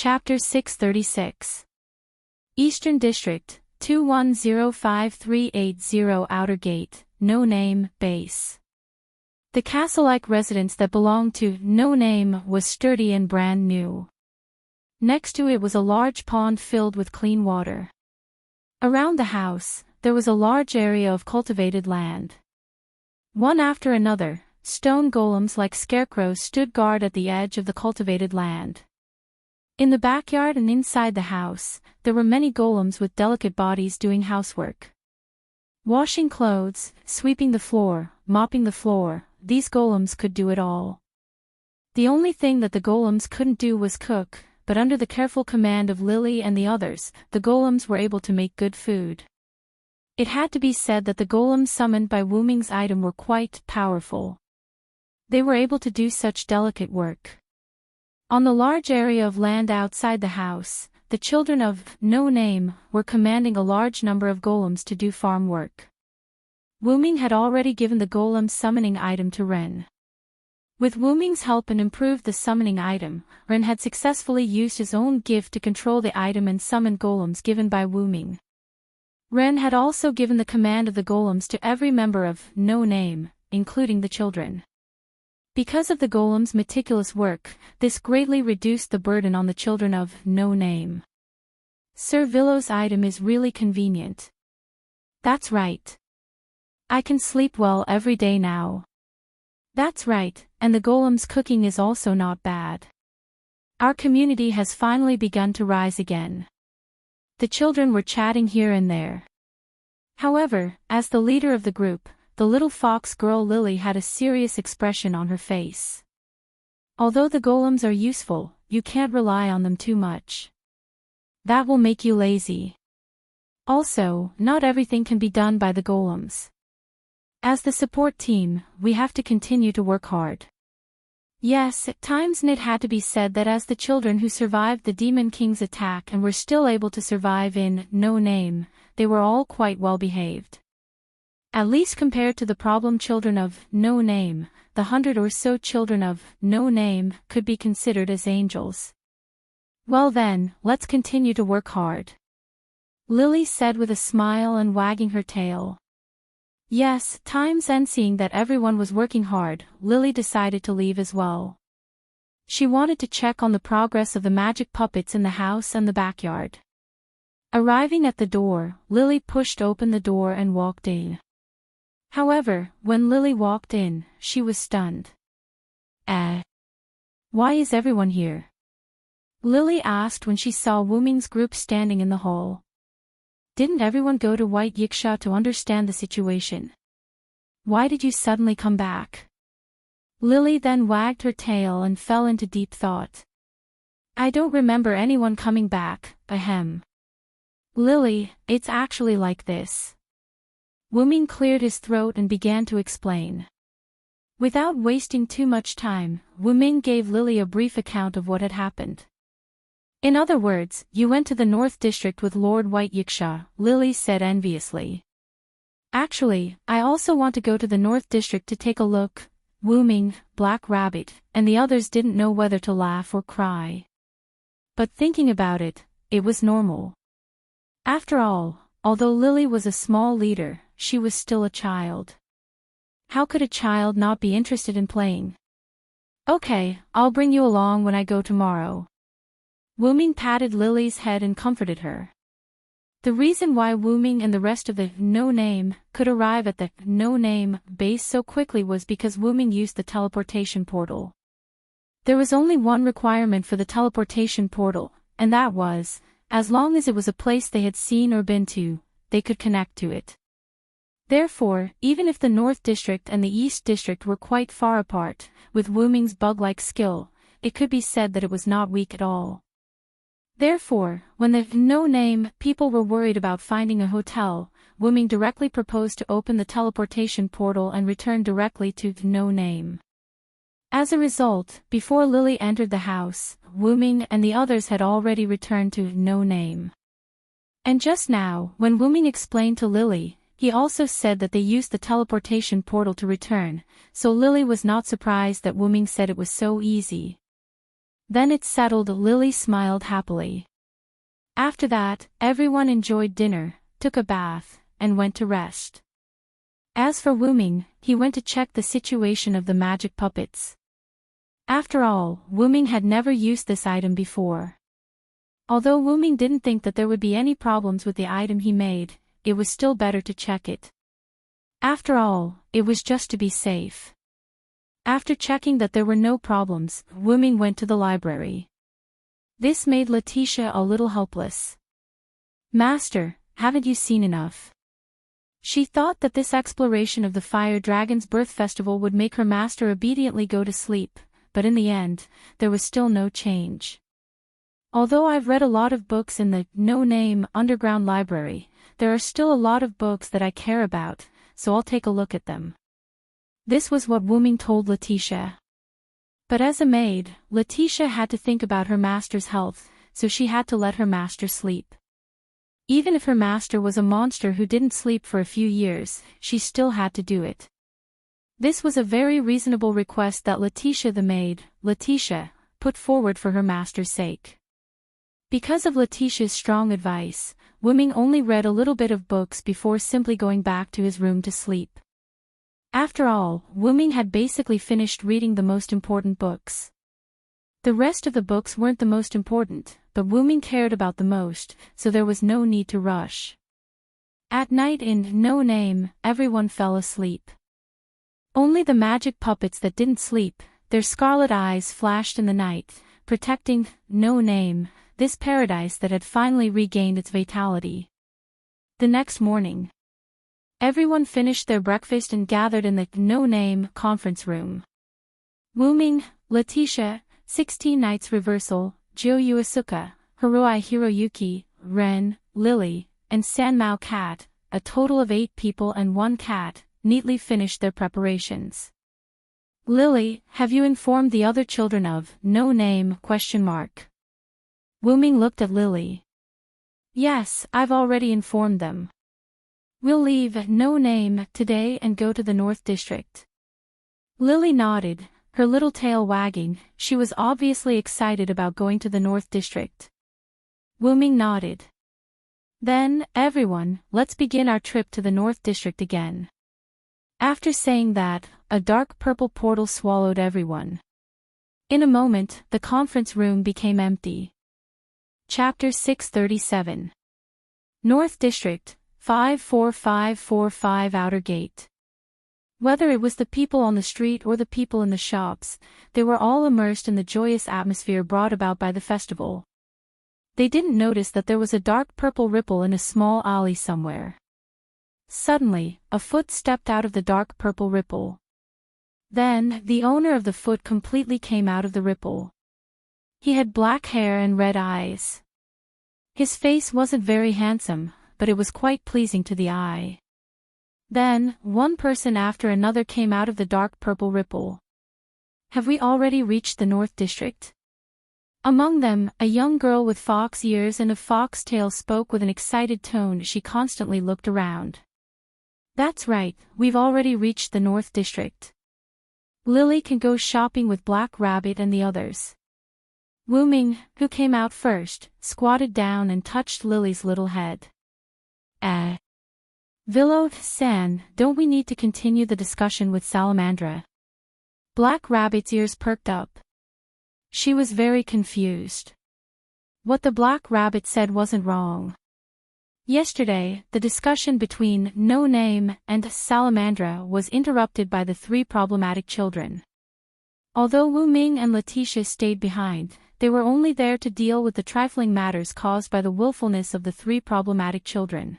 Chapter 636. Eastern District, 2105380 Outer Gate, No Name, Base. The castle-like residence that belonged to No Name was sturdy and brand new. Next to it was a large pond filled with clean water. Around the house, there was a large area of cultivated land. One after another, stone golems like scarecrows stood guard at the edge of the cultivated land. In the backyard and inside the house, there were many golems with delicate bodies doing housework. Washing clothes, sweeping the floor, mopping the floor, these golems could do it all. The only thing that the golems couldn't do was cook, but under the careful command of Lily and the others, the golems were able to make good food. It had to be said that the golems summoned by Wu Ming's item were quite powerful. They were able to do such delicate work. On the large area of land outside the house, the children of No Name were commanding a large number of golems to do farm work. Wu Ming had already given the golem summoning item to Ren. With Wu Ming's help and improved the summoning item, Ren had successfully used his own gift to control the item and summon golems given by Wu Ming. Ren had also given the command of the golems to every member of No Name, including the children. Because of the golem's meticulous work, this greatly reduced the burden on the children of No Name. Sir Villow's item is really convenient. That's right. I can sleep well every day now. That's right, and the golem's cooking is also not bad. Our community has finally begun to rise again. The children were chatting here and there. However, as the leader of the group, the little fox girl Lily had a serious expression on her face. Although the golems are useful, you can't rely on them too much. That will make you lazy. Also, not everything can be done by the golems. As the support team, we have to continue to work hard. Yes, at times it had to be said that as the children who survived the Demon King's attack and were still able to survive in No Name, they were all quite well behaved. At least compared to the problem children of No Name, the 100 or so children of No Name could be considered as angels. Well then, let's continue to work hard. Lily said with a smile and wagging her tail. Yes, times and seeing that everyone was working hard, Lily decided to leave as well. She wanted to check on the progress of the magic puppets in the house and the backyard. Arriving at the door, Lily pushed open the door and walked in. However, when Lily walked in, she was stunned. Why is everyone here? Lily asked when she saw Wu Ming's group standing in the hall. Didn't everyone go to White Yiksha to understand the situation? Why did you suddenly come back? Lily then wagged her tail and fell into deep thought. I don't remember anyone coming back, ahem. Lily, it's actually like this. Wu Ming cleared his throat and began to explain. Without wasting too much time, Wu Ming gave Lily a brief account of what had happened. In other words, you went to the North District with Lord White Yiksha, Lily said enviously. Actually, I also want to go to the North District to take a look. Wu Ming, Black Rabbit, and the others didn't know whether to laugh or cry. But thinking about it, it was normal. After all, although Lily was a small leader, she was still a child. How could a child not be interested in playing? Okay, I'll bring you along when I go tomorrow. Wu Ming patted Lily's head and comforted her. The reason why Wu Ming and the rest of the No Name could arrive at the No Name base so quickly was because Wu Ming used the teleportation portal. There was only one requirement for the teleportation portal, and that was, as long as it was a place they had seen or been to, they could connect to it. Therefore, even if the North District and the East District were quite far apart, with Wu Ming's bug-like skill, it could be said that it was not weak at all. Therefore, when the No Name people were worried about finding a hotel, Wu Ming directly proposed to open the teleportation portal and return directly to No Name. As a result, before Lily entered the house, Wu Ming and the others had already returned to No Name. And just now, when Wu Ming explained to Lily, he also said that they used the teleportation portal to return, so Lily was not surprised that Wu Ming said it was so easy. Then it settled. Lily smiled happily. After that, everyone enjoyed dinner, took a bath, and went to rest. As for Wu-Ming, he went to check the situation of the magic puppets. After all, Wu-Ming had never used this item before. Although Wu-Ming didn't think that there would be any problems with the item he made, it was still better to check it. After all, it was just to be safe. After checking that there were no problems, Wu-Ming went to the library. This made Letitia a little helpless. "Master, haven't you seen enough?" She thought that this exploration of the Fire Dragon's birth festival would make her master obediently go to sleep, but in the end, there was still no change. "Although I've read a lot of books in the no-name underground library, there are still a lot of books that I care about, so I'll take a look at them." This was what Wu-Ming told Letitia. But as a maid, Letitia had to think about her master's health, so she had to let her master sleep. Even if her master was a monster who didn't sleep for a few years, she still had to do it. This was a very reasonable request that Letitia the maid, Letitia, put forward for her master's sake. Because of Letitia's strong advice, Wu-Ming only read a little bit of books before simply going back to his room to sleep. After all, Wu-Ming had basically finished reading the most important books. The rest of the books weren't the most important, but Wu-Ming cared about the most, so there was no need to rush. At night in No Name, everyone fell asleep. Only the magic puppets that didn't sleep, their scarlet eyes flashed in the night, protecting No Name, this paradise that had finally regained its vitality. The next morning, everyone finished their breakfast and gathered in the No Name conference room. Wu-Ming, Letitia, 16 Nights Reversal, Jo Yuasuka, Hiroi Hiroyuki, Ren, Lily, and Sanmao Cat, a total of 8 people and 1 cat, neatly finished their preparations. "Lily, have you informed the other children of No Name?" Wu-Ming looked at Lily. "Yes, I've already informed them. We'll leave No Name today and go to the North District." Lily nodded, her little tail wagging. She was obviously excited about going to the North District. Wu-Ming nodded. "Then, everyone, let's begin our trip to the North District again." After saying that, a dark purple portal swallowed everyone. In a moment, the conference room became empty. Chapter 637. North District, 54545 Outer Gate. Whether it was the people on the street or the people in the shops, they were all immersed in the joyous atmosphere brought about by the festival. They didn't notice that there was a dark purple ripple in a small alley somewhere. Suddenly, a foot stepped out of the dark purple ripple. Then, the owner of the foot completely came out of the ripple. He had black hair and red eyes. His face wasn't very handsome, but it was quite pleasing to the eye. Then, one person after another came out of the dark purple ripple. "Have we already reached the North District?" Among them, a young girl with fox ears and a fox tail spoke with an excited tone. She constantly looked around. "That's right, we've already reached the North District. Lily can go shopping with Black Rabbit and the others." Wu-Ming, who came out first, squatted down and touched Lily's little head. Willow-san, don't we need to continue the discussion with Salamandra?" Black Rabbit's ears perked up. She was very confused. What the Black Rabbit said wasn't wrong. Yesterday, the discussion between No Name and Salamandra was interrupted by the 3 problematic children. Although Wu-Ming and Letitia stayed behind, they were only there to deal with the trifling matters caused by the willfulness of the 3 problematic children.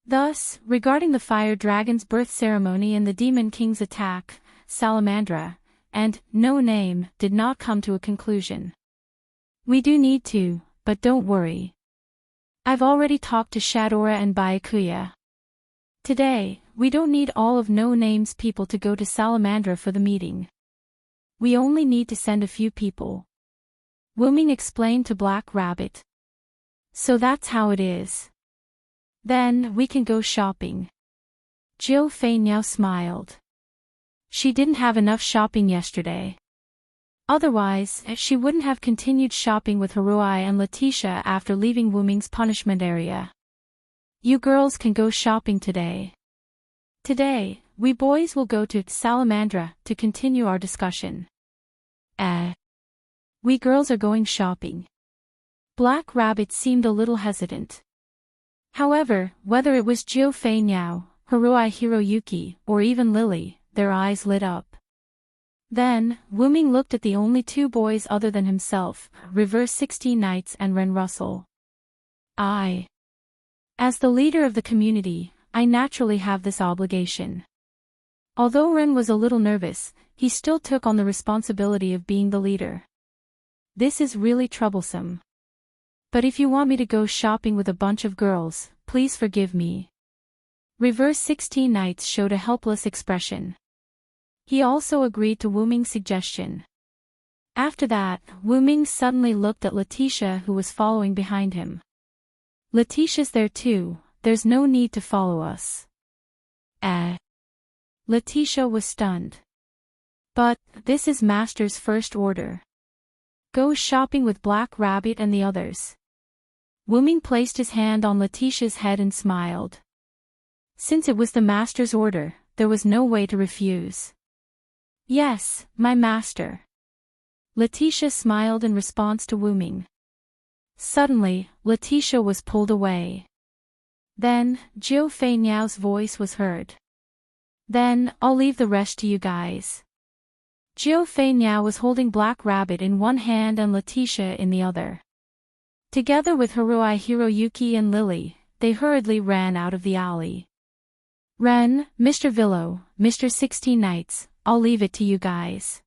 Thus, regarding the Fire Dragon's birth ceremony and the Demon King's attack, Salamandra and No Name did not come to a conclusion. "We do need to, but don't worry. I've already talked to Shadora and Byakuya. Today, we don't need all of No Name's people to go to Salamandra for the meeting. We only need to send a few people." Wu-Ming explained to Black Rabbit. "So that's how it is. Then, we can go shopping." Jiu Fei Niao smiled. She didn't have enough shopping yesterday. Otherwise, she wouldn't have continued shopping with Haruai and Letitia after leaving Wuming's punishment area. You girls can go shopping today. Today, we boys will go to Salamandra to continue our discussion. We girls are going shopping. Black Rabbit seemed a little hesitant. However, whether it was Jiu Fei Niao, Haruai Hiroyuki, or even Lily, their eyes lit up. Then, Wuming looked at the only two boys other than himself, Reverse 16 Knights and Ren Russell. As the leader of the community, I naturally have this obligation. Although Ren was a little nervous, he still took on the responsibility of being the leader. This is really troublesome. But if you want me to go shopping with a bunch of girls, please forgive me. Reverse 16 Knights showed a helpless expression. He also agreed to Wuming's suggestion. After that, Wuming suddenly looked at Letitia, who was following behind him. Letitia's there too, there's no need to follow us. Letitia was stunned. But, this is Master's first order. Go shopping with Black Rabbit and the others. Wuming placed his hand on Letitia's head and smiled. Since it was the Master's order, there was no way to refuse. Yes, my master. Letitia smiled in response to Wuming. Suddenly, Letitia was pulled away. Then, Jiu Fei Niao's voice was heard. Then, I'll leave the rest to you guys. Jiu Fei Niao was holding Black Rabbit in one hand and Letitia in the other. Together with Haruai Hiroyuki and Lily, they hurriedly ran out of the alley. Ren, Mr. Villo, Mr. 16 Knights, I'll leave it to you guys.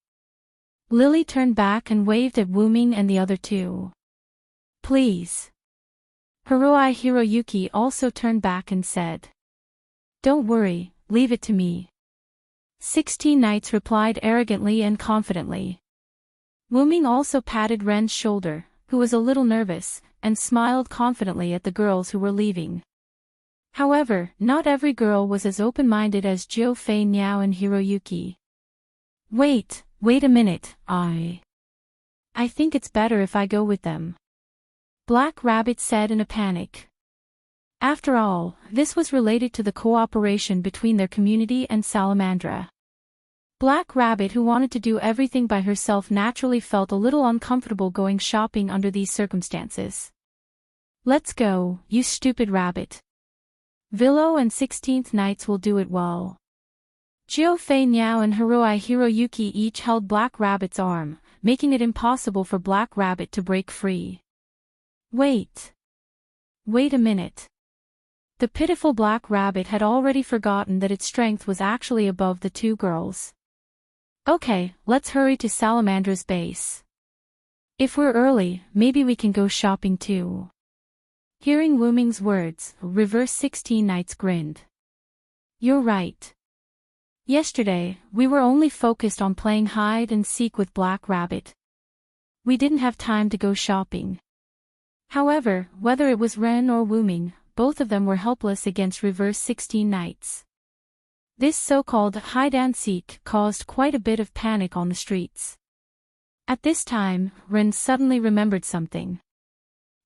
Lily turned back and waved at Wuming and the other two. Please. Haruai Hiroyuki also turned back and said. Don't worry, leave it to me. 16 Knights replied arrogantly and confidently. Wuming also patted Ren's shoulder, who was a little nervous, and smiled confidently at the girls who were leaving. However, not every girl was as open-minded as Jiu Fei Niao and Hiroyuki. Wait a minute, I think it's better if I go with them. Black Rabbit said in a panic. After all, this was related to the cooperation between their community and Salamandra. Black Rabbit, who wanted to do everything by herself, naturally felt a little uncomfortable going shopping under these circumstances. Let's go, you stupid rabbit. Villo and 16th Knights will do it well. Jiu Fei Niao and Haruai Hiroyuki each held Black Rabbit's arm, making it impossible for Black Rabbit to break free. Wait a minute. The pitiful Black Rabbit had already forgotten that its strength was actually above the two girls. Okay, let's hurry to Salamandra's base. If we're early, maybe we can go shopping too. Hearing Wuming's words, Reverse 16 Knights grinned. You're right. Yesterday, we were only focused on playing hide and seek with Black Rabbit. We didn't have time to go shopping. However, whether it was Ren or Wuming, both of them were helpless against Reverse 16 Knights. This so-called hide-and-seek caused quite a bit of panic on the streets. At this time, Ren suddenly remembered something.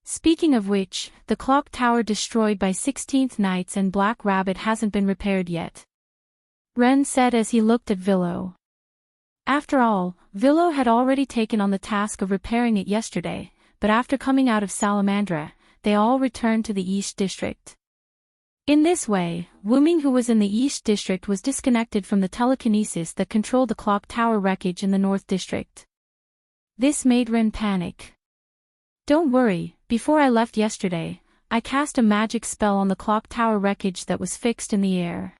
Speaking of which, the clock tower destroyed by 16th Knights and Black Rabbit hasn't been repaired yet. Ren said as he looked at Villo. After all, Villo had already taken on the task of repairing it yesterday, but after coming out of Salamandra, they all returned to the East District. In this way, Wuming, who was in the East District, was disconnected from the telekinesis that controlled the clock tower wreckage in the North District. This made Ren panic. Don't worry, before I left yesterday, I cast a magic spell on the clock tower wreckage that was fixed in the air.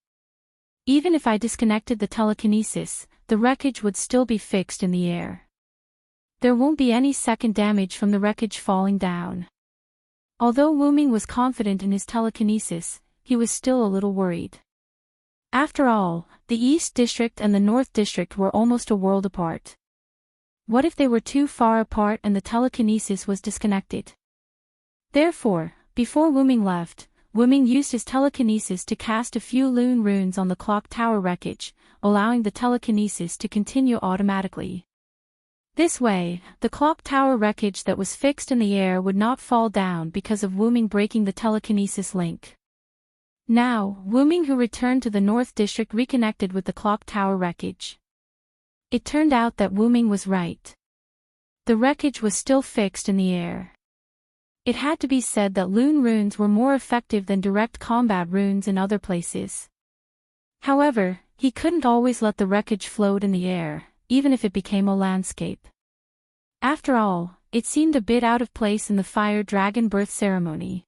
Even if I disconnected the telekinesis, the wreckage would still be fixed in the air. There won't be any second damage from the wreckage falling down. Although Wuming was confident in his telekinesis, he was still a little worried. After all, the East District and the North District were almost a world apart. What if they were too far apart and the telekinesis was disconnected? Therefore, before Wuming left, Wuming used his telekinesis to cast a few lune runes on the clock tower wreckage, allowing the telekinesis to continue automatically. This way, the clock tower wreckage that was fixed in the air would not fall down because of Wu Ming breaking the telekinesis link. Now, Wu Ming, who returned to the North District, reconnected with the clock tower wreckage. It turned out that Wu Ming was right. The wreckage was still fixed in the air. It had to be said that Lune runes were more effective than direct combat runes in other places. However, he couldn't always let the wreckage float in the air, even if it became a landscape. After all, it seemed a bit out of place in the fire dragon birth ceremony.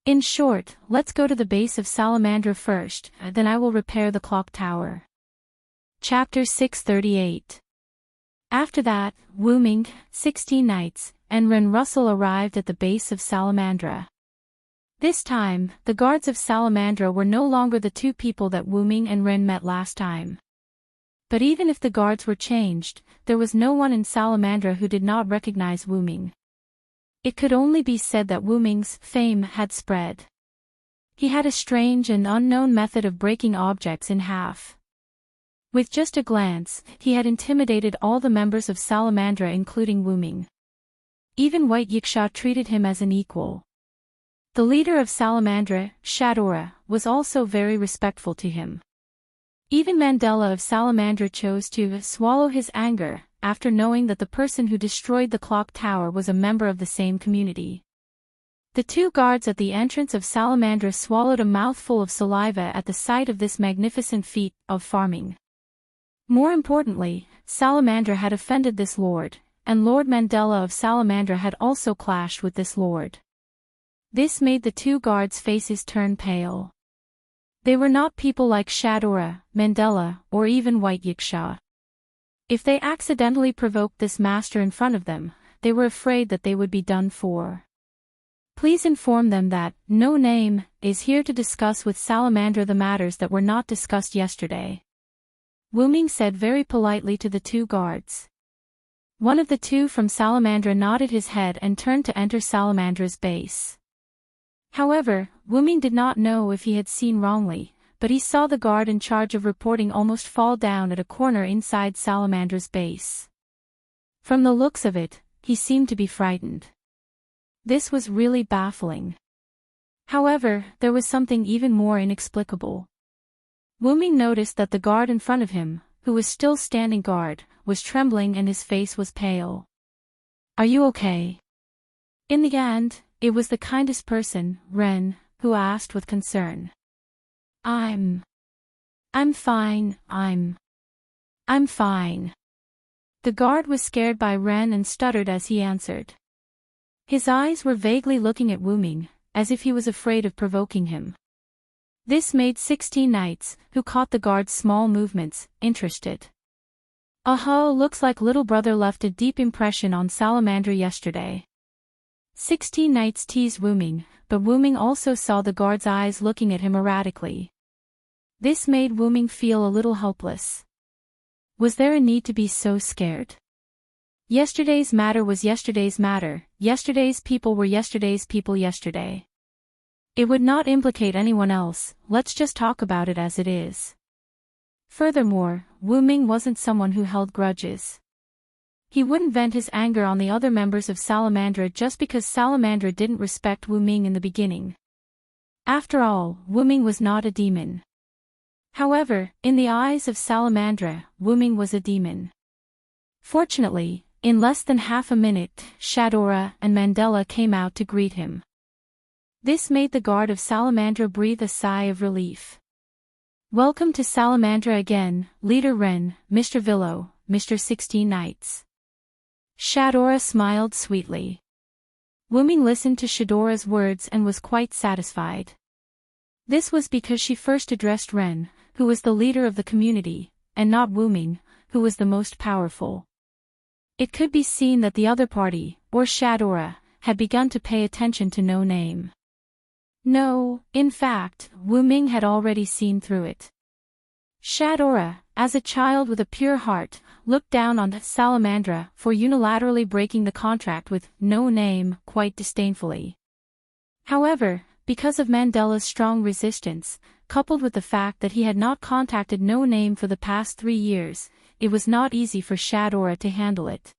In short, let's go to the base of Salamandra first, then I will repair the clock tower. Chapter 638. After that, Wu Ming, 16 Knights, and Ren Russell arrived at the base of Salamandra. This time, the guards of Salamandra were no longer the two people that Wu Ming and Ren met last time. But even if the guards were changed, there was no one in Salamandra who did not recognize Wu Ming. It could only be said that Wu Ming's fame had spread. He had a strange and unknown method of breaking objects in half. With just a glance, he had intimidated all the members of Salamandra, including Wu Ming. Even White Yiksha treated him as an equal. The leader of Salamandra, Shadora, was also very respectful to him. Even Mandela of Salamandra chose to swallow his anger after knowing that the person who destroyed the clock tower was a member of the same community. The two guards at the entrance of Salamandra swallowed a mouthful of saliva at the sight of this magnificent feat of farming. More importantly, Salamandra had offended this lord, and Lord Mandela of Salamandra had also clashed with this lord. This made the two guards' faces turn pale. They were not people like Shadora, Mandela, or even White Yiksha. If they accidentally provoked this master in front of them, they were afraid that they would be done for. Please inform them that No Name is here to discuss with Salamandra the matters that were not discussed yesterday. Wu Ming said very politely to the two guards. One of the two from Salamandra nodded his head and turned to enter Salamandra's base. However, Wu Ming did not know if he had seen wrongly, but he saw the guard in charge of reporting almost fall down at a corner inside Salamandra's base. From the looks of it, he seemed to be frightened. This was really baffling. However, there was something even more inexplicable. Wu Ming noticed that the guard in front of him, who was still standing guard, was trembling and his face was pale. Are you okay? In the end, it was the kindest person, Ren, who asked with concern. I'm fine, I'm fine. The guard was scared by Ren and stuttered as he answered. His eyes were vaguely looking at Wu Ming, as if he was afraid of provoking him. This made 16 Knights, who caught the guard's small movements, interested. Looks like little brother left a deep impression on Salamandra yesterday. 16 Knights teased Wu Ming, but Wu Ming also saw the guard's eyes looking at him erratically. This made Wu Ming feel a little helpless. Was there a need to be so scared? Yesterday's matter was yesterday's matter, yesterday's people were yesterday's people yesterday. It would not implicate anyone else, let's just talk about it as it is. Furthermore, Wu Ming wasn't someone who held grudges. He wouldn't vent his anger on the other members of Salamandra just because Salamandra didn't respect Wu Ming in the beginning. After all, Wu Ming was not a demon. However, in the eyes of Salamandra, Wu Ming was a demon. Fortunately, in less than half a minute, Shadora and Mandela came out to greet him. This made the guard of Salamandra breathe a sigh of relief. Welcome to Salamandra again, Leader Ren, Mr. Villo, Mr. 16 Knights. Shadora smiled sweetly. Wu Ming listened to Shadora's words and was quite satisfied. This was because she first addressed Ren, who was the leader of the community, and not Wu Ming, who was the most powerful. It could be seen that the other party, or Shadora, had begun to pay attention to No Name. No, in fact, Wu Ming had already seen through it. Shadora, as a child with a pure heart, looked down on Salamandra for unilaterally breaking the contract with No Name quite disdainfully. However, because of Mandela's strong resistance, coupled with the fact that he had not contacted No Name for the past 3 years, it was not easy for Shadora to handle it.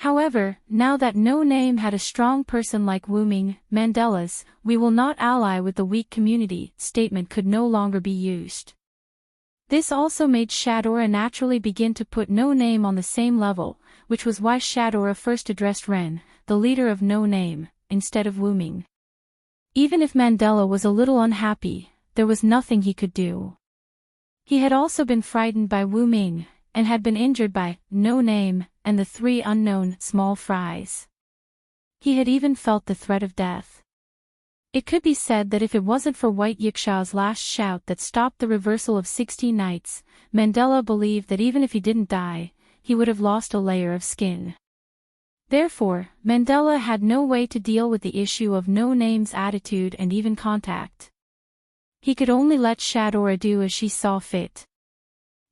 However, now that No Name had a strong person like Wu-Ming, Mandela's "we will not ally with the weak community" statement could no longer be used. This also made Shadora naturally begin to put No Name on the same level, which was why Shadora first addressed Ren, the leader of No Name, instead of Wu-Ming. Even if Mandela was a little unhappy, there was nothing he could do. He had also been frightened by Wu-Ming, and had been injured by No Name and the three unknown small fries. He had even felt the threat of death. It could be said that if it wasn't for White Yiksha's last shout that stopped the reversal of 16 nights, Mandela believed that even if he didn't die, he would have lost a layer of skin. Therefore, Mandela had no way to deal with the issue of No Name's attitude and even contact. He could only let Shadora do as she saw fit.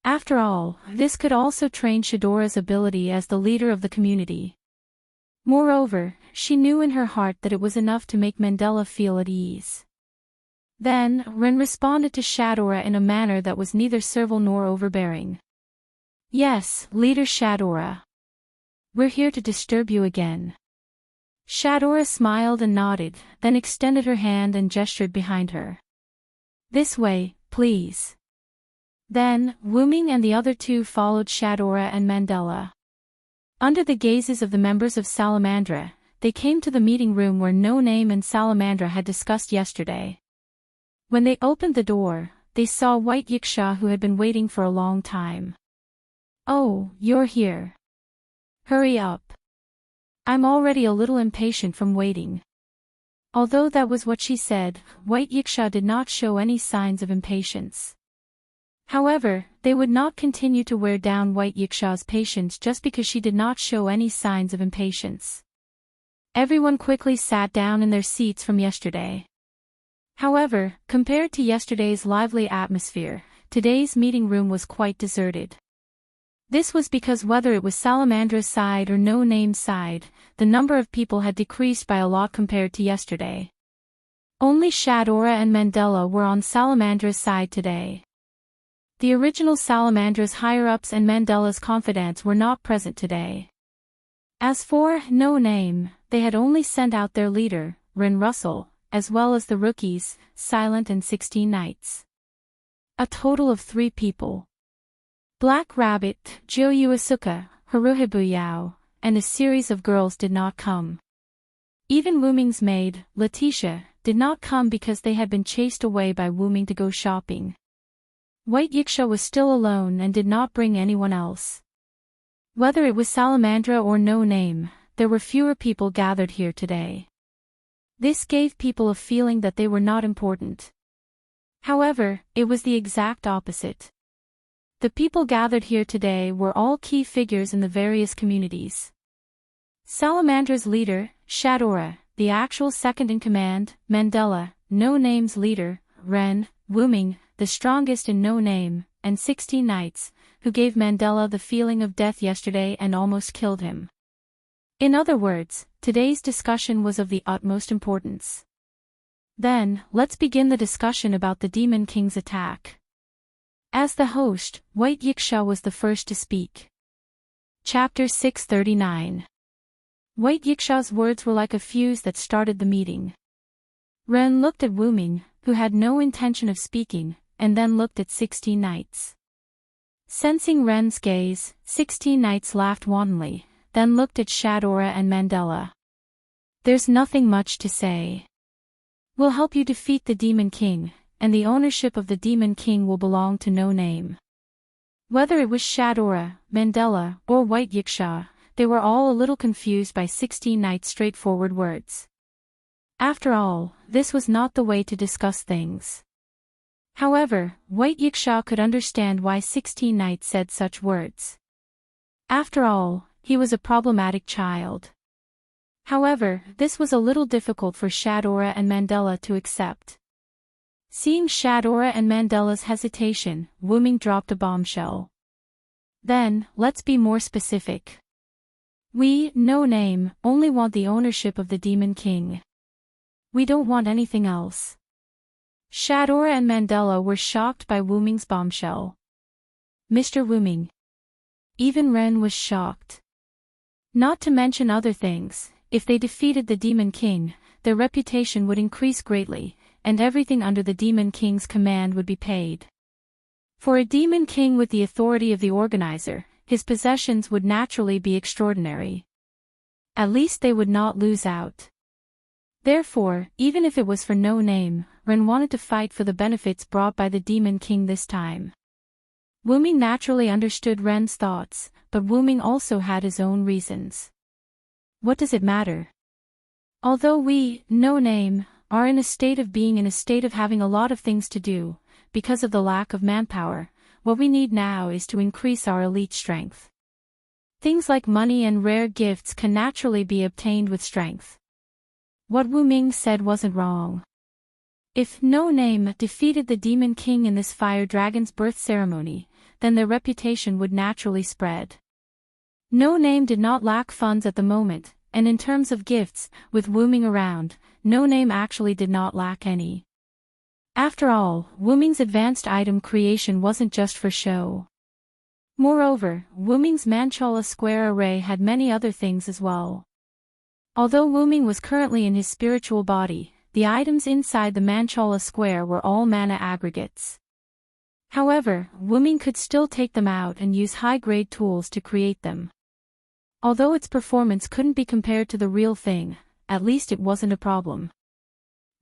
After all, this could also train Shadora's ability as the leader of the community. Moreover, she knew in her heart that it was enough to make Mandela feel at ease. Then, Ren responded to Shadora in a manner that was neither servile nor overbearing. "Yes, Leader Shadora. We're here to disturb you again." Shadora smiled and nodded, then extended her hand and gestured behind her. "This way, please." Then, Wu-Ming and the other two followed Shadora and Mandela. Under the gazes of the members of Salamandra, they came to the meeting room where No Name and Salamandra had discussed yesterday. When they opened the door, they saw White Yiksha, who had been waiting for a long time. "Oh, you're here. Hurry up. I'm already a little impatient from waiting." Although that was what she said, White Yiksha did not show any signs of impatience. However, they would not continue to wear down White Yiksha's patience just because she did not show any signs of impatience. Everyone quickly sat down in their seats from yesterday. However, compared to yesterday's lively atmosphere, today's meeting room was quite deserted. This was because whether it was Salamandra's side or No Name's side, the number of people had decreased by a lot compared to yesterday. Only Shadora and Mandela were on Salamandra's side today. The original Salamandra's higher-ups and Mandela's confidants were not present today. As for No Name, they had only sent out their leader, Ren Russell, as well as the rookies, Silent and 16 Knights. A total of 3 people. Black Rabbit, Jo Yuasuka, Haruhibu Yao, and a series of girls did not come. Even Wu-Ming's maid, Letitia, did not come because they had been chased away by Wu-Ming to go shopping. White Yiksha was still alone and did not bring anyone else. Whether it was Salamandra or No Name, there were fewer people gathered here today. This gave people a feeling that they were not important. However, it was the exact opposite. The people gathered here today were all key figures in the various communities. Salamandra's leader, Shadora, the actual second-in-command, Mandela, No Name's leader, Ren, Wu-Ming, the strongest in No Name, and 16 Knights, who gave Mandela the feeling of death yesterday and almost killed him. In other words, today's discussion was of the utmost importance. Then, let's begin the discussion about the Demon King's attack. As the host, White Yiksha was the first to speak. Chapter 639. White Yiksha's words were like a fuse that started the meeting. Ren looked at Wu-Ming, who had no intention of speaking, and then looked at 16 Knights. Sensing Ren's gaze, 16 Knights laughed wantonly, then looked at Shadora and Mandela. "There's nothing much to say. We'll help you defeat the Demon King, and the ownership of the Demon King will belong to No Name." Whether it was Shadora, Mandela, or White Yiksha, they were all a little confused by 16 Knights' straightforward words. After all, this was not the way to discuss things. However, White Yiksha could understand why 16 Knights said such words. After all, he was a problematic child. However, this was a little difficult for Shadora and Mandela to accept. Seeing Shadora and Mandela's hesitation, Wu-Ming dropped a bombshell. "Then, let's be more specific. We, No Name, only want the ownership of the Demon King. We don't want anything else." Shadora and Mandela were shocked by Wu-Ming's bombshell. "Mr. Wu-Ming. Even Ren was shocked. Not to mention other things, if they defeated the Demon King, their reputation would increase greatly, and everything under the Demon King's command would be paid. For a Demon King with the authority of the organizer, his possessions would naturally be extraordinary. At least they would not lose out. Therefore, even if it was for no name, Ren wanted to fight for the benefits brought by the Demon King this time. Wuming naturally understood Ren's thoughts, but Wuming also had his own reasons. What does it matter? Although we, no name, are in a state of being in a state of having a lot of things to do, because of the lack of manpower, what we need now is to increase our elite strength. Things like money and rare gifts can naturally be obtained with strength. What Wu Ming said wasn't wrong. If no name defeated the Demon King in this fire dragon's birth ceremony, then their reputation would naturally spread. No name did not lack funds at the moment, and in terms of gifts, with Wu Ming around, no name actually did not lack any. After all, Wu Ming's advanced item creation wasn't just for show. Moreover, Wu Ming's Manchala square array had many other things as well. Although Wu Ming was currently in his spiritual body, the items inside the Manchala square were all mana aggregates. However, Wu Ming could still take them out and use high-grade tools to create them. Although its performance couldn't be compared to the real thing, at least it wasn't a problem.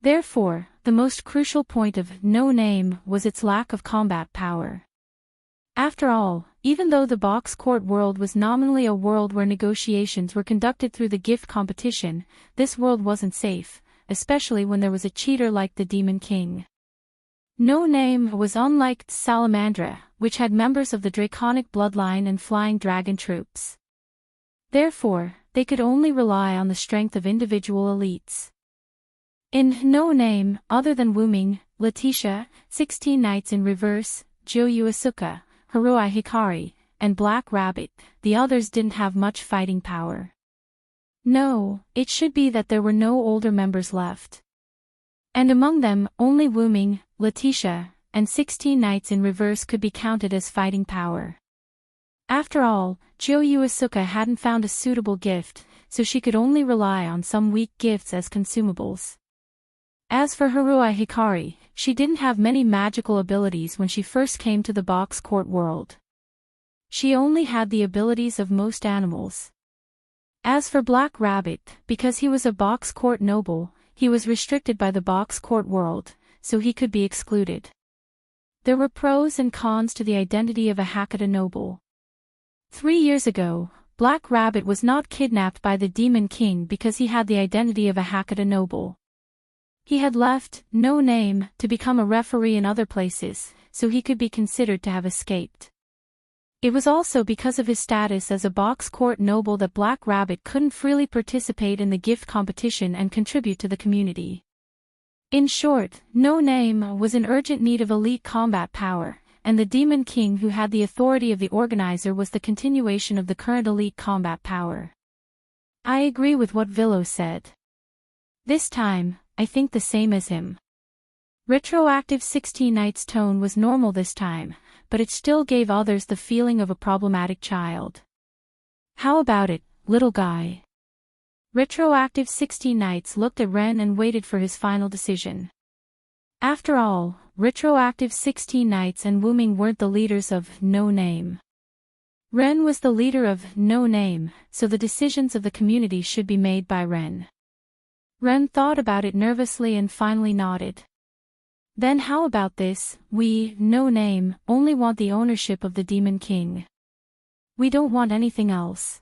Therefore, the most crucial point of no name was its lack of combat power. After all, even though the box court world was nominally a world where negotiations were conducted through the gift competition, this world wasn't safe, especially when there was a cheater like the Demon King. No name was unlike Salamandra, which had members of the draconic bloodline and flying dragon troops. Therefore, they could only rely on the strength of individual elites. In no name, other than Wu Ming, Letitia, 16 Knights in Reverse, Joyu Asuka, Haruai Hikari, and Black Rabbit, the others didn't have much fighting power. No, it should be that there were no older members left. And among them, only Wu Ming, Letitia, and 16 Knights in Reverse could be counted as fighting power. After all, Joyu Asuka hadn't found a suitable gift, so she could only rely on some weak gifts as consumables. As for Haruai Hikari, she didn't have many magical abilities when she first came to the box court world. She only had the abilities of most animals. As for Black Rabbit, because he was a box court noble, he was restricted by the box court world, so he could be excluded. There were pros and cons to the identity of a Hakata noble. 3 years ago, Black Rabbit was not kidnapped by the Demon King because he had the identity of a Hakata noble. He had left, no name, to become a referee in other places, so he could be considered to have escaped. It was also because of his status as a box court noble that Black Rabbit couldn't freely participate in the gift competition and contribute to the community. In short, no name was in urgent need of elite combat power, and the Demon King who had the authority of the organizer was the continuation of the current elite combat power. I agree with what Villo said. This time, I think the same as him. Retroactive 16 Knights' tone was normal this time, but it still gave others the feeling of a problematic child. How about it, little guy? Retroactive 16 Knights looked at Ren and waited for his final decision. After all, Retroactive 16 Knights and Wu Ming weren't the leaders of No Name. Ren was the leader of No Name, so the decisions of the community should be made by Ren. Ren thought about it nervously and finally nodded. Then how about this? We, No Name, only want the ownership of the Demon King. We don't want anything else.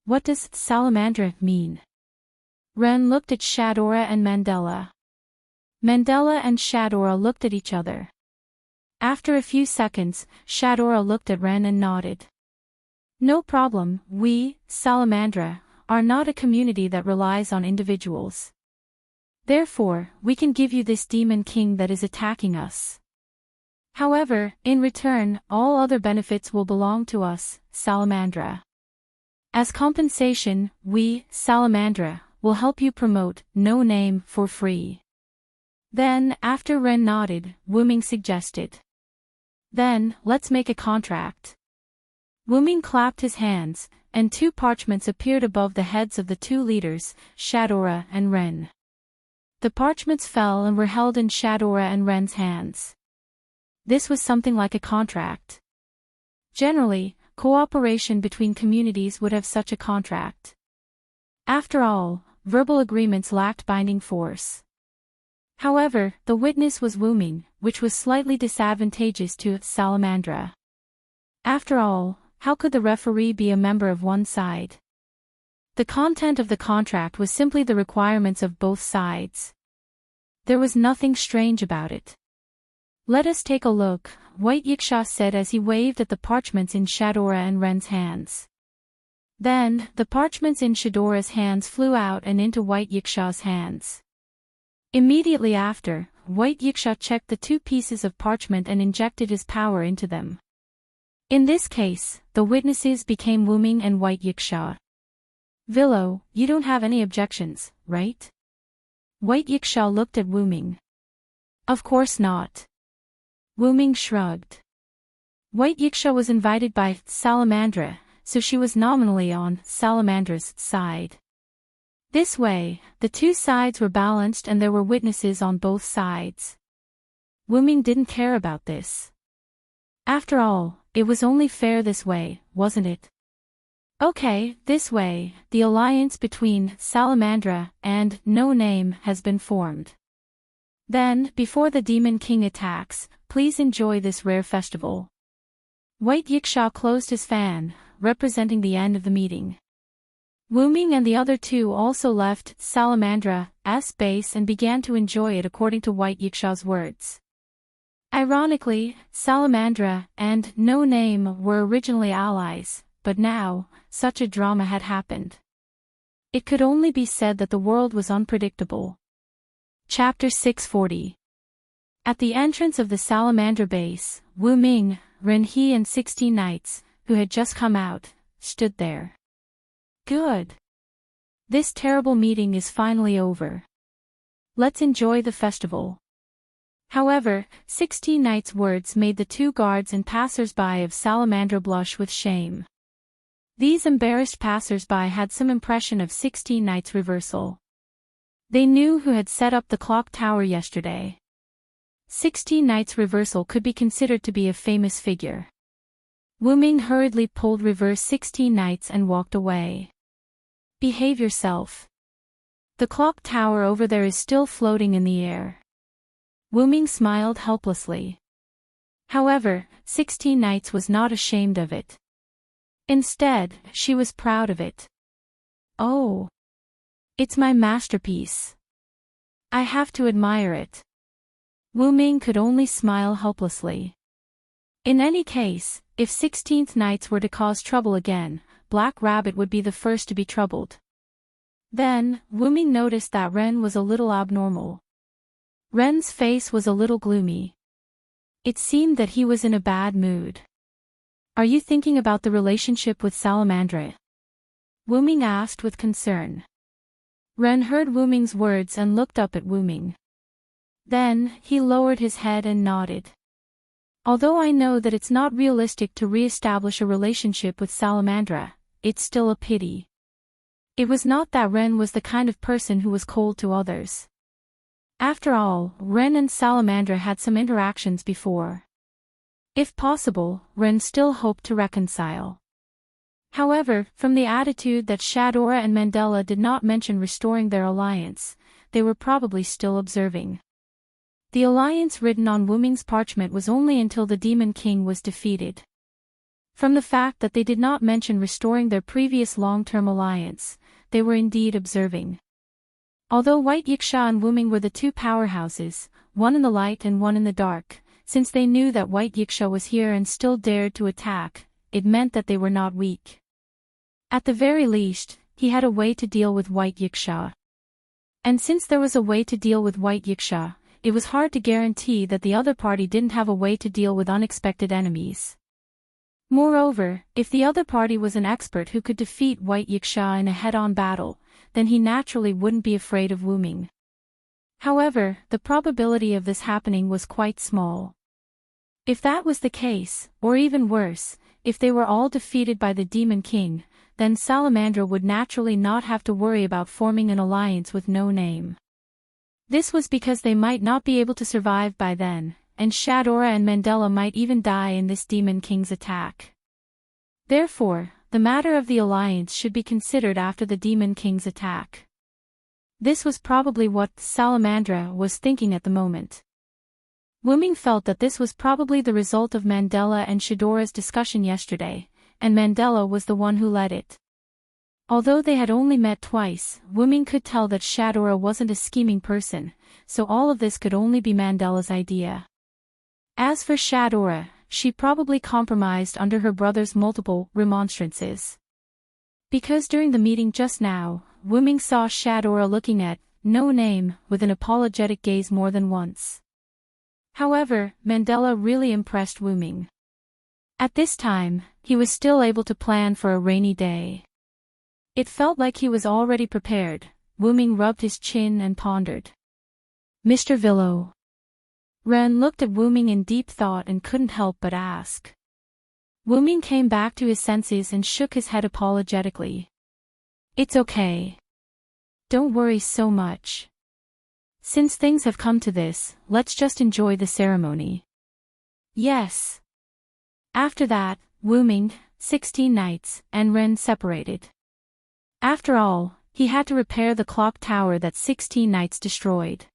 What does Salamandra mean? Ren looked at Shadora and Mandela. Mandela and Shadora looked at each other. After a few seconds, Shadora looked at Ren and nodded. No problem, we, Salamandra, are not a community that relies on individuals. Therefore, we can give you this Demon King that is attacking us. However, in return, all other benefits will belong to us, Salamandra. As compensation, we, Salamandra, will help you promote No Name for free. Then, after Ren nodded, Wu Ming suggested. Then, let's make a contract. Wu Ming clapped his hands, and two parchments appeared above the heads of the two leaders, Shadora and Ren. The parchments fell and were held in Shadora and Ren's hands. This was something like a contract. Generally, cooperation between communities would have such a contract. After all, verbal agreements lacked binding force. However, the witness was Wu Ming, which was slightly disadvantageous to Salamandra. After all, how could the referee be a member of one side? The content of the contract was simply the requirements of both sides. There was nothing strange about it. "Let us take a look," White Yiksha said as he waved at the parchments in Shadora and Ren's hands. Then, the parchments in Shadora's hands flew out and into White Yiksha's hands. Immediately after, White Yiksha checked the two pieces of parchment and injected his power into them. In this case, the witnesses became Wu Ming and White Yiksha. "Villo, you don't have any objections, right?" White Yiksha looked at Wu Ming. "Of course not." Wu Ming shrugged. White Yiksha was invited by Salamandra, so she was nominally on Salamandra's side. This way, the two sides were balanced and there were witnesses on both sides. Wu Ming didn't care about this. After all, it was only fair this way, wasn't it? Okay, this way, the alliance between Salamandra and No Name has been formed. Then, before the Demon King attacks, please enjoy this rare festival. White Yiksha closed his fan, representing the end of the meeting. Wu Ming and the other two also left Salamandra's base and began to enjoy it according to White Yiksha's words. Ironically, Salamandra and No Name were originally allies, but now, such a drama had happened. It could only be said that the world was unpredictable. Chapter 640. At the entrance of the Salamandra base, Wu Ming, Ren He and 16 knights, who had just come out, stood there. Good. This terrible meeting is finally over. Let's enjoy the festival. However, 16 knights' words made the two guards and passers-by of Salamandra blush with shame. These embarrassed passers-by had some impression of 16 knights' reversal. They knew who had set up the clock tower yesterday. 16 knights' reversal could be considered to be a famous figure. Wu Ming hurriedly pulled reverse 16 knights and walked away. Behave yourself. The clock tower over there is still floating in the air. Wu Ming smiled helplessly. However, 16 Knights was not ashamed of it. Instead, she was proud of it. "Oh! It's my masterpiece. I have to admire it." Wu Ming could only smile helplessly. In any case, if 16th Knights were to cause trouble again, Black Rabbit would be the first to be troubled. Then, Wu Ming noticed that Ren was a little abnormal. Ren's face was a little gloomy. It seemed that he was in a bad mood. "Are you thinking about the relationship with Salamandra?" Wu Ming asked with concern. Ren heard Wu Ming's words and looked up at Wu Ming. Then, he lowered his head and nodded. "Although I know that it's not realistic to re-establish a relationship with Salamandra, it's still a pity. It was not that Ren was the kind of person who was cold to others. After all, Ren and Salamandra had some interactions before. If possible, Ren still hoped to reconcile. However, from the attitude that Shadora and Mandela did not mention restoring their alliance, they were probably still observing. The alliance written on Wu Ming's parchment was only until the Demon King was defeated. From the fact that they did not mention restoring their previous long-term alliance, they were indeed observing. Although White Yiksha and Wu Ming were the two powerhouses, one in the light and one in the dark, since they knew that White Yiksha was here and still dared to attack, it meant that they were not weak. At the very least, he had a way to deal with White Yiksha. And since there was a way to deal with White Yiksha, it was hard to guarantee that the other party didn't have a way to deal with unexpected enemies. Moreover, if the other party was an expert who could defeat White Yiksha in a head-on battle, then he naturally wouldn't be afraid of Wu Ming. However, the probability of this happening was quite small. If that was the case, or even worse, if they were all defeated by the Demon King, then Salamandra would naturally not have to worry about forming an alliance with No Name. This was because they might not be able to survive by then, and Shadora and Mandela might even die in this Demon King's attack. Therefore, the matter of the alliance should be considered after the Demon King's attack. This was probably what Salamandra was thinking at the moment. Wuming felt that this was probably the result of Mandela and Shadora's discussion yesterday, and Mandela was the one who led it. Although they had only met twice, Wuming could tell that Shadora wasn't a scheming person, so all of this could only be Mandela's idea. As for Shadora, she probably compromised under her brother's multiple remonstrances. Because during the meeting just now, Wuming saw Shadora looking at No Name with an apologetic gaze more than once. However, Mandela really impressed Wuming. At this time, he was still able to plan for a rainy day. It felt like he was already prepared. Wuming rubbed his chin and pondered. Mr. Villo. Ren looked at Wuming in deep thought and couldn't help but ask. Wuming came back to his senses and shook his head apologetically. It's okay. Don't worry so much. Since things have come to this, let's just enjoy the ceremony. Yes. After that, Wuming, 16 Knights, and Ren separated. After all, he had to repair the clock tower that 16 Knights destroyed.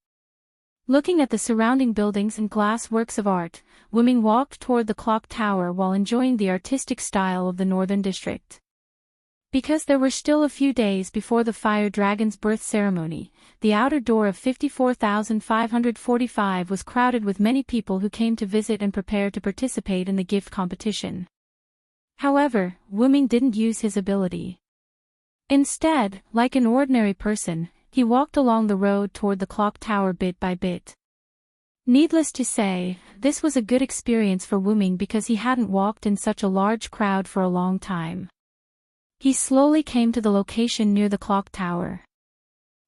Looking at the surrounding buildings and glass works of art, Wuming walked toward the clock tower while enjoying the artistic style of the Northern District. Because there were still a few days before the Fire Dragon's birth ceremony, the outer door of 54,545 was crowded with many people who came to visit and prepare to participate in the gift competition. However, Wuming didn't use his ability. Instead, like an ordinary person, he walked along the road toward the clock tower bit by bit. Needless to say, this was a good experience for Wuming because he hadn't walked in such a large crowd for a long time. He slowly came to the location near the clock tower.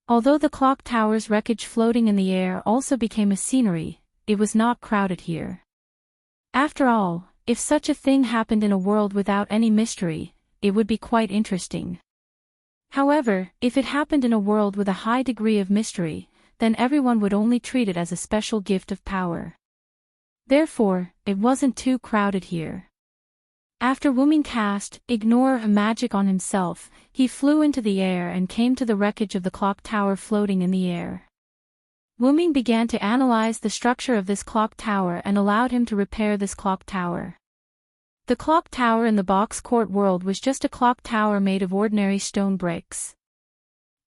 Although the clock tower's wreckage floating in the air also became a scenery, it was not crowded here. After all, if such a thing happened in a world without any mystery, it would be quite interesting. However, if it happened in a world with a high degree of mystery, then everyone would only treat it as a special gift of power. Therefore, it wasn't too crowded here. After Wuming cast Ignore Magic on himself, he flew into the air and came to the wreckage of the clock tower floating in the air. Wuming began to analyze the structure of this clock tower and allowed him to repair this clock tower. The clock tower in the box court world was just a clock tower made of ordinary stone bricks.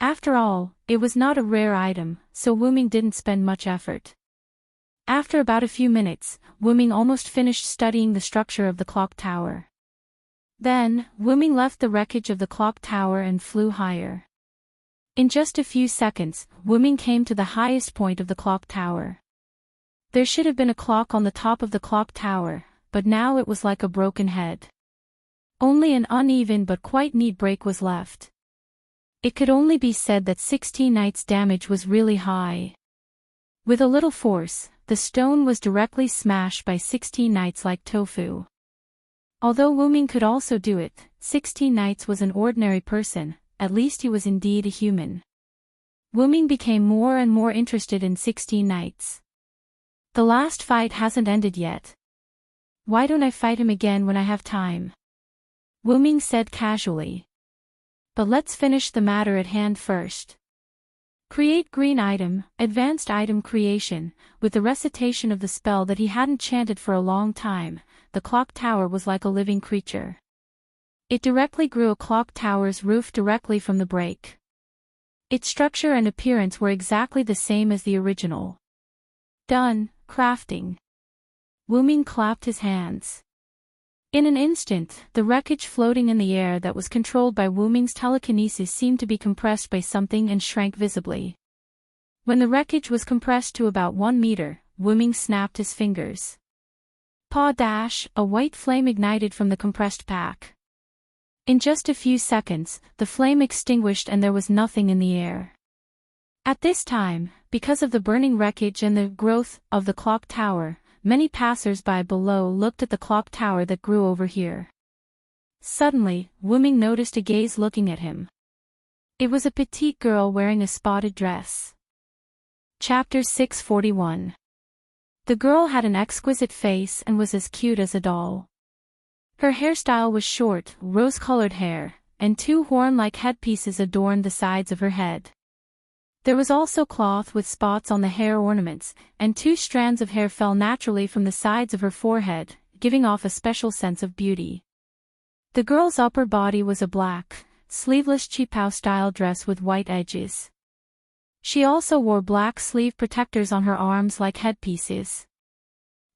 After all, it was not a rare item, so Wuming didn't spend much effort. After about a few minutes, Wuming almost finished studying the structure of the clock tower. Then, Wuming left the wreckage of the clock tower and flew higher. In just a few seconds, Wuming came to the highest point of the clock tower. There should have been a clock on the top of the clock tower, but now it was like a broken head. Only an uneven but quite neat break was left. It could only be said that 16 Knights' damage was really high. With a little force, the stone was directly smashed by 16 Knights like tofu. Although Wuming could also do it, 16 Knights was an ordinary person, at least he was indeed a human. Wuming became more and more interested in 16 Knights. The last fight hasn't ended yet. Why don't I fight him again when I have time? Wuming said casually. But let's finish the matter at hand first. Create green item, advanced item creation. With the recitation of the spell that he hadn't chanted for a long time, the clock tower was like a living creature. It directly grew a clock tower's roof directly from the break. Its structure and appearance were exactly the same as the original. Done, crafting. Wuming clapped his hands. In an instant, the wreckage floating in the air that was controlled by Wuming's telekinesis seemed to be compressed by something and shrank visibly. When the wreckage was compressed to about 1 meter, Wuming snapped his fingers. Paw dash, a white flame ignited from the compressed pack. In just a few seconds, the flame extinguished and there was nothing in the air. At this time, because of the burning wreckage and the growth of the clock tower, many passers-by below looked at the clock tower that grew over here. Suddenly, Wu Ming noticed a gaze looking at him. It was a petite girl wearing a spotted dress. Chapter 641. The girl had an exquisite face and was as cute as a doll. Her hairstyle was short, rose-colored hair, and two horn-like headpieces adorned the sides of her head. There was also cloth with spots on the hair ornaments, and two strands of hair fell naturally from the sides of her forehead, giving off a special sense of beauty. The girl's upper body was a black, sleeveless cheapao-style dress with white edges. She also wore black sleeve protectors on her arms like headpieces.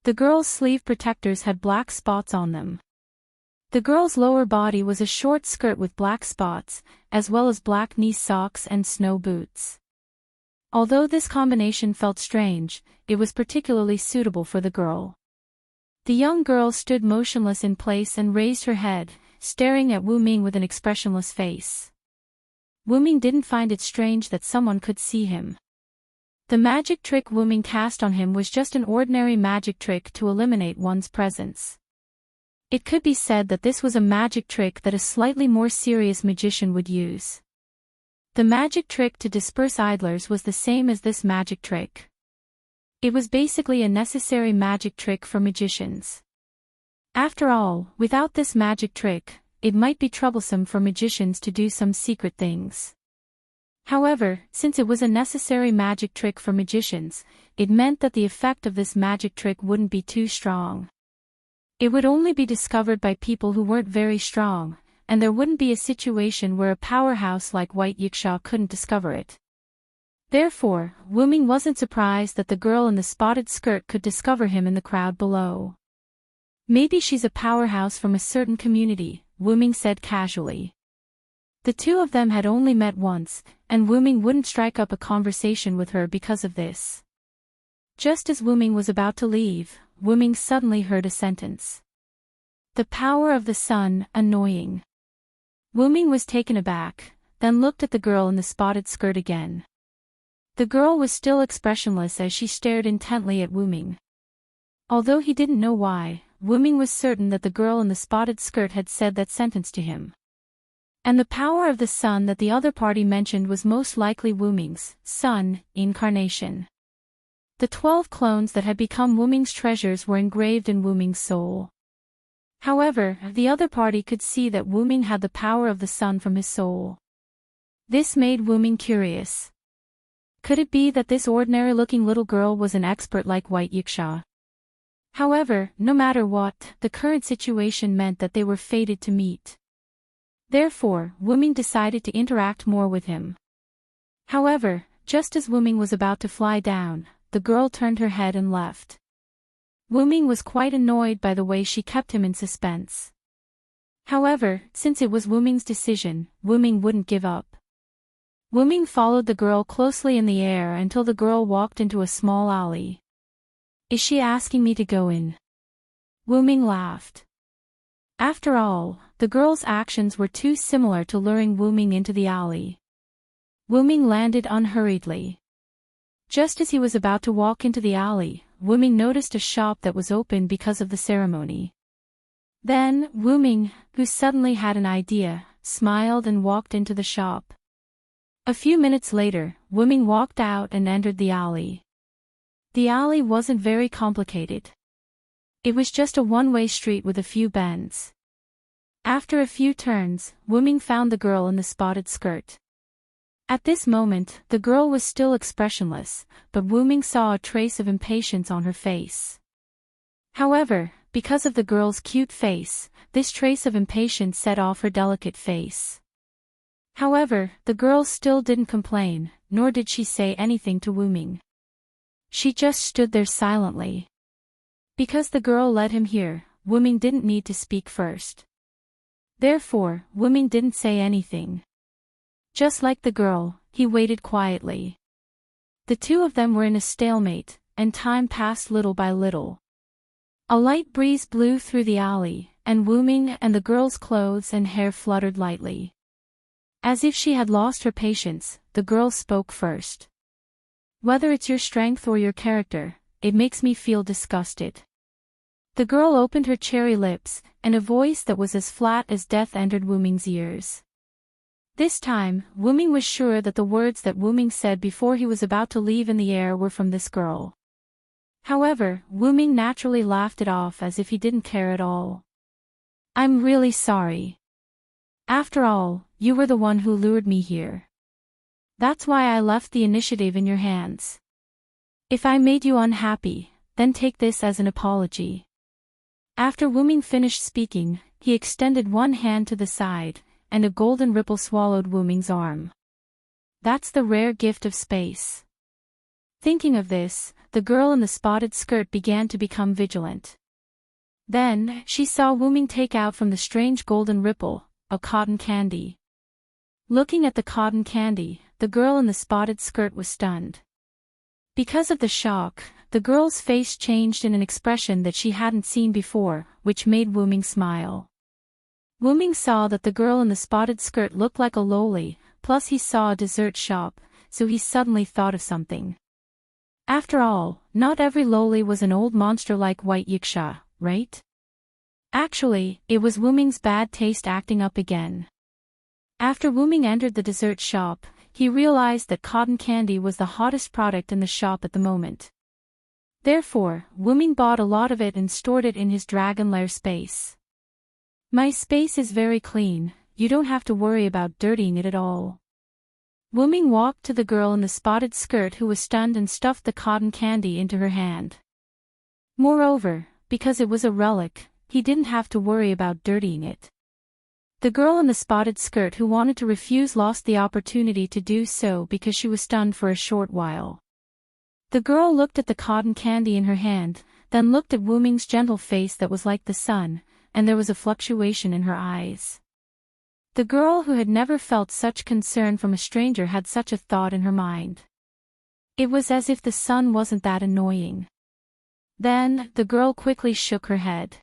The girl's sleeve protectors had black spots on them. The girl's lower body was a short skirt with black spots, as well as black knee socks and snow boots. Although this combination felt strange, it was particularly suitable for the girl. The young girl stood motionless in place and raised her head, staring at Wu Ming with an expressionless face. Wu Ming didn't find it strange that someone could see him. The magic trick Wu Ming cast on him was just an ordinary magic trick to eliminate one's presence. It could be said that this was a magic trick that a slightly more serious magician would use. The magic trick to disperse idlers was the same as this magic trick. It was basically a necessary magic trick for magicians. After all, without this magic trick, it might be troublesome for magicians to do some secret things. However, since it was a necessary magic trick for magicians, it meant that the effect of this magic trick wouldn't be too strong. It would only be discovered by people who weren't very strong, and there wouldn't be a situation where a powerhouse like White Yiksha couldn't discover it. Therefore, Wu Ming wasn't surprised that the girl in the spotted skirt could discover him in the crowd below. Maybe she's a powerhouse from a certain community, Wu Ming said casually. The two of them had only met once, and Wu Ming wouldn't strike up a conversation with her because of this. Just as Wu Ming was about to leave, Wu Ming suddenly heard a sentence. The power of the sun, annoying. Wu Ming was taken aback, then looked at the girl in the spotted skirt again. The girl was still expressionless as she stared intently at Wu Ming. Although he didn't know why, Wu Ming was certain that the girl in the spotted skirt had said that sentence to him. And the power of the sun that the other party mentioned was most likely Wu Ming's sun incarnation. The 12 clones that had become Wu Ming's treasures were engraved in Wu Ming's soul. However, the other party could see that Wu Ming had the power of the sun from his soul. This made Wu Ming curious. Could it be that this ordinary-looking little girl was an expert like White Yiksha? However, no matter what, the current situation meant that they were fated to meet. Therefore, Wu Ming decided to interact more with him. However, just as Wu Ming was about to fly down, the girl turned her head and left. Wu Ming was quite annoyed by the way she kept him in suspense. However, since it was Wu Ming's decision, Wu Ming wouldn't give up. Wu Ming followed the girl closely in the air until the girl walked into a small alley. Is she asking me to go in? Wu Ming laughed. After all, the girl's actions were too similar to luring Wu Ming into the alley. Wu Ming landed unhurriedly. Just as he was about to walk into the alley, Wu Ming noticed a shop that was open because of the ceremony. Then, Wu Ming, who suddenly had an idea, smiled and walked into the shop. A few minutes later, Wu Ming walked out and entered the alley. The alley wasn't very complicated. It was just a one-way street with a few bends. After a few turns, Wu Ming found the girl in the spotted skirt. At this moment, the girl was still expressionless, but Wu Ming saw a trace of impatience on her face. However, because of the girl's cute face, this trace of impatience set off her delicate face. However, the girl still didn't complain, nor did she say anything to Wu Ming. She just stood there silently. Because the girl led him here, Wu Ming didn't need to speak first. Therefore, Wu Ming didn't say anything. Just like the girl, he waited quietly. The two of them were in a stalemate, and time passed little by little. A light breeze blew through the alley, and Wu Ming and the girl's clothes and hair fluttered lightly. As if she had lost her patience, the girl spoke first. Whether it's your strength or your character, it makes me feel disgusted. The girl opened her cherry lips, and a voice that was as flat as death entered Wu Ming's ears. This time, Wu Ming was sure that the words that Wu Ming said before he was about to leave in the air were from this girl. However, Wu Ming naturally laughed it off as if he didn't care at all. "I'm really sorry. After all, you were the one who lured me here. That's why I left the initiative in your hands. If I made you unhappy, then take this as an apology." After Wu Ming finished speaking, he extended one hand to the side, and a golden ripple swallowed Wu Ming's arm. That's the rare gift of space. Thinking of this, the girl in the spotted skirt began to become vigilant. Then, she saw Wu Ming take out from the strange golden ripple, a cotton candy. Looking at the cotton candy, the girl in the spotted skirt was stunned. Because of the shock, the girl's face changed in an expression that she hadn't seen before, which made Wu Ming smile. Wu Ming saw that the girl in the spotted skirt looked like a loli, plus he saw a dessert shop, so he suddenly thought of something. After all, not every loli was an old monster like White Yiksha, right? Actually, it was Wu Ming's bad taste acting up again. After Wu Ming entered the dessert shop, he realized that cotton candy was the hottest product in the shop at the moment. Therefore, Wu Ming bought a lot of it and stored it in his dragon lair space. "My space is very clean, you don't have to worry about dirtying it at all." Wu Ming walked to the girl in the spotted skirt who was stunned and stuffed the cotton candy into her hand. Moreover, because it was a relic, he didn't have to worry about dirtying it. The girl in the spotted skirt who wanted to refuse lost the opportunity to do so because she was stunned for a short while. The girl looked at the cotton candy in her hand, then looked at Wu Ming's gentle face that was like the sun, and there was a fluctuation in her eyes. The girl who had never felt such concern from a stranger had such a thought in her mind. It was as if the sun wasn't that annoying. Then, the girl quickly shook her head.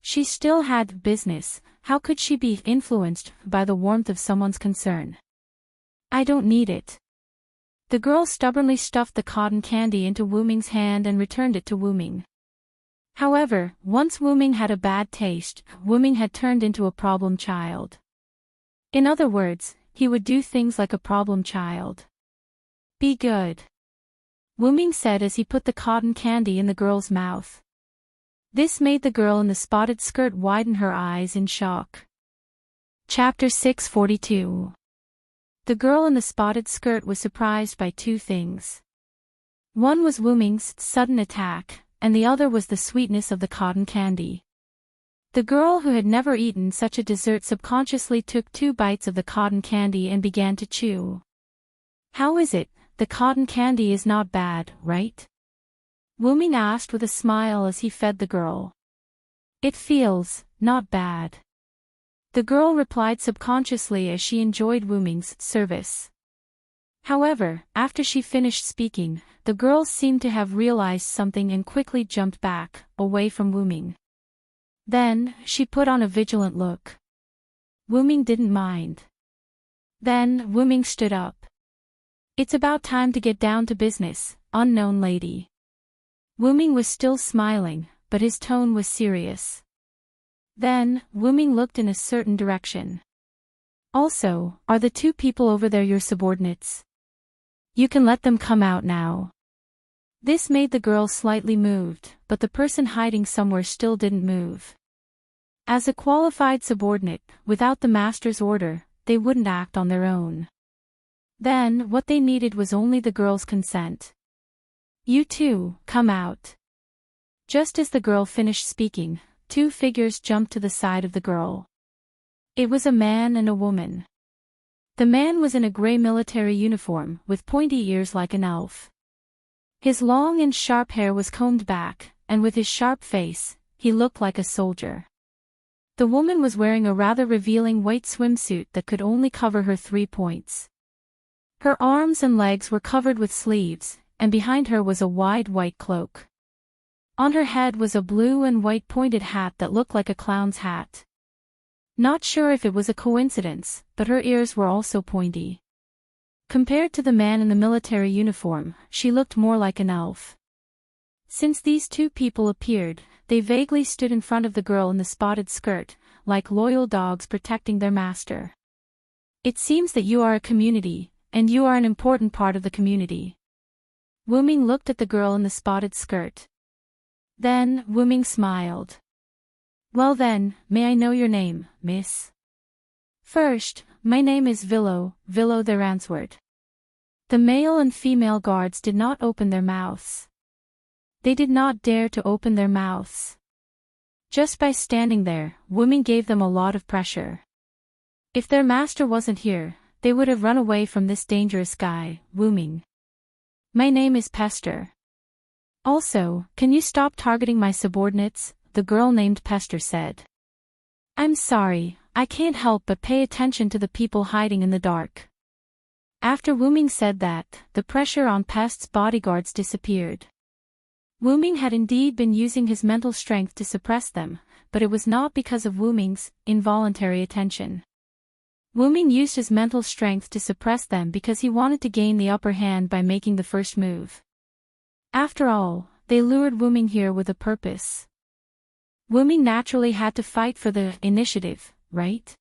She still had business, how could she be influenced by the warmth of someone's concern? "I don't need it." The girl stubbornly stuffed the cotton candy into Wu Ming's hand and returned it to Wu Ming. However, once Wu Ming had a bad taste, Wu Ming had turned into a problem child. In other words, he would do things like a problem child. "Be good," Wu Ming said as he put the cotton candy in the girl's mouth. This made the girl in the spotted skirt widen her eyes in shock. Chapter 642. The girl in the spotted skirt was surprised by two things. One was Wu Ming's sudden attack, and the other was the sweetness of the cotton candy. The girl who had never eaten such a dessert subconsciously took 2 bites of the cotton candy and began to chew. "How is it? The cotton candy is not bad, right?" Wu Ming asked with a smile as he fed the girl. "It feels, not bad." The girl replied subconsciously as she enjoyed Wu Ming's service. However, after she finished speaking, the girl seemed to have realized something and quickly jumped back, away from Wu Ming. Then, she put on a vigilant look. Wu Ming didn't mind. Then, Wu Ming stood up. "It's about time to get down to business, unknown lady." Wu Ming was still smiling, but his tone was serious. Then, Wu Ming looked in a certain direction. "Also, are the 2 people over there your subordinates? You can let them come out now." This made the girl slightly moved, but the person hiding somewhere still didn't move. As a qualified subordinate, without the master's order, they wouldn't act on their own. Then, what they needed was only the girl's consent. "You two, come out." Just as the girl finished speaking, 2 figures jumped to the side of the girl. It was a man and a woman. The man was in a gray military uniform, with pointy ears like an elf. His long and sharp hair was combed back, and with his sharp face, he looked like a soldier. The woman was wearing a rather revealing white swimsuit that could only cover her 3 points. Her arms and legs were covered with sleeves, and behind her was a wide white cloak. On her head was a blue and white pointed hat that looked like a clown's hat. Not sure if it was a coincidence, but her ears were also pointy. Compared to the man in the military uniform, she looked more like an elf. Since these two people appeared, they vaguely stood in front of the girl in the spotted skirt, like loyal dogs protecting their master. It seems that you are a community, and you are an important part of the community. Wu-Ming looked at the girl in the spotted skirt. Then, Wu-Ming smiled. Well then, may I know your name, miss? First, my name is Villo there answered. The male and female guards did not open their mouths. They did not dare to open their mouths. Just by standing there, Wu-Ming gave them a lot of pressure. If their master wasn't here, they would have run away from this dangerous guy, Wu-Ming. My name is Pester. Also, can you stop targeting my subordinates? The girl named Pester said. I'm sorry, I can't help but pay attention to the people hiding in the dark. After Wu-Ming said that, the pressure on Pest's bodyguards disappeared. Wu-Ming had indeed been using his mental strength to suppress them, but it was not because of Wu-Ming's involuntary attention. Wu-Ming used his mental strength to suppress them because he wanted to gain the upper hand by making the first move. After all, they lured Wu-Ming here with a purpose. Wu-Ming naturally had to fight for the initiative, right?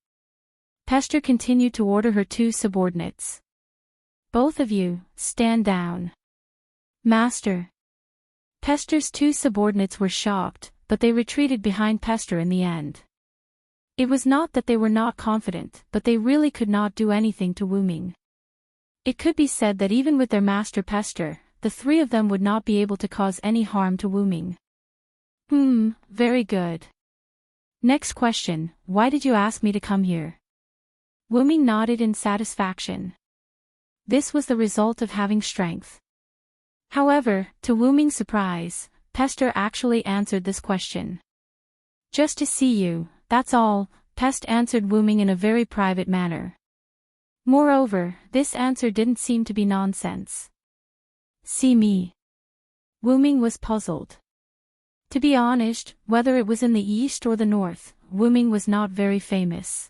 Pester continued to order her two subordinates. Both of you, stand down. Master. Pester's two subordinates were shocked, but they retreated behind Pester in the end. It was not that they were not confident, but they really could not do anything to Wu-Ming. It could be said that even with their master Pester, the three of them would not be able to cause any harm to Wu-Ming. Very good. Next question, why did you ask me to come here? Wu-Ming nodded in satisfaction. This was the result of having strength. However, to Wu-Ming's surprise, Pester actually answered this question. Just to see you, that's all, Pest answered Wu-Ming in a very private manner. Moreover, this answer didn't seem to be nonsense. See me. Wu-Ming was puzzled. To be honest, whether it was in the east or the north, Wu-Ming was not very famous.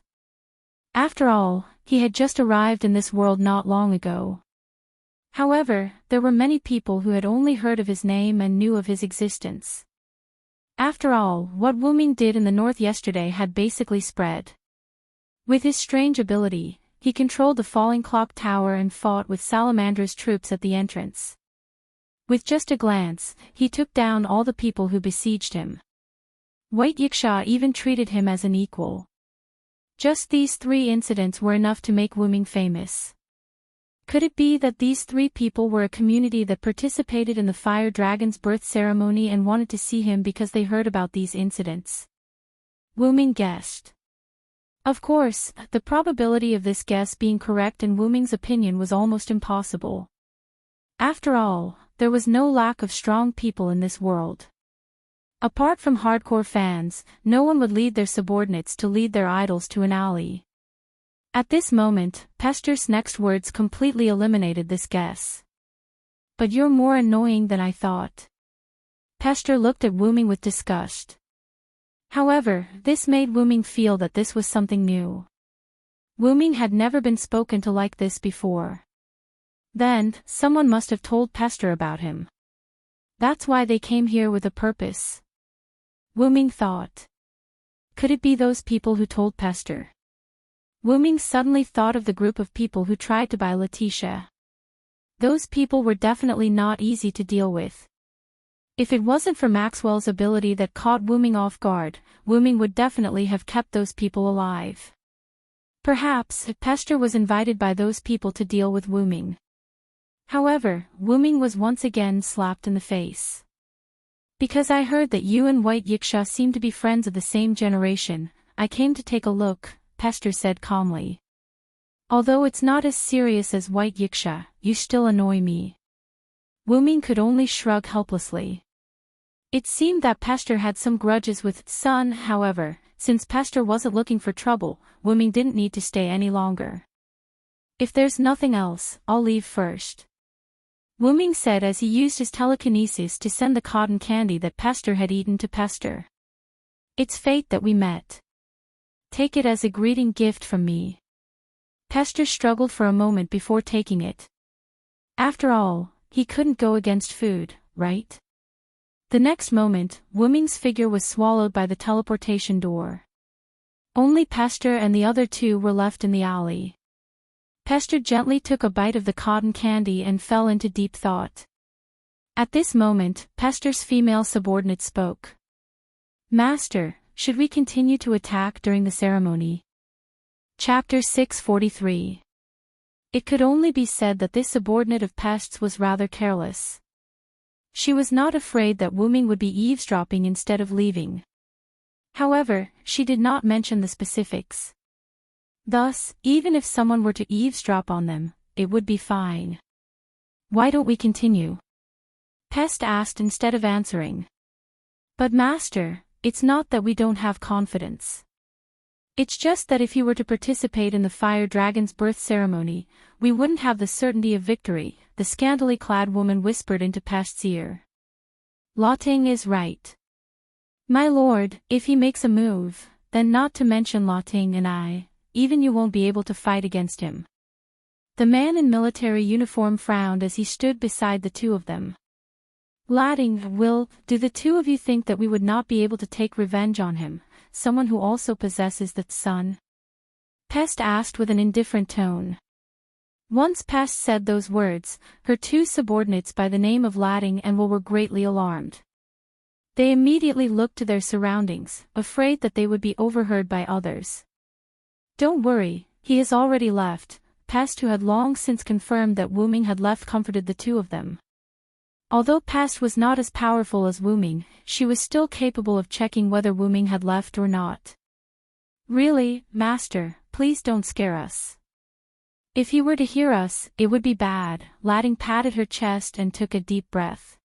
After all, he had just arrived in this world not long ago. However, there were many people who had only heard of his name and knew of his existence. After all, what Wu-Ming did in the north yesterday had basically spread. With his strange ability, he controlled the falling clock tower and fought with Salamandra's troops at the entrance. With just a glance, he took down all the people who besieged him. White Yiksha even treated him as an equal. Just these three incidents were enough to make Wu-Ming famous. Could it be that these three people were a community that participated in the fire dragon's birth ceremony and wanted to see him because they heard about these incidents? Wu-Ming guessed. Of course, the probability of this guess being correct in Wu-Ming's opinion was almost impossible. After all, there was no lack of strong people in this world. Apart from hardcore fans, no one would lead their subordinates to lead their idols to an alley. At this moment, Pester's next words completely eliminated this guess. But you're more annoying than I thought. Pester looked at Wu-Ming with disgust. However, this made Wu-Ming feel that this was something new. Wu-Ming had never been spoken to like this before. Then, someone must have told Pester about him. That's why they came here with a purpose. Wu-Ming thought. Could it be those people who told Pester? Wu-Ming suddenly thought of the group of people who tried to buy Letitia. Those people were definitely not easy to deal with. If it wasn't for Maxwell's ability that caught Wu-Ming off guard, Wu-Ming would definitely have kept those people alive. Perhaps, Pester was invited by those people to deal with Wu-Ming. However, Wu-Ming was once again slapped in the face. Because I heard that you and White Yiksha seem to be friends of the same generation, I came to take a look, Pester said calmly. Although it's not as serious as White Yiksha, you still annoy me. Wu-Ming could only shrug helplessly. It seemed that Pester had some grudges with Sun, however, since Pester wasn't looking for trouble, Wu-Ming didn't need to stay any longer. If there's nothing else, I'll leave first. Wu-Ming said as he used his telekinesis to send the cotton candy that Pester had eaten to Pester. It's fate that we met. Take it as a greeting gift from me. Pester struggled for a moment before taking it. After all, he couldn't go against food, right? The next moment, Wu Ming's figure was swallowed by the teleportation door. Only Pester and the other two were left in the alley. Pester gently took a bite of the cotton candy and fell into deep thought. At this moment, Pester's female subordinate spoke. Master, should we continue to attack during the ceremony? Chapter 643. It could only be said that this subordinate of Pest's was rather careless. She was not afraid that Wu Ming would be eavesdropping instead of leaving. However, she did not mention the specifics. Thus, even if someone were to eavesdrop on them, it would be fine. Why don't we continue? Pest asked instead of answering. But Master, it's not that we don't have confidence. It's just that if you were to participate in the fire dragon's birth ceremony, we wouldn't have the certainty of victory, the scantily clad woman whispered into Pest's ear. La Ting is right. My lord, if he makes a move, then not to mention La Ting and I, even you won't be able to fight against him. The man in military uniform frowned as he stood beside the two of them. Ladding, do the two of you think that we would not be able to take revenge on him, someone who also possesses the sun? Pest asked with an indifferent tone. Once Pest said those words, her two subordinates by the name of Ladding and Will were greatly alarmed. They immediately looked to their surroundings, afraid that they would be overheard by others. Don't worry, he has already left. Pest, who had long since confirmed that Wu Ming had left, comforted the two of them. Although Pest was not as powerful as Wu Ming, she was still capable of checking whether Wu Ming had left or not. Really, Master, please don't scare us. If he were to hear us, it would be bad. Ladding patted her chest and took a deep breath.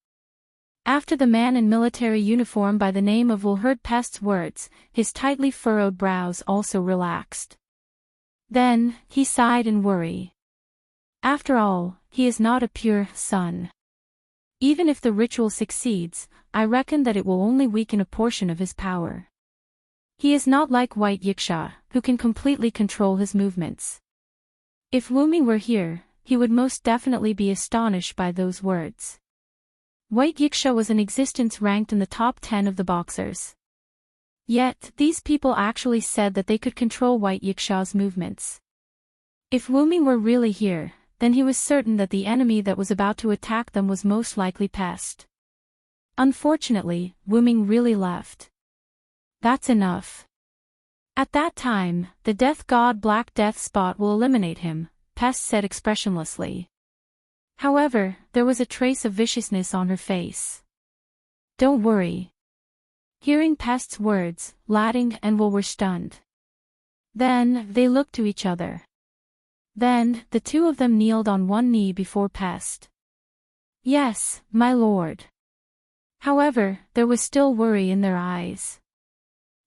After the man in military uniform by the name of Will heard Pest's words, his tightly furrowed brows also relaxed. Then, he sighed in worry. After all, he is not a pure son. Even if the ritual succeeds, I reckon that it will only weaken a portion of his power. He is not like White Yiksha, who can completely control his movements. If Wu Ming were here, he would most definitely be astonished by those words. White Yiksha was an existence ranked in the top 10 of the boxers. Yet, these people actually said that they could control White Yiksha's movements. If Wu Ming were really here, then he was certain that the enemy that was about to attack them was most likely Pest. Unfortunately, Wu Ming really left. That's enough. At that time, the death god Black Death Spot will eliminate him, Pest said expressionlessly. However, there was a trace of viciousness on her face. Don't worry. Hearing Pest's words, Ladding and Will were stunned. Then, they looked to each other. Then, the two of them kneeled on one knee before Pest. Yes, my lord. However, there was still worry in their eyes.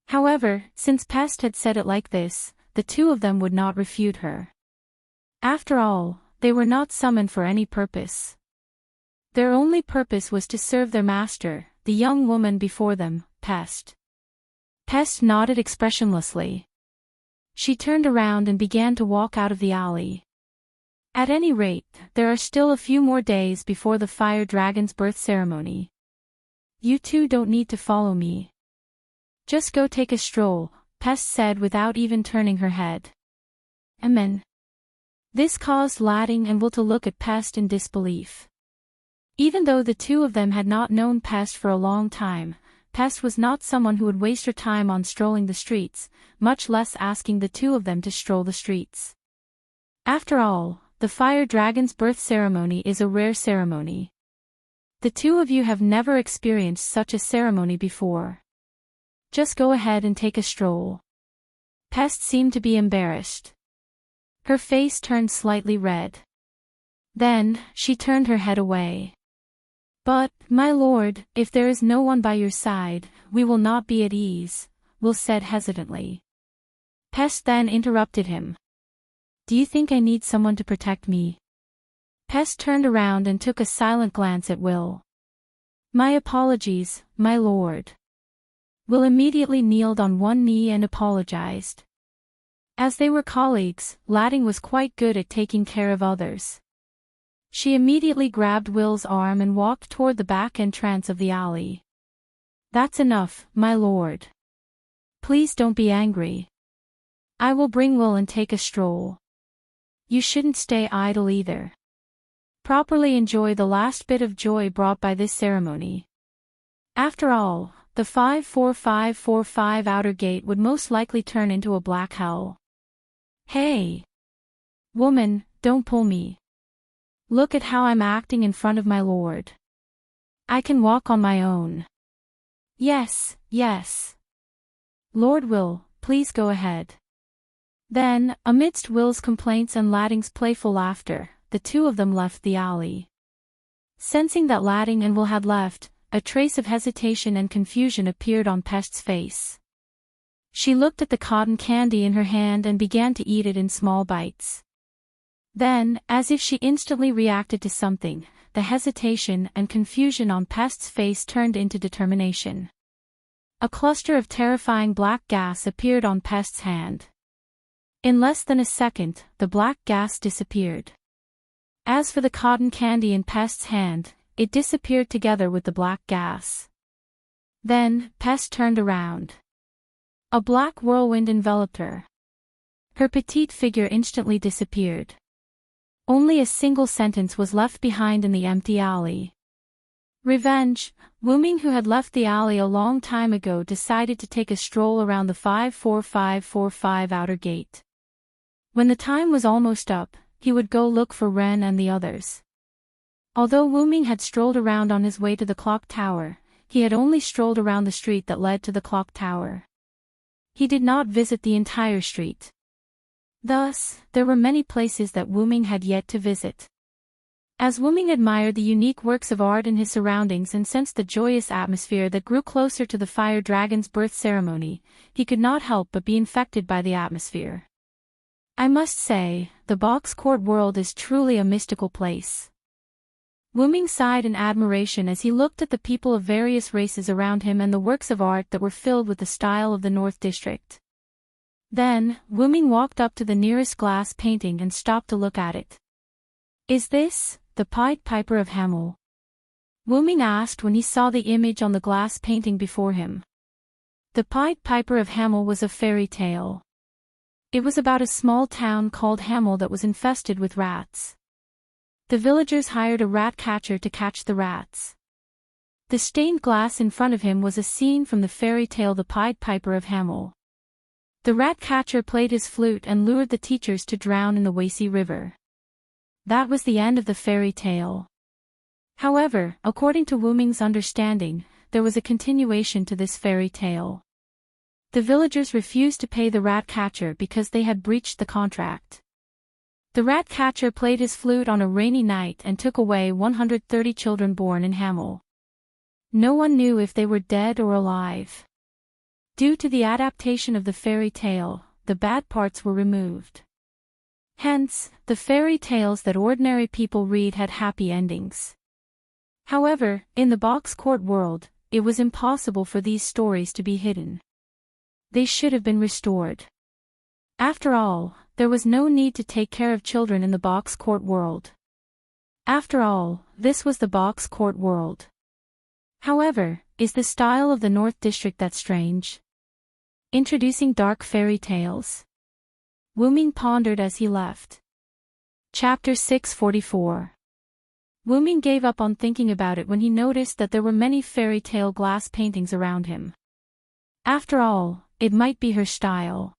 However, since Pest had said it like this, the two of them would not refute her. After all, they were not summoned for any purpose. Their only purpose was to serve their master, the young woman before them, Pest. Pest nodded expressionlessly. She turned around and began to walk out of the alley. At any rate, there are still a few more days before the fire dragon's birth ceremony. You two don't need to follow me. Just go take a stroll, Pest said without even turning her head. Amen. This caused Ladding and Will to look at Pest in disbelief. Even though the two of them had not known Pest for a long time, Pest was not someone who would waste her time on strolling the streets, much less asking the two of them to stroll the streets. After all, the fire dragon's birth ceremony is a rare ceremony. The two of you have never experienced such a ceremony before. Just go ahead and take a stroll. Pest seemed to be embarrassed. Her face turned slightly red. Then, she turned her head away. But, my lord, if there is no one by your side, we will not be at ease, Will said hesitantly. Pest then interrupted him. Do you think I need someone to protect me? Pest turned around and took a silent glance at Will. My apologies, my lord. Will immediately kneeled on one knee and apologized. As they were colleagues, Ladding was quite good at taking care of others. She immediately grabbed Will's arm and walked toward the back entrance of the alley. That's enough, my lord. Please don't be angry. I will bring Will and take a stroll. You shouldn't stay idle either. Properly enjoy the last bit of joy brought by this ceremony. After all, the 54545 outer gate would most likely turn into a black hell. Hey! Woman, don't pull me. Look at how I'm acting in front of my lord. I can walk on my own. Yes, yes. Lord Will, please go ahead. Then, amidst Will's complaints and Ladding's playful laughter, the two of them left the alley. Sensing that Ladding and Will had left, a trace of hesitation and confusion appeared on Pest's face. She looked at the cotton candy in her hand and began to eat it in small bites. Then, as if she instantly reacted to something, the hesitation and confusion on Pest's face turned into determination. A cluster of terrifying black gas appeared on Pest's hand. In less than a second, the black gas disappeared. As for the cotton candy in Pest's hand, it disappeared together with the black gas. Then, Pest turned around. A black whirlwind enveloped her. Her petite figure instantly disappeared. Only a single sentence was left behind in the empty alley. Revenge. Wuming, who had left the alley a long time ago, decided to take a stroll around the 54545 outer gate. When the time was almost up, he would go look for Ren and the others. Although Wuming had strolled around on his way to the clock tower, he had only strolled around the street that led to the clock tower. He did not visit the entire street. Thus, there were many places that Wuming had yet to visit. As Wuming admired the unique works of art in his surroundings and sensed the joyous atmosphere that grew closer to the fire dragon's birth ceremony, he could not help but be infected by the atmosphere. I must say, the box court world is truly a mystical place. Wuming sighed in admiration as he looked at the people of various races around him and the works of art that were filled with the style of the North District. Then, Wuming walked up to the nearest glass painting and stopped to look at it. Is this the Pied Piper of Hameln? Wuming asked when he saw the image on the glass painting before him. The Pied Piper of Hameln was a fairy tale. It was about a small town called Hameln that was infested with rats. The villagers hired a rat catcher to catch the rats. The stained glass in front of him was a scene from the fairy tale The Pied Piper of Hameln. The rat catcher played his flute and lured the teachers to drown in the Wacy River. That was the end of the fairy tale. However, according to Wuming's understanding, there was a continuation to this fairy tale. The villagers refused to pay the rat catcher because they had breached the contract. The rat catcher played his flute on a rainy night and took away 130 children born in Hameln. No one knew if they were dead or alive. Due to the adaptation of the fairy tale, the bad parts were removed. Hence, the fairy tales that ordinary people read had happy endings. However, in the box court world, it was impossible for these stories to be hidden. They should have been restored. After all, there was no need to take care of children in the box court world. After all, this was the box court world. However, is the style of the North District that strange? Introducing dark fairy tales? Wuming pondered as he left. Chapter 644. Wuming gave up on thinking about it when he noticed that there were many fairy tale glass paintings around him. After all, it might be her style.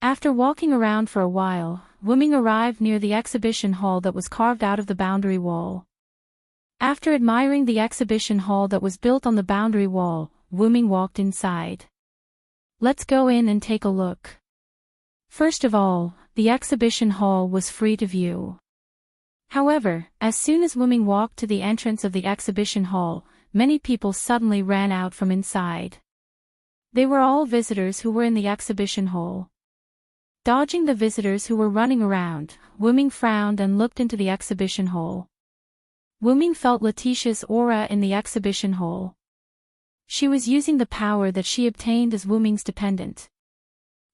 After walking around for a while, Wuming arrived near the exhibition hall that was carved out of the boundary wall. After admiring the exhibition hall that was built on the boundary wall, Wuming walked inside. Let's go in and take a look. First of all, the exhibition hall was free to view. However, as soon as Wuming walked to the entrance of the exhibition hall, many people suddenly ran out from inside. They were all visitors who were in the exhibition hall. Dodging the visitors who were running around, Wuming frowned and looked into the exhibition hall. Wuming felt Letitia's aura in the exhibition hall. She was using the power that she obtained as Wuming's dependent.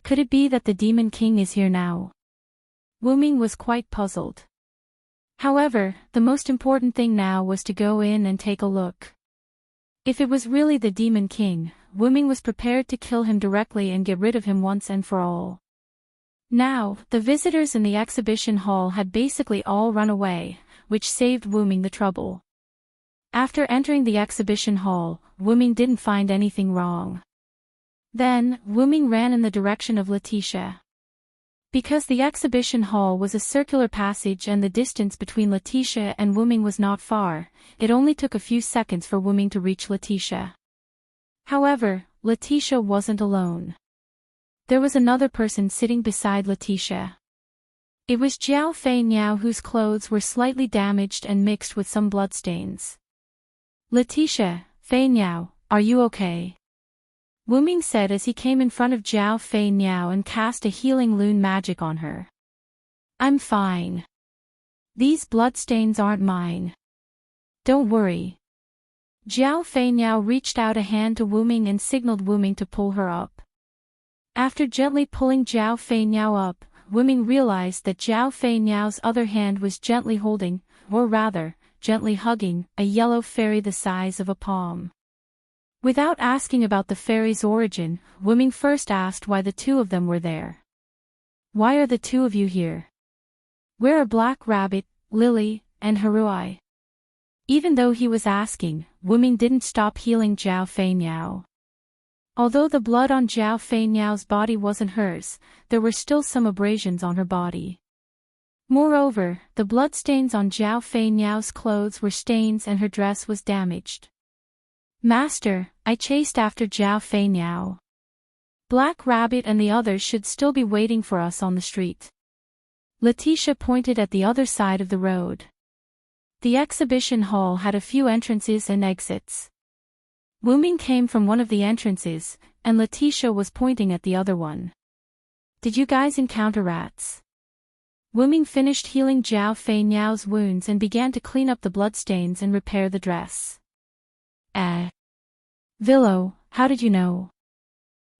Could it be that the Demon King is here now? Wuming was quite puzzled. However, the most important thing now was to go in and take a look. If it was really the Demon King, Wu-Ming was prepared to kill him directly and get rid of him once and for all. Now, the visitors in the exhibition hall had basically all run away, which saved Wu-Ming the trouble. After entering the exhibition hall, Wu-Ming didn't find anything wrong. Then, Wu-Ming ran in the direction of Letitia. Because the exhibition hall was a circular passage and the distance between Letitia and Wu-Ming was not far, it only took a few seconds for Wu-Ming to reach Letitia. However, Letitia wasn't alone. There was another person sitting beside Letitia. It was Jiao Fei Niao, whose clothes were slightly damaged and mixed with some bloodstains. "Letitia, Fei Niao, are you okay?" Wu-Ming said as he came in front of Jiao Fei Niao and cast a healing loon magic on her. "I'm fine. These bloodstains aren't mine. Don't worry." Jiao Fei Niao reached out a hand to Wu-Ming and signaled Wu-Ming to pull her up. After gently pulling Jiao Fei Niao up, Wu-Ming realized that Jiao Fei Niao's other hand was gently holding, or rather, gently hugging, a yellow fairy the size of a palm. Without asking about the fairy's origin, Wu-Ming first asked why the two of them were there. "Why are the two of you here? Where are Black Rabbit, Lily, and Haruai?" Even though he was asking, Wu-Ming didn't stop healing Jiao Fei Niao. Although the blood on Jiao Fei Niao's body wasn't hers, there were still some abrasions on her body. Moreover, the bloodstains on Jiao Fei Niao's clothes were stains and her dress was damaged. "Master, I chased after Jiao Fei Niao. Black Rabbit and the others should still be waiting for us on the street." Letitia pointed at the other side of the road. The exhibition hall had a few entrances and exits. Wu-Ming came from one of the entrances, and Letitia was pointing at the other one. "Did you guys encounter rats?" Wu-Ming finished healing Jiao Fei Niao's wounds and began to clean up the bloodstains and repair the dress. Villo, how did you know?"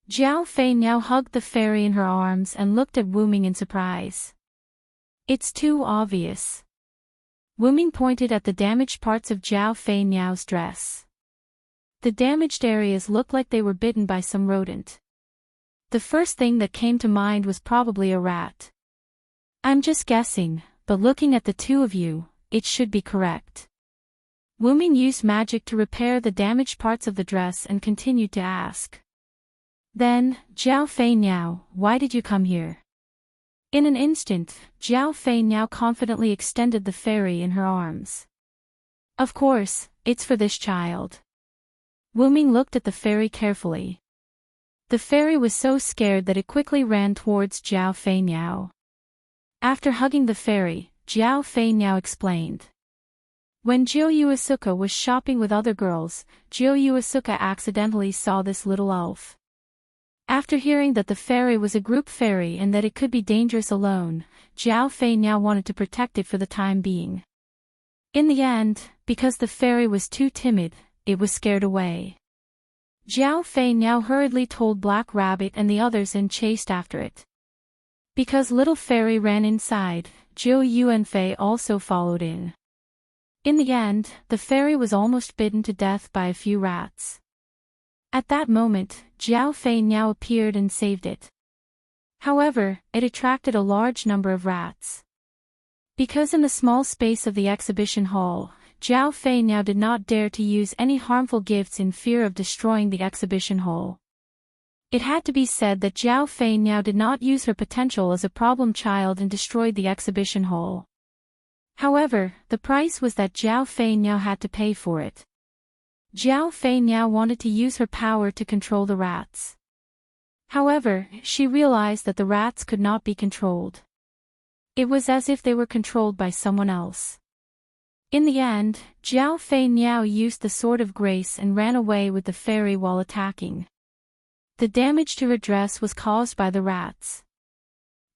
Jiao Fei Niao hugged the fairy in her arms and looked at Wu-Ming in surprise. "It's too obvious." Wu-Ming pointed at the damaged parts of Jiao Fei Niao's dress. The damaged areas looked like they were bitten by some rodent. The first thing that came to mind was probably a rat. "I'm just guessing, but looking at the two of you, it should be correct." Wu-Ming used magic to repair the damaged parts of the dress and continued to ask. Then, "Jiao Fei Niao, why did you come here?" In an instant, Jiao Fei Niao confidently extended the fairy in her arms. "Of course, it's for this child." Wu-Ming looked at the fairy carefully. The fairy was so scared that it quickly ran towards Jiao Fei Niao. After hugging the fairy, Jiao Fei Niao explained. When Jiu Yuasuka was shopping with other girls, Jiu Yuasuka accidentally saw this little elf. After hearing that the fairy was a group fairy and that it could be dangerous alone, Jiao Fei Niao wanted to protect it for the time being. In the end, because the fairy was too timid, it was scared away. Jiao Fei Niao hurriedly told Black Rabbit and the others and chased after it. Because little fairy ran inside, Jiu Yuanfei also followed in. In the end, the fairy was almost bitten to death by a few rats. At that moment, Jiao Fei Niao appeared and saved it. However, it attracted a large number of rats. Because in the small space of the exhibition hall, Jiao Fei Niao did not dare to use any harmful gifts in fear of destroying the exhibition hall. It had to be said that Jiao Fei Niao did not use her potential as a problem child and destroyed the exhibition hall. However, the price was that Jiao Fei Niao had to pay for it. Jiao Fei Niao wanted to use her power to control the rats. However, she realized that the rats could not be controlled. It was as if they were controlled by someone else. In the end, Jiao Fei Niao used the Sword of Grace and ran away with the fairy while attacking. The damage to her dress was caused by the rats.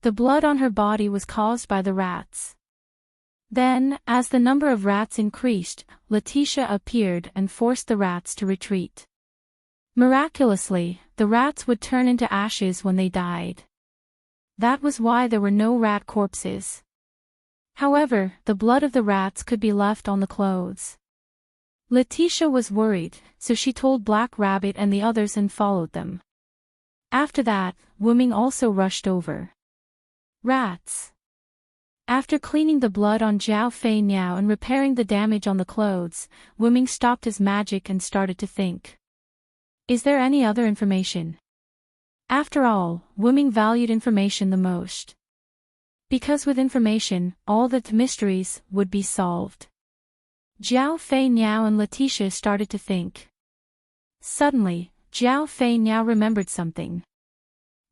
The blood on her body was caused by the rats. Then, as the number of rats increased, Letitia appeared and forced the rats to retreat. Miraculously, the rats would turn into ashes when they died. That was why there were no rat corpses. However, the blood of the rats could be left on the clothes. Letitia was worried, so she told Black Rabbit and the others and followed them. After that, Wu-Ming also rushed over. Rats. After cleaning the blood on Zhao Fei Niao and repairing the damage on the clothes, Wu-Ming stopped his magic and started to think. Is there any other information? After all, Wu-Ming valued information the most. Because with information, all the mysteries would be solved. Zhao Fei Niao and Letitia started to think. Suddenly, Zhao Fei Niao remembered something.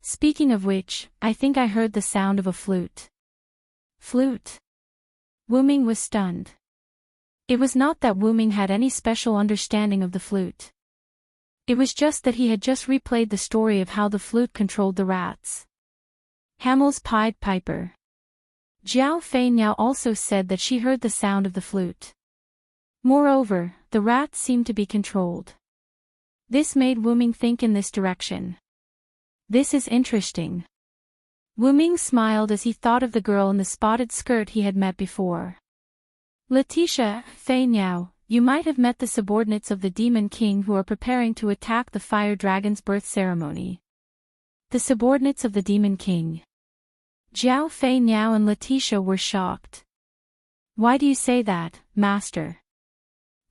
Speaking of which, I think I heard the sound of a flute. Flute? Wu-Ming was stunned. It was not that Wu-Ming had any special understanding of the flute. It was just that he had just replayed the story of how the flute controlled the rats. Hamel's Pied Piper. Zhao Fei Niao also said that she heard the sound of the flute. Moreover, the rats seemed to be controlled. This made Wu-Ming think in this direction. This is interesting. Wu-Ming smiled as he thought of the girl in the spotted skirt he had met before. Letitia, Fei Niao, you might have met the subordinates of the Demon King who are preparing to attack the Fire Dragon's birth ceremony. The subordinates of the Demon King. Zhao Fei Niao and Letitia were shocked. Why do you say that, Master?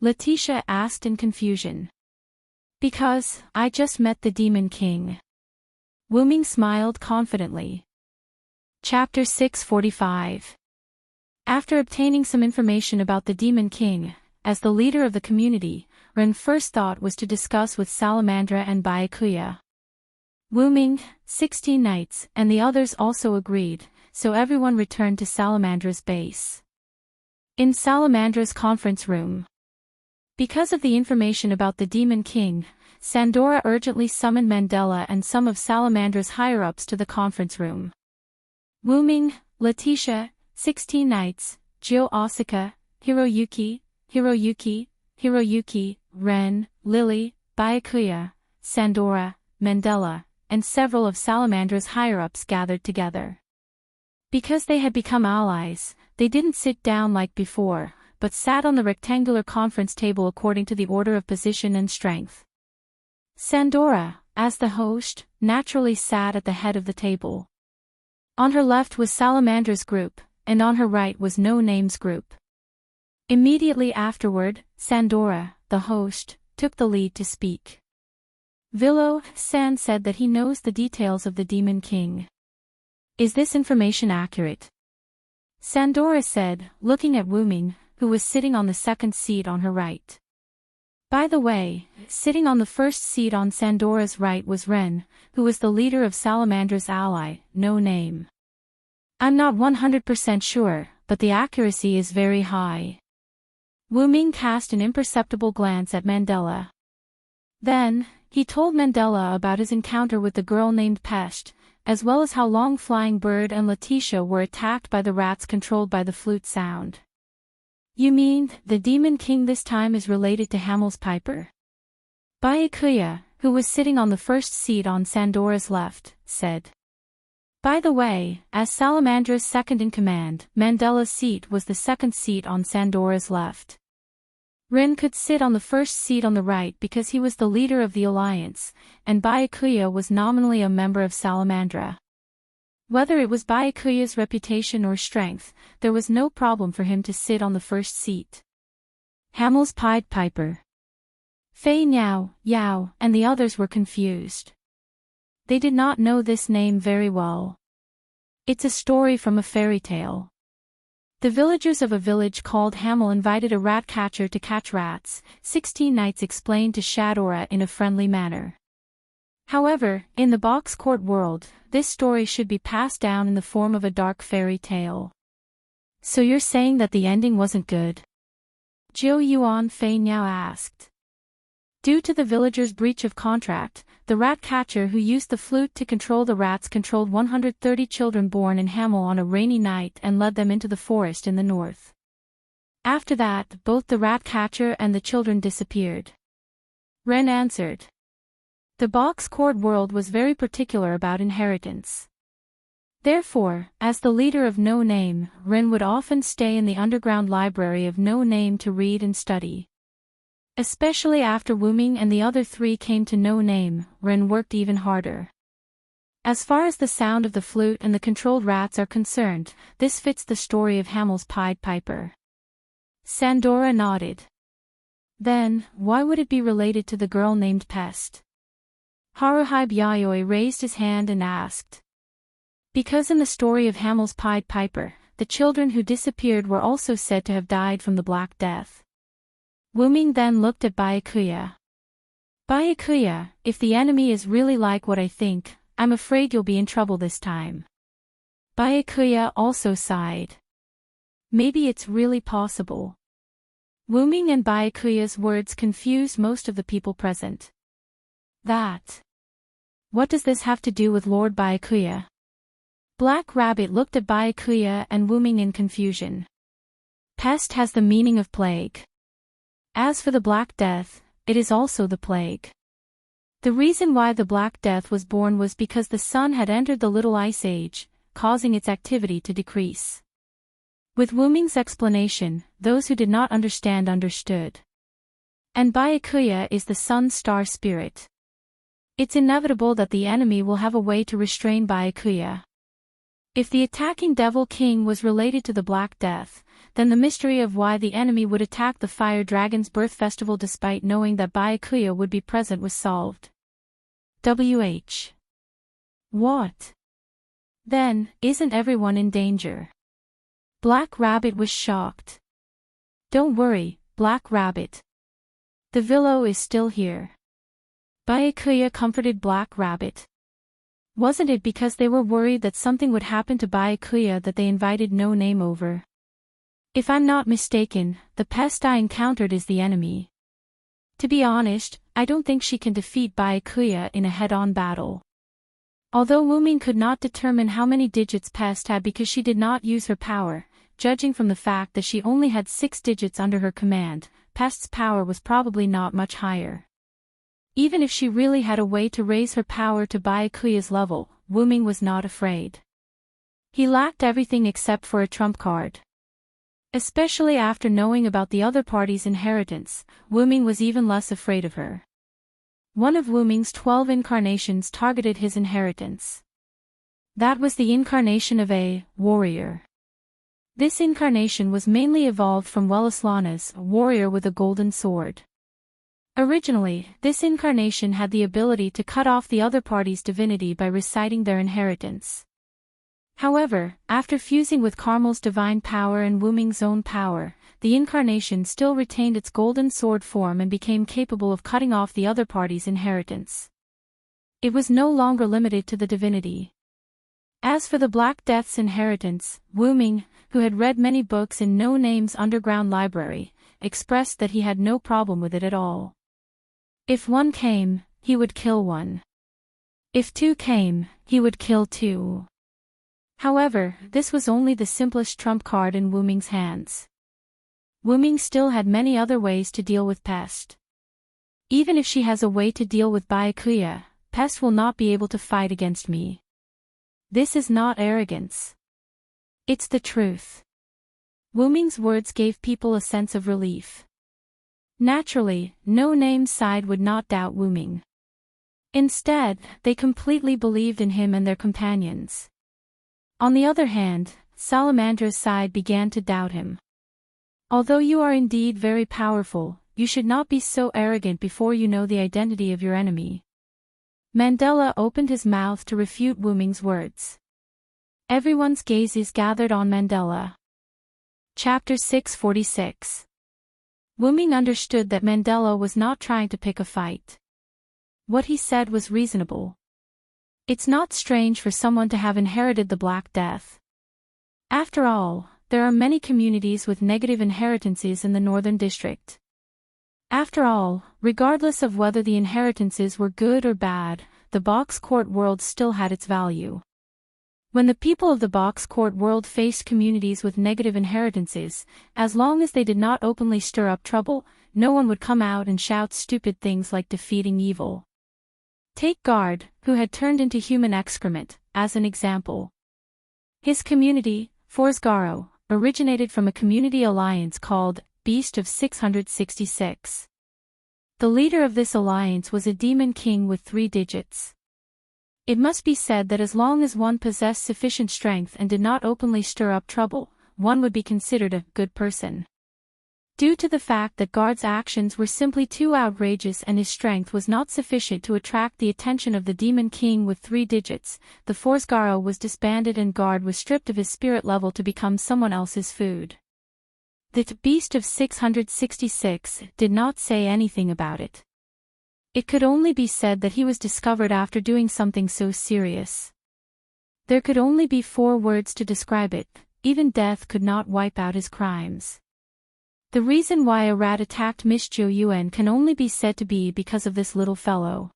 Letitia asked in confusion. Because, I just met the Demon King. Wu-Ming smiled confidently. Chapter 645. After obtaining some information about the Demon King, as the leader of the community, Ren's first thought was to discuss with Salamandra and Byakuya. Wu-Ming, 16 knights, and the others also agreed, so everyone returned to Salamandra's base. In Salamandra's conference room. Because of the information about the Demon King, Sandora urgently summoned Mandela and some of Salamandra's higher-ups to the conference room. Wu-Ming, Letitia, 16 knights, Jio Asaka, Hiroyuki, Ren, Lily, Byakuya, Sandora, Mandela, and several of Salamandra's higher-ups gathered together. Because they had become allies, they didn't sit down like before, but sat on the rectangular conference table according to the order of position and strength. Sandora, as the host, naturally sat at the head of the table. On her left was Salamandra's group, and on her right was No Name's group. Immediately afterward, Sandora, the host, took the lead to speak. Vilo San said that he knows the details of the Demon King. Is this information accurate? Sandora said, looking at Wu-Ming, who was sitting on the second seat on her right. By the way, sitting on the first seat on Sandora's right was Ren, who was the leader of Salamandra's ally, No Name. I'm not 100% sure, but the accuracy is very high. Wu-Ming cast an imperceptible glance at Mandela. Then, he told Mandela about his encounter with the girl named Pest, as well as how Long Flying Bird and Letitia were attacked by the rats controlled by the flute sound. You mean, the Demon King this time is related to Hamel's Piper? Byakuya, who was sitting on the first seat on Sandora's left, said. By the way, as Salamandra's second-in-command, Mandela's seat was the second seat on Sandora's left. Ren could sit on the first seat on the right because he was the leader of the alliance, and Byakuya was nominally a member of Salamandra. Whether it was Byakuya's reputation or strength, there was no problem for him to sit on the first seat. Hamel's Pied Piper. Fei Niao, Yao, and the others were confused. They did not know this name very well. It's a story from a fairy tale. The villagers of a village called Hamel invited a rat catcher to catch rats, 16 knights explained to Shadora in a friendly manner. However, in the box court world, this story should be passed down in the form of a dark fairy tale. So you're saying that the ending wasn't good? Zhou Yuan Fei Niao asked. Due to the villagers' breach of contract, the rat catcher who used the flute to control the rats controlled 130 children born in Hamel on a rainy night and led them into the forest in the north. After that, both the rat catcher and the children disappeared. Ren answered. The box court world was very particular about inheritance. Therefore, as the leader of No Name, Ren would often stay in the underground library of No Name to read and study. Especially after Wu Ming and the other three came to no name, Ren worked even harder. As far as the sound of the flute and the controlled rats are concerned, this fits the story of Hamel's Pied Piper. Sandora nodded. Then, why would it be related to the girl named Pest? Haruhi Yayoi raised his hand and asked. Because in the story of Hamel's Pied Piper, the children who disappeared were also said to have died from the Black Death. Wu Ming then looked at Byakuya. Byakuya, if the enemy is really like what I think, I'm afraid you'll be in trouble this time. Byakuya also sighed. Maybe it's really possible. Wu Ming and Byakuya's words confused most of the people present. What does this have to do with Lord Byakuya? Black Rabbit looked at Byakuya and Wu Ming in confusion. Pest has the meaning of plague. As for the Black Death, it is also the plague. The reason why the Black Death was born was because the sun had entered the Little Ice Age, causing its activity to decrease. With Wu Ming's explanation, those who did not understand understood. And Byakuya is the sun's star spirit. It's inevitable that the enemy will have a way to restrain Byakuya. If the attacking Devil King was related to the Black Death, then the mystery of why the enemy would attack the Fire Dragon's birth festival despite knowing that Byakuya would be present was solved. What? Then, isn't everyone in danger? Black Rabbit was shocked. Don't worry, Black Rabbit. The Villo is still here. Byakuya comforted Black Rabbit. Wasn't it because they were worried that something would happen to Byakuya that they invited No Name over? If I'm not mistaken, the pest I encountered is the enemy. To be honest, I don't think she can defeat Byakuya in a head-on battle. Although Wu Ming could not determine how many digits Pest had because she did not use her power, judging from the fact that she only had 6 digits under her command, Pest's power was probably not much higher. Even if she really had a way to raise her power to Byakuya's level, Wu Ming was not afraid. He lacked everything except for a trump card. Especially after knowing about the other party's inheritance, Wu Ming was even less afraid of her. One of Wu Ming's 12 incarnations targeted his inheritance. That was the incarnation of a warrior. This incarnation was mainly evolved from Welleslana's warrior with a golden sword. Originally, this incarnation had the ability to cut off the other party's divinity by reciting their inheritance. However, after fusing with Carmel's divine power and Wu Ming's own power, the incarnation still retained its golden sword form and became capable of cutting off the other party's inheritance. It was no longer limited to the divinity. As for the Black Death's inheritance, Wu Ming, who had read many books in No Name's underground library, expressed that he had no problem with it at all. If one came, he would kill one. If 2 came, he would kill 2. However, this was only the simplest trump card in Wu Ming's hands. Wu Ming still had many other ways to deal with Pest. Even if she has a way to deal with Byakuya, Pest will not be able to fight against me. This is not arrogance. It's the truth. Wu Ming's words gave people a sense of relief. Naturally, No Name's side would not doubt Wu Ming. Instead, they completely believed in him and their companions. On the other hand, Salamandra's side began to doubt him. Although you are indeed very powerful, you should not be so arrogant before you know the identity of your enemy. Mandela opened his mouth to refute Wu Ming's words. Everyone's gaze is gathered on Mandela. Chapter 646. Wu Ming understood that Mandela was not trying to pick a fight. What he said was reasonable. It's not strange for someone to have inherited the Black Death. After all, there are many communities with negative inheritances in the Northern District. After all, regardless of whether the inheritances were good or bad, the box court world still had its value. When the people of the box court world faced communities with negative inheritances, as long as they did not openly stir up trouble, no one would come out and shout stupid things like defeating evil. Take Guard, who had turned into human excrement, as an example. His community, Forsgaro, originated from a community alliance called Beast of 666. The leader of this alliance was a demon king with 3 digits. It must be said that as long as one possessed sufficient strength and did not openly stir up trouble, one would be considered a good person. Due to the fact that Guard's actions were simply too outrageous and his strength was not sufficient to attract the attention of the demon king with 3 digits, the force Garo was disbanded and Guard was stripped of his spirit level to become someone else's food. The beast of 666 did not say anything about it. It could only be said that he was discovered after doing something so serious. There could only be 4 words to describe it: even death could not wipe out his crimes. The reason why a rat attacked Miss Zhou Yuan can only be said to be because of this little fellow.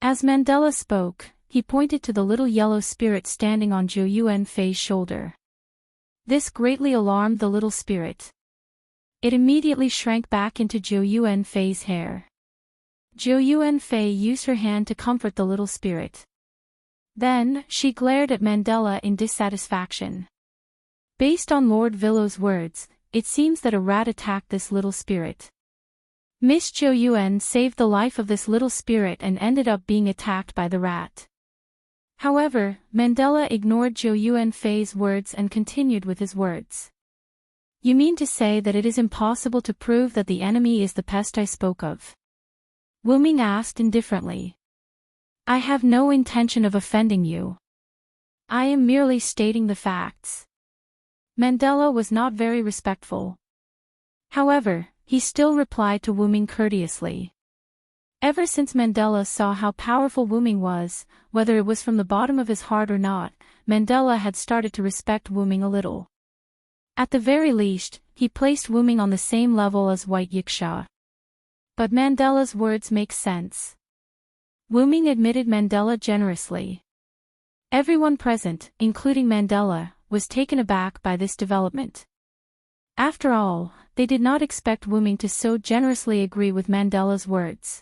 As Mandela spoke, he pointed to the little yellow spirit standing on Zhou Yuan Fei's shoulder. This greatly alarmed the little spirit. It immediately shrank back into Zhou Yuan Fei's hair. Zhou Yuan Fei used her hand to comfort the little spirit. Then, she glared at Mandela in dissatisfaction. Based on Lord Villow's words, it seems that a rat attacked this little spirit. Miss Zhou Yuan saved the life of this little spirit and ended up being attacked by the rat. However, Mandela ignored Zhou Yuan Fei's words and continued with his words. You mean to say that it is impossible to prove that the enemy is the pest I spoke of? Wu Ming asked indifferently. I have no intention of offending you. I am merely stating the facts. Mandela was not very respectful. However, he still replied to Wu Ming courteously. Ever since Mandela saw how powerful Wu Ming was, whether it was from the bottom of his heart or not, Mandela had started to respect Wu Ming a little. At the very least, he placed Wu Ming on the same level as White Yiksha. But Mandela's words make sense. Wu Ming admitted Mandela generously. Everyone present, including Mandela, was taken aback by this development. After all, they did not expect Wu Ming to so generously agree with Mandela's words.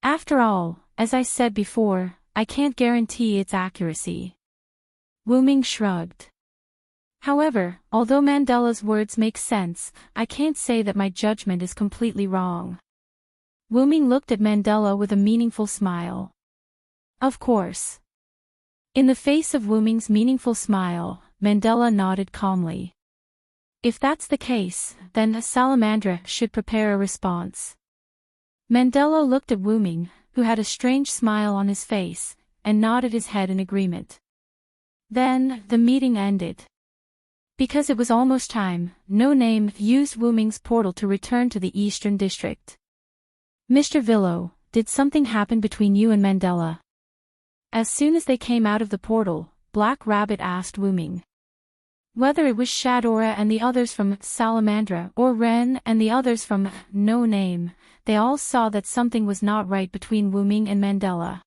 After all, as I said before, I can't guarantee its accuracy. Wu Ming shrugged. However, although Mandela's words make sense, I can't say that my judgment is completely wrong. Wu Ming looked at Mandela with a meaningful smile. Of course. In the face of Wu Ming's meaningful smile, Mandela nodded calmly. If that's the case, then Salamandra should prepare a response. Mandela looked at Wu Ming, who had a strange smile on his face, and nodded his head in agreement. Then, the meeting ended. Because it was almost time, No Name used Wu Ming's portal to return to the Eastern District. Mr. Villo, did something happen between you and Mandela? As soon as they came out of the portal, Black Rabbit asked Wu Ming. Whether it was Shadora and the others from Salamandra or Ren and the others from No Name, they all saw that something was not right between Wu Ming and Mandela.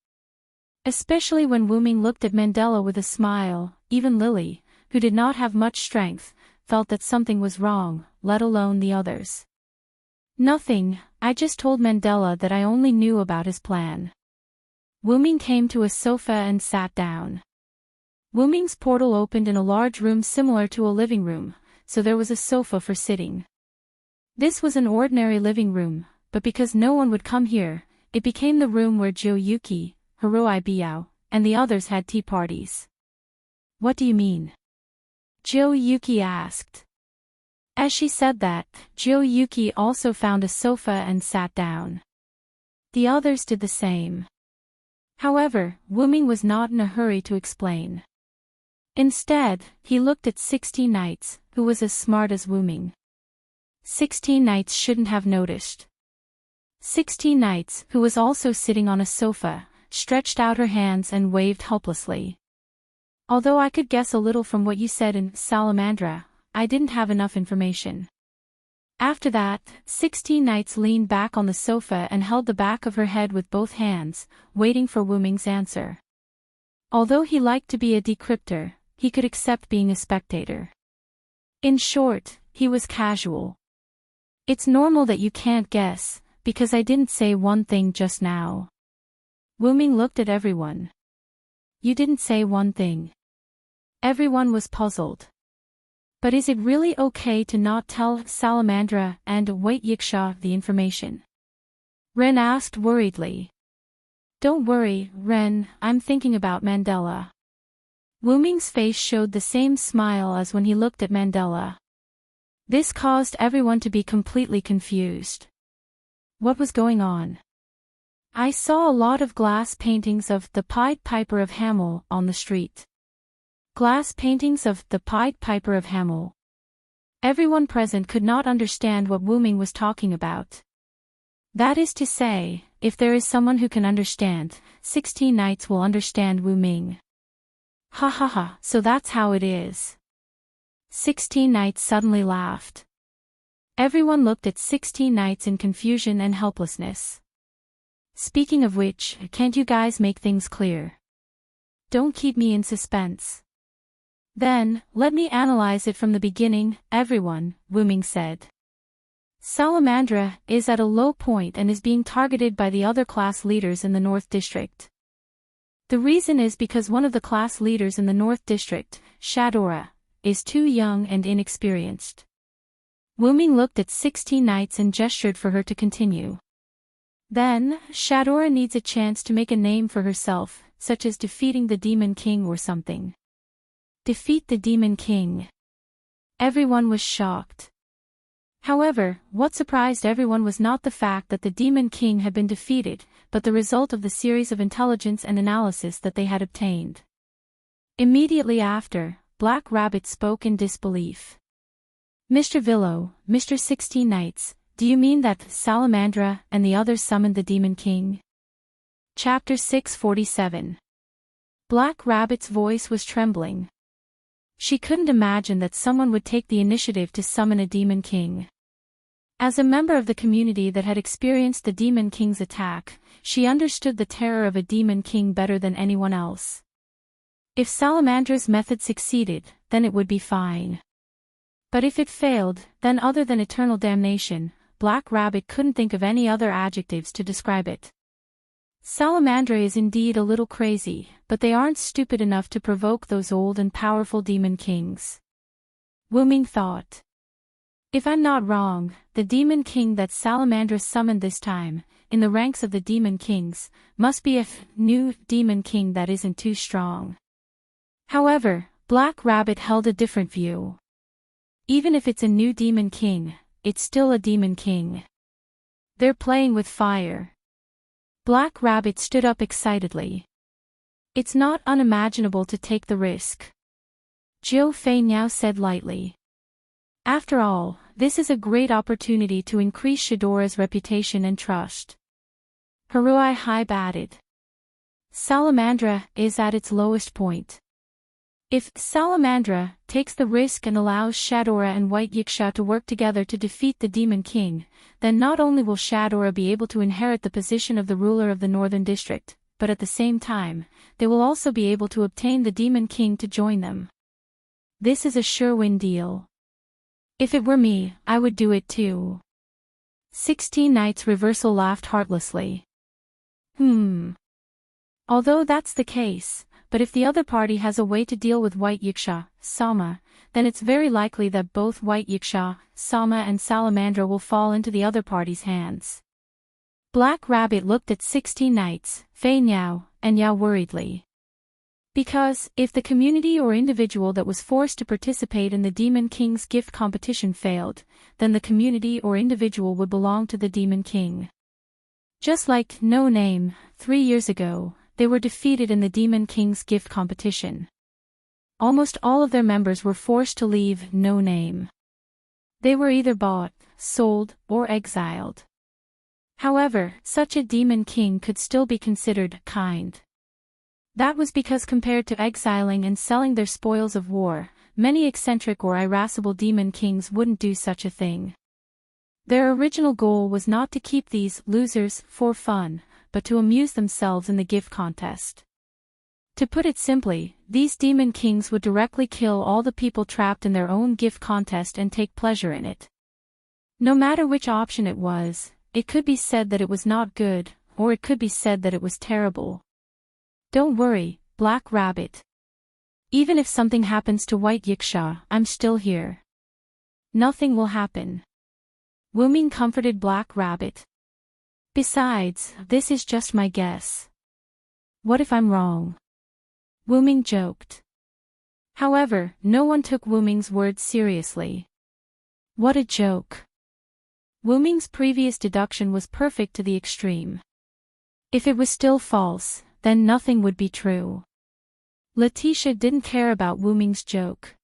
Especially when Wu Ming looked at Mandela with a smile, even Lily, who did not have much strength, felt that something was wrong, let alone the others. Nothing, I just told Mandela that I only knew about his plan. Wu Ming came to a sofa and sat down. Wu Ming's portal opened in a large room similar to a living room, so there was a sofa for sitting. This was an ordinary living room, but because no one would come here, it became the room where Zhou Yuki, Hiroi Biao, and the others had tea parties. What do you mean? Zhou Yuki asked. As she said that, Zhou Yuki also found a sofa and sat down. The others did the same. However, Wu Ming was not in a hurry to explain. Instead, he looked at 16 Knights, who was as smart as Wu Ming. 16 Knights shouldn't have noticed. 16 Knights, who was also sitting on a sofa, stretched out her hands and waved helplessly. Although I could guess a little from what you said in Salamandra, I didn't have enough information. After that, 16 Knights leaned back on the sofa and held the back of her head with both hands, waiting for Wu Ming's answer. Although he liked to be a decryptor, he could accept being a spectator. In short, he was casual. It's normal that you can't guess, because I didn't say one thing just now. Wu Ming looked at everyone. You didn't say one thing. Everyone was puzzled. But is it really okay to not tell Salamandra and White Yiksha the information? Ren asked worriedly. Don't worry, Ren, I'm thinking about Mandela. Wu Ming's face showed the same smile as when he looked at Mandela. This caused everyone to be completely confused. What was going on? I saw a lot of glass paintings of the Pied Piper of Hamelin on the street. Glass paintings of the Pied Piper of Hamelin. Everyone present could not understand what Wu Ming was talking about. That is to say, if there is someone who can understand, 16 Knights will understand Wu Ming. Ha ha ha, so that's how it is. 16 Knights suddenly laughed. Everyone looked at 16 Knights in confusion and helplessness. Speaking of which, can't you guys make things clear? Don't keep me in suspense. Then, let me analyze it from the beginning, everyone, Wu Ming said. Salamandra is at a low point and is being targeted by the other class leaders in the North District. The reason is because one of the class leaders in the North District, Shadora, is too young and inexperienced. Wu Ming looked at 16 Knights and gestured for her to continue. Then, Shadora needs a chance to make a name for herself, such as defeating the Demon King or something. Defeat the Demon King. Everyone was shocked. However, what surprised everyone was not the fact that the Demon King had been defeated, but the result of the series of intelligence and analysis that they had obtained. Immediately after, Black Rabbit spoke in disbelief. Mr. Villo, Mr. 16 Knights, do you mean that Salamandra and the others summoned the Demon King? Chapter 647. Black Rabbit's voice was trembling. She couldn't imagine that someone would take the initiative to summon a Demon King. As a member of the community that had experienced the Demon King's attack, she understood the terror of a Demon King better than anyone else. If Salamandra's method succeeded, then it would be fine. But if it failed, then other than eternal damnation, Black Rabbit couldn't think of any other adjectives to describe it. Salamandra is indeed a little crazy, but they aren't stupid enough to provoke those old and powerful Demon Kings. Wu Ming thought. If I'm not wrong, the Demon King that Salamandra summoned this time, in the ranks of the Demon Kings, must be a new Demon King that isn't too strong. However, Black Rabbit held a different view. Even if it's a new Demon King, it's still a Demon King. They're playing with fire. Black Rabbit stood up excitedly. It's not unimaginable to take the risk. Jiu Fei now said lightly. After all, this is a great opportunity to increase Shadora's reputation and trust. Haruai Hai added. Salamandra is at its lowest point. If Salamandra takes the risk and allows Shadora and White Yiksha to work together to defeat the Demon King, then not only will Shadora be able to inherit the position of the ruler of the Northern District, but at the same time, they will also be able to obtain the Demon King to join them. This is a sure-win deal. If it were me, I would do it too. 16 Knights Reversal laughed heartlessly. Although that's the case, but if the other party has a way to deal with White Yiksha, Sama, then it's very likely that both White Yiksha, Sama and Salamandra will fall into the other party's hands. Black Rabbit looked at 16 Knights, Fei Niao, and Yao worriedly. Because, if the community or individual that was forced to participate in the Demon King's gift competition failed, then the community or individual would belong to the Demon King. Just like No Name, 3 years ago, they were defeated in the Demon King's gift competition. Almost all of their members were forced to leave No Name. They were either bought, sold, or exiled. However, such a Demon King could still be considered kind. That was because compared to exiling and selling their spoils of war, many eccentric or irascible Demon Kings wouldn't do such a thing. Their original goal was not to keep these losers for fun, but to amuse themselves in the gift contest. To put it simply, these Demon Kings would directly kill all the people trapped in their own gift contest and take pleasure in it. No matter which option it was, it could be said that it was not good, or it could be said that it was terrible. Don't worry, Black Rabbit. Even if something happens to White Yiksha, I'm still here. Nothing will happen. Wu Ming comforted Black Rabbit. Besides, this is just my guess. What if I'm wrong? Wu Ming joked. However, no one took Wu Ming's words seriously. What a joke. Wu Ming's previous deduction was perfect to the extreme. If it was still false, then nothing would be true. Letitia didn't care about Wu Ming's joke.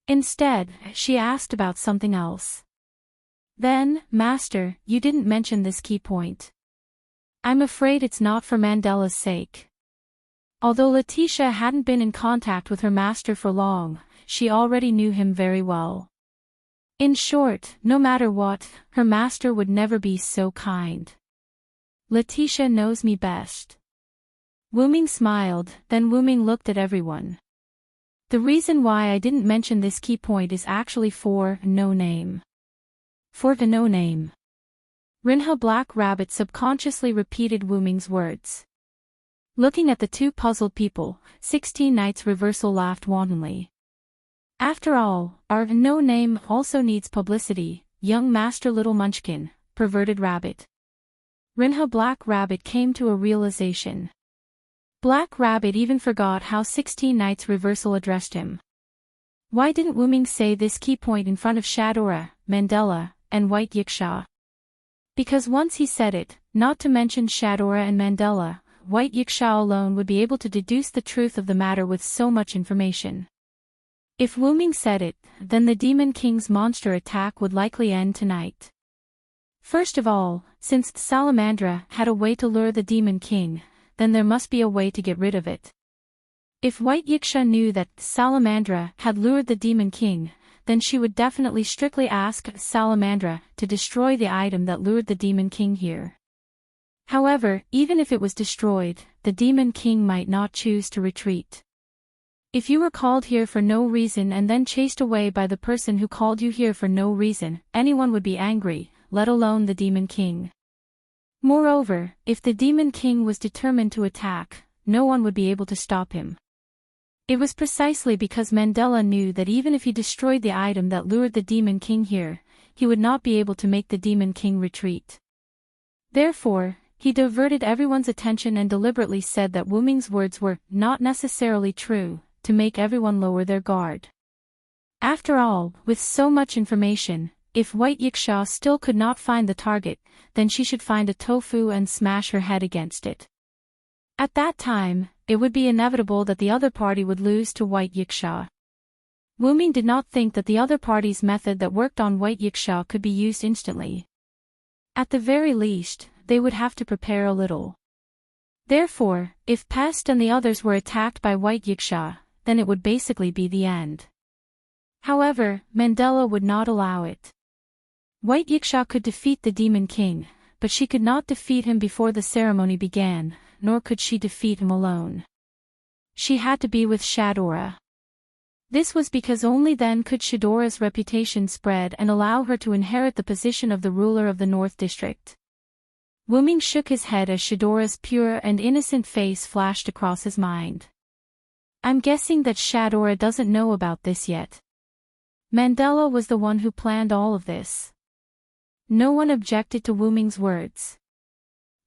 Instead, she asked about something else. Then, Master, you didn't mention this key point. I'm afraid it's not for Mandela's sake. Although Letitia hadn't been in contact with her master for long, she already knew him very well. In short, no matter what, her master would never be so kind. Letitia knows me best. Wu Ming smiled, then Wu Ming looked at everyone. The reason why I didn't mention this key point is actually for no name. For the no name. Rinha Black Rabbit subconsciously repeated Wu Ming's words. Looking at the two puzzled people, 16 Knights Reversal laughed wantonly. After all, our no name also needs publicity, young Master Little Munchkin, perverted rabbit. Rinha Black Rabbit came to a realization. Black Rabbit even forgot how 16 Knights Reversal addressed him. Why didn't Wu Ming say this key point in front of Shadora, Mandela, and White Yiksha? Because once he said it, not to mention Shadora and Mandela, White Yiksha alone would be able to deduce the truth of the matter with so much information. If Wu Ming said it, then the Demon King's monster attack would likely end tonight. First of all, since the Salamandra had a way to lure the Demon King, then there must be a way to get rid of it. If White Yiksha knew that Salamandra had lured the Demon King, then she would definitely strictly ask Salamandra to destroy the item that lured the Demon King here. However, even if it was destroyed, the Demon King might not choose to retreat. If you were called here for no reason and then chased away by the person who called you here for no reason, anyone would be angry, let alone the Demon King. Moreover, if the Demon King was determined to attack, no one would be able to stop him. It was precisely because Mandela knew that even if he destroyed the item that lured the Demon King here, he would not be able to make the Demon King retreat. Therefore, he diverted everyone's attention and deliberately said that Wu Ming's words were not necessarily true, to make everyone lower their guard. After all, with so much information, if White Yiksha still could not find the target, then she should find a tofu and smash her head against it. At that time, it would be inevitable that the other party would lose to White Yiksha. Wu Ming did not think that the other party's method that worked on White Yiksha could be used instantly. At the very least, they would have to prepare a little. Therefore, if Pest and the others were attacked by White Yiksha, then it would basically be the end. However, Mandela would not allow it. White Yiksha could defeat the Demon King, but she could not defeat him before the ceremony began, nor could she defeat him alone. She had to be with Shadora. This was because only then could Shadora's reputation spread and allow her to inherit the position of the ruler of the North District. Wu Ming shook his head as Shadora's pure and innocent face flashed across his mind. I'm guessing that Shadora doesn't know about this yet. Mandela was the one who planned all of this. No one objected to Wu Ming's words.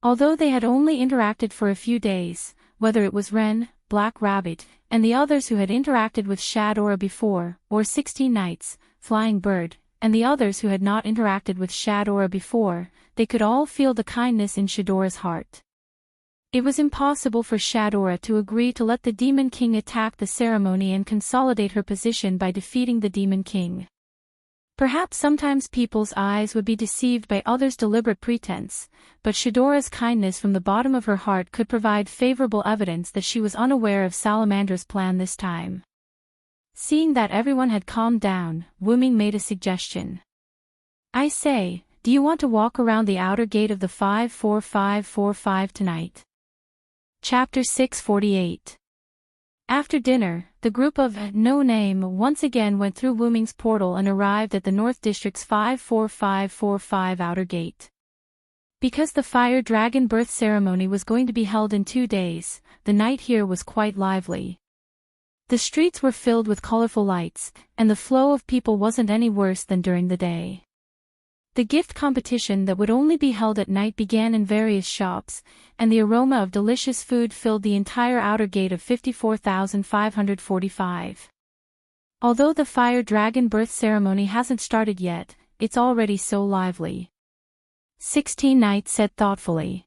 Although they had only interacted for a few days, whether it was Ren, Black Rabbit, and the others who had interacted with Shadora before, or 16 Knights, Flying Bird, and the others who had not interacted with Shadora before, they could all feel the kindness in Shadora's heart. It was impossible for Shadora to agree to let the Demon King attack the ceremony and consolidate her position by defeating the Demon King. Perhaps sometimes people's eyes would be deceived by others' deliberate pretense, but Shadora's kindness from the bottom of her heart could provide favorable evidence that she was unaware of Salamandra's plan this time. Seeing that everyone had calmed down, Wu Ming made a suggestion. I say, do you want to walk around the outer gate of the 54545 tonight? Chapter 648. After dinner, the group of No Name once again went through Wu Ming's portal and arrived at the North District's 54545 outer gate. Because the Fire Dragon birth ceremony was going to be held in 2 days, the night here was quite lively. The streets were filled with colorful lights, and the flow of people wasn't any worse than during the day. The gift competition that would only be held at night began in various shops, and the aroma of delicious food filled the entire outer gate of 54,545. Although the fire dragon birth ceremony hasn't started yet, it's already so lively. 16 Knights said thoughtfully.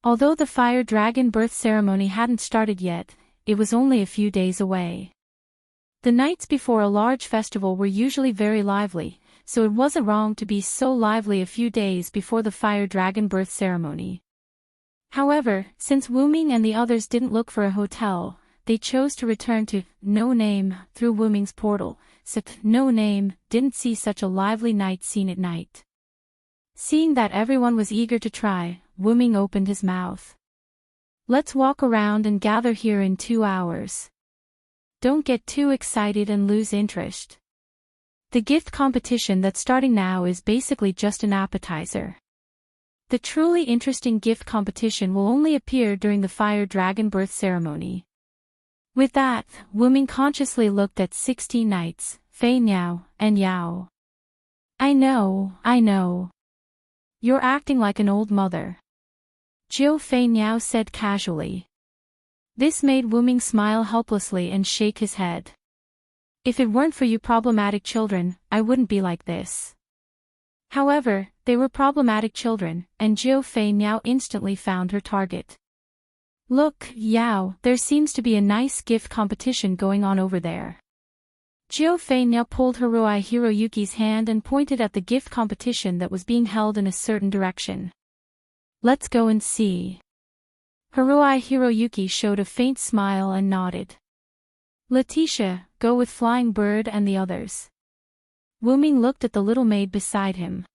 Although the fire dragon birth ceremony hadn't started yet, it was only a few days away. The nights before a large festival were usually very lively, so it wasn't wrong to be so lively a few days before the fire dragon birth ceremony. However, since Wu Ming and the others didn't look for a hotel, they chose to return to No Name through Wu Ming's portal, so No Name didn't see such a lively night scene at night. Seeing that everyone was eager to try, Wu Ming opened his mouth. Let's walk around and gather here in 2 hours. Don't get too excited and lose interest. The gift competition that's starting now is basically just an appetizer. The truly interesting gift competition will only appear during the fire dragon birth ceremony. With that, Wu Ming consciously looked at 16 Knights, Fei Niao, and Yao. I know. You're acting like an old mother. Jiu Fei Niao said casually. This made Wu Ming smile helplessly and shake his head. If it weren't for you problematic children, I wouldn't be like this. However, they were problematic children, and Jiu Fei Niao instantly found her target. Look, Yao, there seems to be a nice gift competition going on over there. Jiu Fei Niao pulled Haruai Hiroyuki's hand and pointed at the gift competition that was being held in a certain direction. Let's go and see. Haruai Hiroyuki showed a faint smile and nodded. Letitia, go with Flying Bird and the others. Wu Ming looked at the little maid beside him.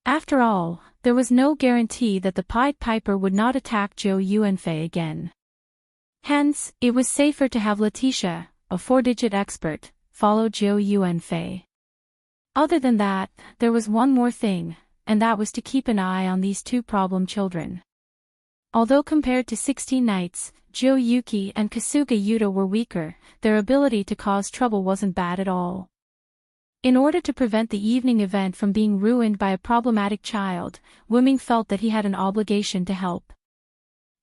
After all, there was no guarantee that the Pied Piper would not attack Zhou Yuanfei again. Hence, it was safer to have Letitia, a 4-digit expert, follow Zhou Yuanfei. Other than that, there was one more thing, and that was to keep an eye on these 2 problem children. Although compared to 16 Knights, Zhou Yuki and Kasuga Yuta were weaker, their ability to cause trouble wasn't bad at all. In order to prevent the evening event from being ruined by a problematic child, Wu Ming felt that he had an obligation to help.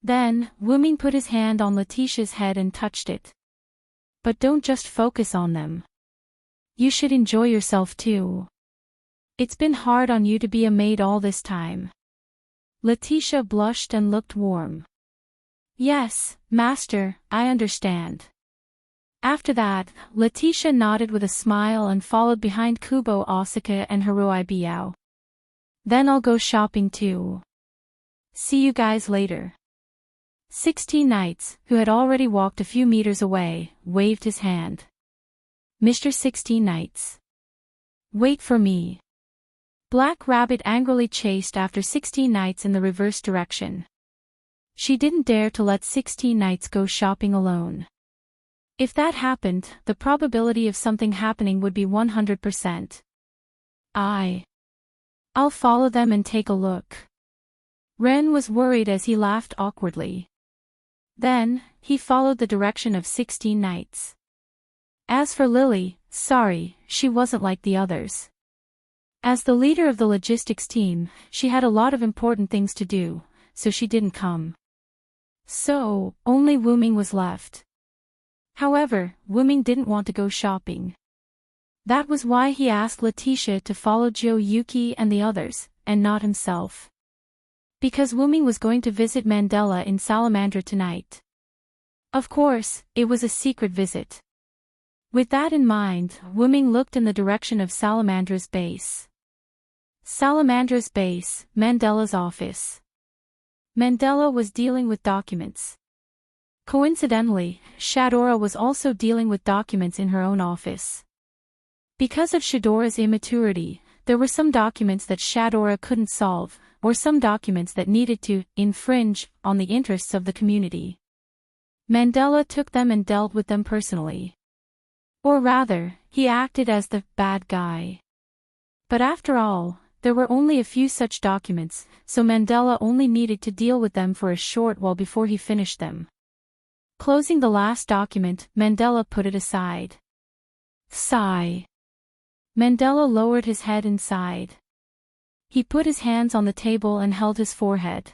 Then, Wu Ming put his hand on Letitia's head and touched it. But don't just focus on them. You should enjoy yourself too. It's been hard on you to be a maid all this time. Letitia blushed and looked warm. Yes, Master, I understand. After that, Letitia nodded with a smile and followed behind Kubo Osaka and Haruai Biao. Then I'll go shopping too. See you guys later. 16 Knights, who had already walked a few meters away, waved his hand. Mr. 16 Knights. Wait for me. Black Rabbit angrily chased after 16 Knights in the reverse direction. She didn't dare to let 16 Knights go shopping alone. If that happened, the probability of something happening would be 100%. I'll follow them and take a look. Ren was worried as he laughed awkwardly. Then, he followed the direction of 16 Knights. As for Lily, sorry, she wasn't like the others. As the leader of the logistics team, she had a lot of important things to do, so she didn't come. So, only Wu Ming was left. However, Wu Ming didn't want to go shopping. That was why he asked Letitia to follow Zhou Yuki and the others, and not himself. Because Wu Ming was going to visit Mandela in Salamandra tonight. Of course, it was a secret visit. With that in mind, Wu Ming looked in the direction of Salamandra's base. Salamandra's base, Mandela's office. Mandela was dealing with documents. Coincidentally, Shadora was also dealing with documents in her own office. Because of Shadora's immaturity, there were some documents that Shadora couldn't solve, or some documents that needed to infringe on the interests of the community. Mandela took them and dealt with them personally. Or rather, he acted as the bad guy. But after all, there were only a few such documents, so Mandela only needed to deal with them for a short while before he finished them. Closing the last document, Mandela put it aside. Sigh. Mandela lowered his head and sighed. He put his hands on the table and held his forehead.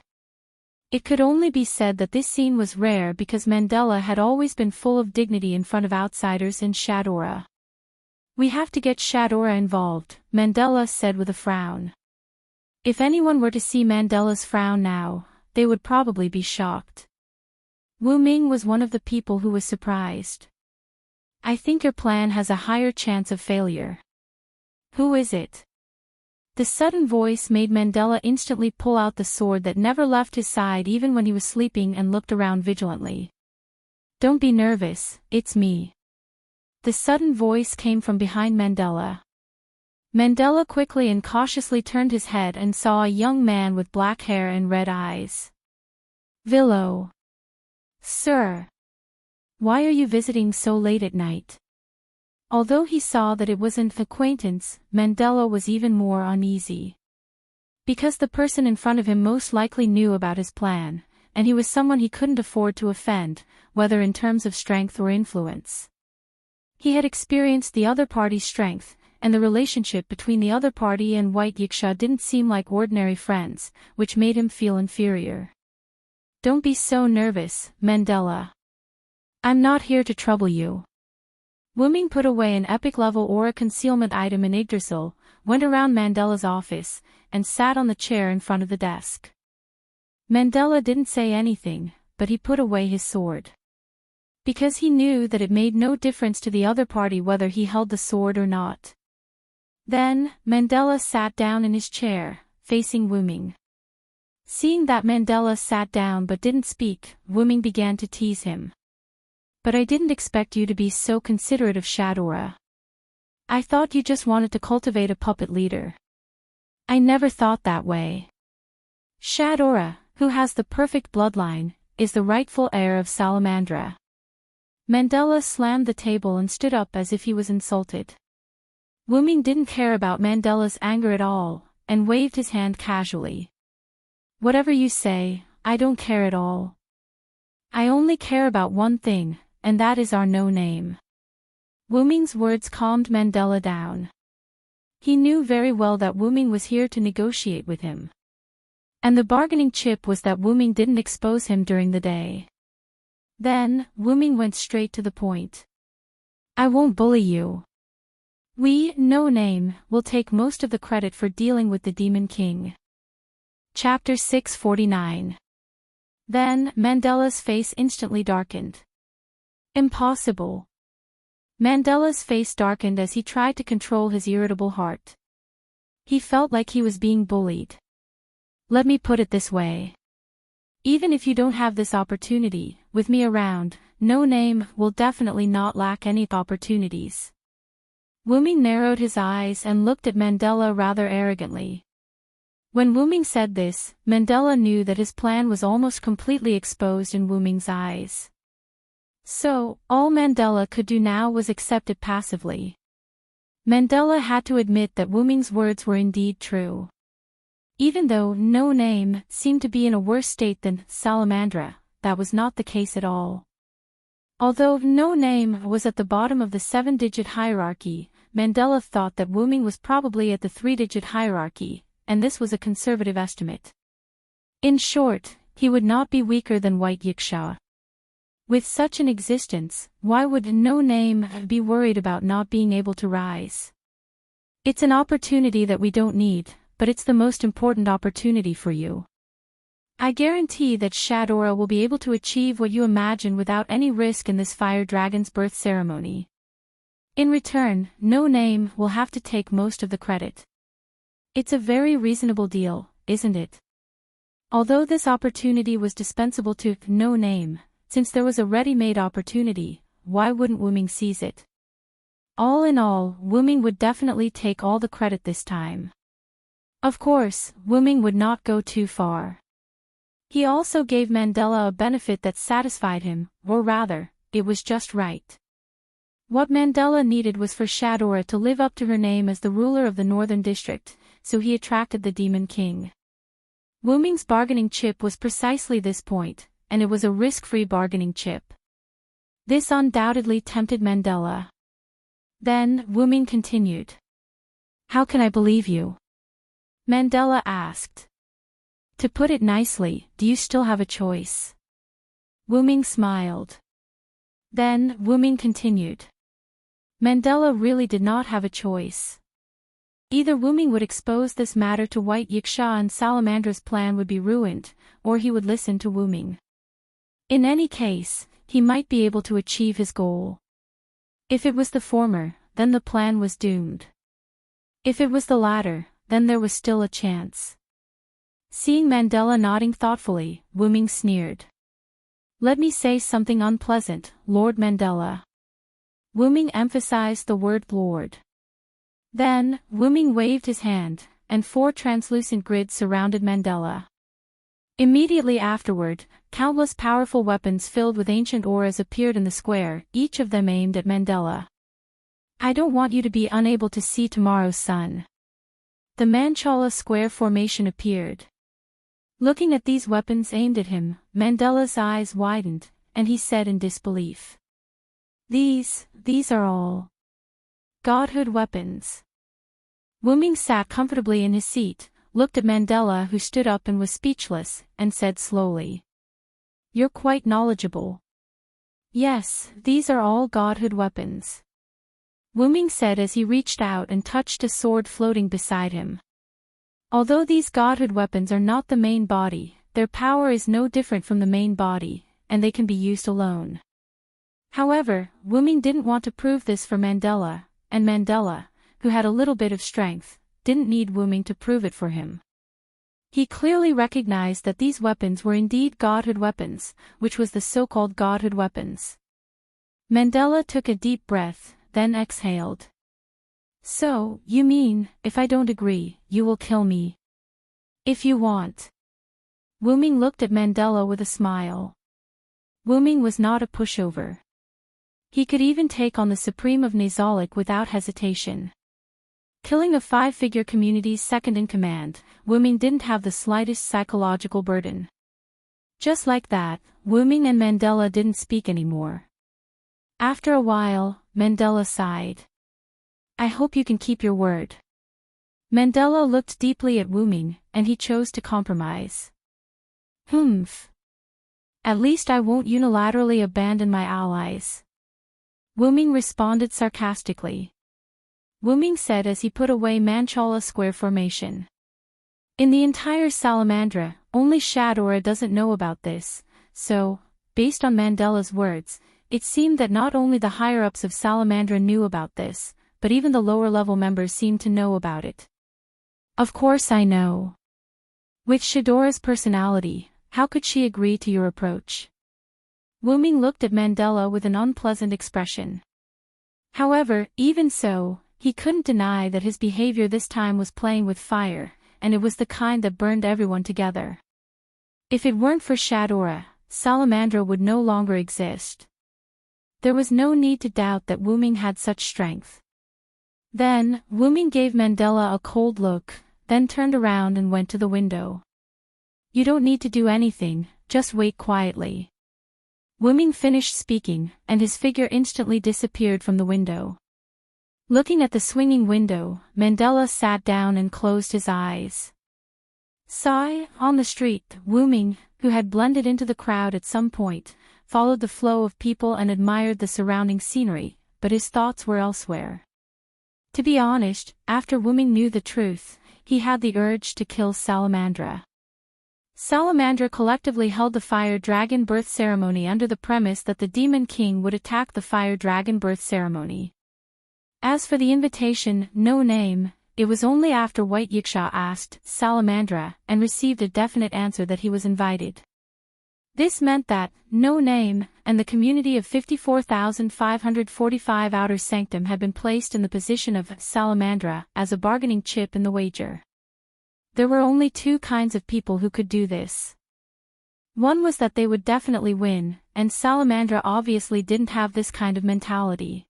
It could only be said that this scene was rare because Mandela had always been full of dignity in front of outsiders in Shadora. "We have to get Shadora involved," Mandela said with a frown. If anyone were to see Mandela's frown now, they would probably be shocked. Wu Ming was one of the people who was surprised. "I think your plan has a higher chance of failure." "Who is it?" The sudden voice made Mandela instantly pull out the sword that never left his side even when he was sleeping and looked around vigilantly. "Don't be nervous, it's me." The sudden voice came from behind Mandela. Mandela quickly and cautiously turned his head and saw a young man with black hair and red eyes. "Villo. Sir. Why are you visiting so late at night?" Although he saw that it was an acquaintance, Mandela was even more uneasy. Because the person in front of him most likely knew about his plan, and he was someone he couldn't afford to offend, whether in terms of strength or influence. He had experienced the other party's strength, and the relationship between the other party and White Yiksha didn't seem like ordinary friends, which made him feel inferior. "Don't be so nervous, Mandela. I'm not here to trouble you." Wu Ming put away an epic-level aura concealment item in Yggdrasil, went around Mandela's office, and sat on the chair in front of the desk. Mandela didn't say anything, but he put away his sword. Because he knew that it made no difference to the other party whether he held the sword or not. Then, Mandela sat down in his chair, facing Wu Ming. Seeing that Mandela sat down but didn't speak, Wu Ming began to tease him. "But I didn't expect you to be so considerate of Shadora. I thought you just wanted to cultivate a puppet leader." "I never thought that way. Shadora, who has the perfect bloodline, is the rightful heir of Salamandra." Mandela slammed the table and stood up as if he was insulted. Wu Ming didn't care about Mandela's anger at all, and waved his hand casually. "Whatever you say, I don't care at all. I only care about one thing, and that is our no name." Wu Ming's words calmed Mandela down. He knew very well that Wu Ming was here to negotiate with him. And the bargaining chip was that Wu Ming didn't expose him during the day. Then, Wu Ming went straight to the point. "I won't bully you. We, no name, will take most of the credit for dealing with the Demon King." Chapter 649. Then, Mandela's face instantly darkened. "Impossible." Mandela's face darkened as he tried to control his irritable heart. He felt like he was being bullied. "Let me put it this way. Even if you don't have this opportunity, with me around, no name will definitely not lack any opportunities." Wu Ming narrowed his eyes and looked at Mandela rather arrogantly. When Wu Ming said this, Mandela knew that his plan was almost completely exposed in Wu Ming's eyes. So, all Mandela could do now was accept it passively. Mandela had to admit that Wu Ming's words were indeed true. Even though no name seemed to be in a worse state than Salamandra, that was not the case at all. Although no name was at the bottom of the 7-digit hierarchy, Mandela thought that Wu Ming was probably at the 3-digit hierarchy, and this was a conservative estimate. In short, he would not be weaker than White Yiksha. With such an existence, why would no name be worried about not being able to rise? "It's an opportunity that we don't need, but it's the most important opportunity for you. I guarantee that Shadora will be able to achieve what you imagine without any risk in this fire dragon's birth ceremony. In return, no name will have to take most of the credit. It's a very reasonable deal, isn't it?" Although this opportunity was dispensable to no name, since there was a ready-made opportunity, why wouldn't Wu Ming seize it? All in all, Wu Ming would definitely take all the credit this time. Of course, Wu Ming would not go too far. He also gave Mandela a benefit that satisfied him, or rather, it was just right. What Mandela needed was for Shadora to live up to her name as the ruler of the Northern District, so he attracted the Demon King. Wu Ming's bargaining chip was precisely this point, and it was a risk-free bargaining chip. This undoubtedly tempted Mandela. Then, Wu Ming continued. "How can I believe you? Mandela asked. To put it nicely, do you still have a choice? Wu-Ming smiled. Then, Wu-Ming continued. Mandela really did not have a choice. Either Wu-Ming would expose this matter to White Yiksha and Salamandra's plan would be ruined, or he would listen to Wu-Ming. In any case, he might be able to achieve his goal. If it was the former, then the plan was doomed. If it was the latter, then there was still a chance. Seeing Mandela nodding thoughtfully, Wu-Ming sneered. Let me say something unpleasant, Lord Mandela. Wu-Ming emphasized the word Lord. Then, Wu-Ming waved his hand, and 4 translucent grids surrounded Mandela. Immediately afterward, countless powerful weapons filled with ancient auras appeared in the square, each of them aimed at Mandela. I don't want you to be unable to see tomorrow's sun. The Manchala square formation appeared. Looking at these weapons aimed at him, Mandela's eyes widened, and he said in disbelief. These are all godhood weapons. Wu-Ming sat comfortably in his seat, looked at Mandela who stood up and was speechless, and said slowly. You're quite knowledgeable. Yes, these are all godhood weapons. Wu-Ming said as he reached out and touched a sword floating beside him. Although these godhood weapons are not the main body, their power is no different from the main body, and they can be used alone. However, Wu-Ming didn't want to prove this for Mandela, and Mandela, who had a little bit of strength, didn't need Wu-Ming to prove it for him. He clearly recognized that these weapons were indeed godhood weapons, which was the so-called godhood weapons. Mandela took a deep breath, then exhaled. So, you mean, if I don't agree, you will kill me? If you want. Wu-Ming looked at Mandela with a smile. Wu-Ming was not a pushover. He could even take on the Supreme of Nazalic without hesitation. Killing a 5-figure community's second-in-command, Wu-Ming didn't have the slightest psychological burden. Just like that, Wu-Ming and Mandela didn't speak anymore. After a while, Mandela sighed. I hope you can keep your word. Mandela looked deeply at Wu-Ming, and he chose to compromise. Humph. At least I won't unilaterally abandon my allies. Wu-Ming responded sarcastically. Wu-Ming said as he put away Manchala square formation. In the entire Salamandra, only Shadora doesn't know about this, so, based on Mandela's words, it seemed that not only the higher-ups of Salamandra knew about this, but even the lower-level members seemed to know about it. Of course I know. With Shadora's personality, how could she agree to your approach? Wu-Ming looked at Mandela with an unpleasant expression. However, even so, he couldn't deny that his behavior this time was playing with fire, and it was the kind that burned everyone together. If it weren't for Shadora, Salamandra would no longer exist. There was no need to doubt that Wu-Ming had such strength. Then, Wu-Ming gave Mandela a cold look, then turned around and went to the window. You don't need to do anything, just wait quietly. Wu-Ming finished speaking, and his figure instantly disappeared from the window. Looking at the swinging window, Mandela sat down and closed his eyes. On the street, Wu-Ming, who had blended into the crowd at some point, followed the flow of people and admired the surrounding scenery, but his thoughts were elsewhere. To be honest, after Wu-Ming knew the truth, he had the urge to kill Salamandra. Salamandra collectively held the fire dragon birth ceremony under the premise that the demon king would attack the fire dragon birth ceremony. As for the invitation, no name, it was only after White Yiksha asked Salamandra and received a definite answer that he was invited. This meant that, no name, and the community of 54,545 Outer Sanctum had been placed in the position of Salamandra as a bargaining chip in the wager. There were only 2 kinds of people who could do this. One was that they would definitely win, and Salamandra obviously didn't have this kind of mentality.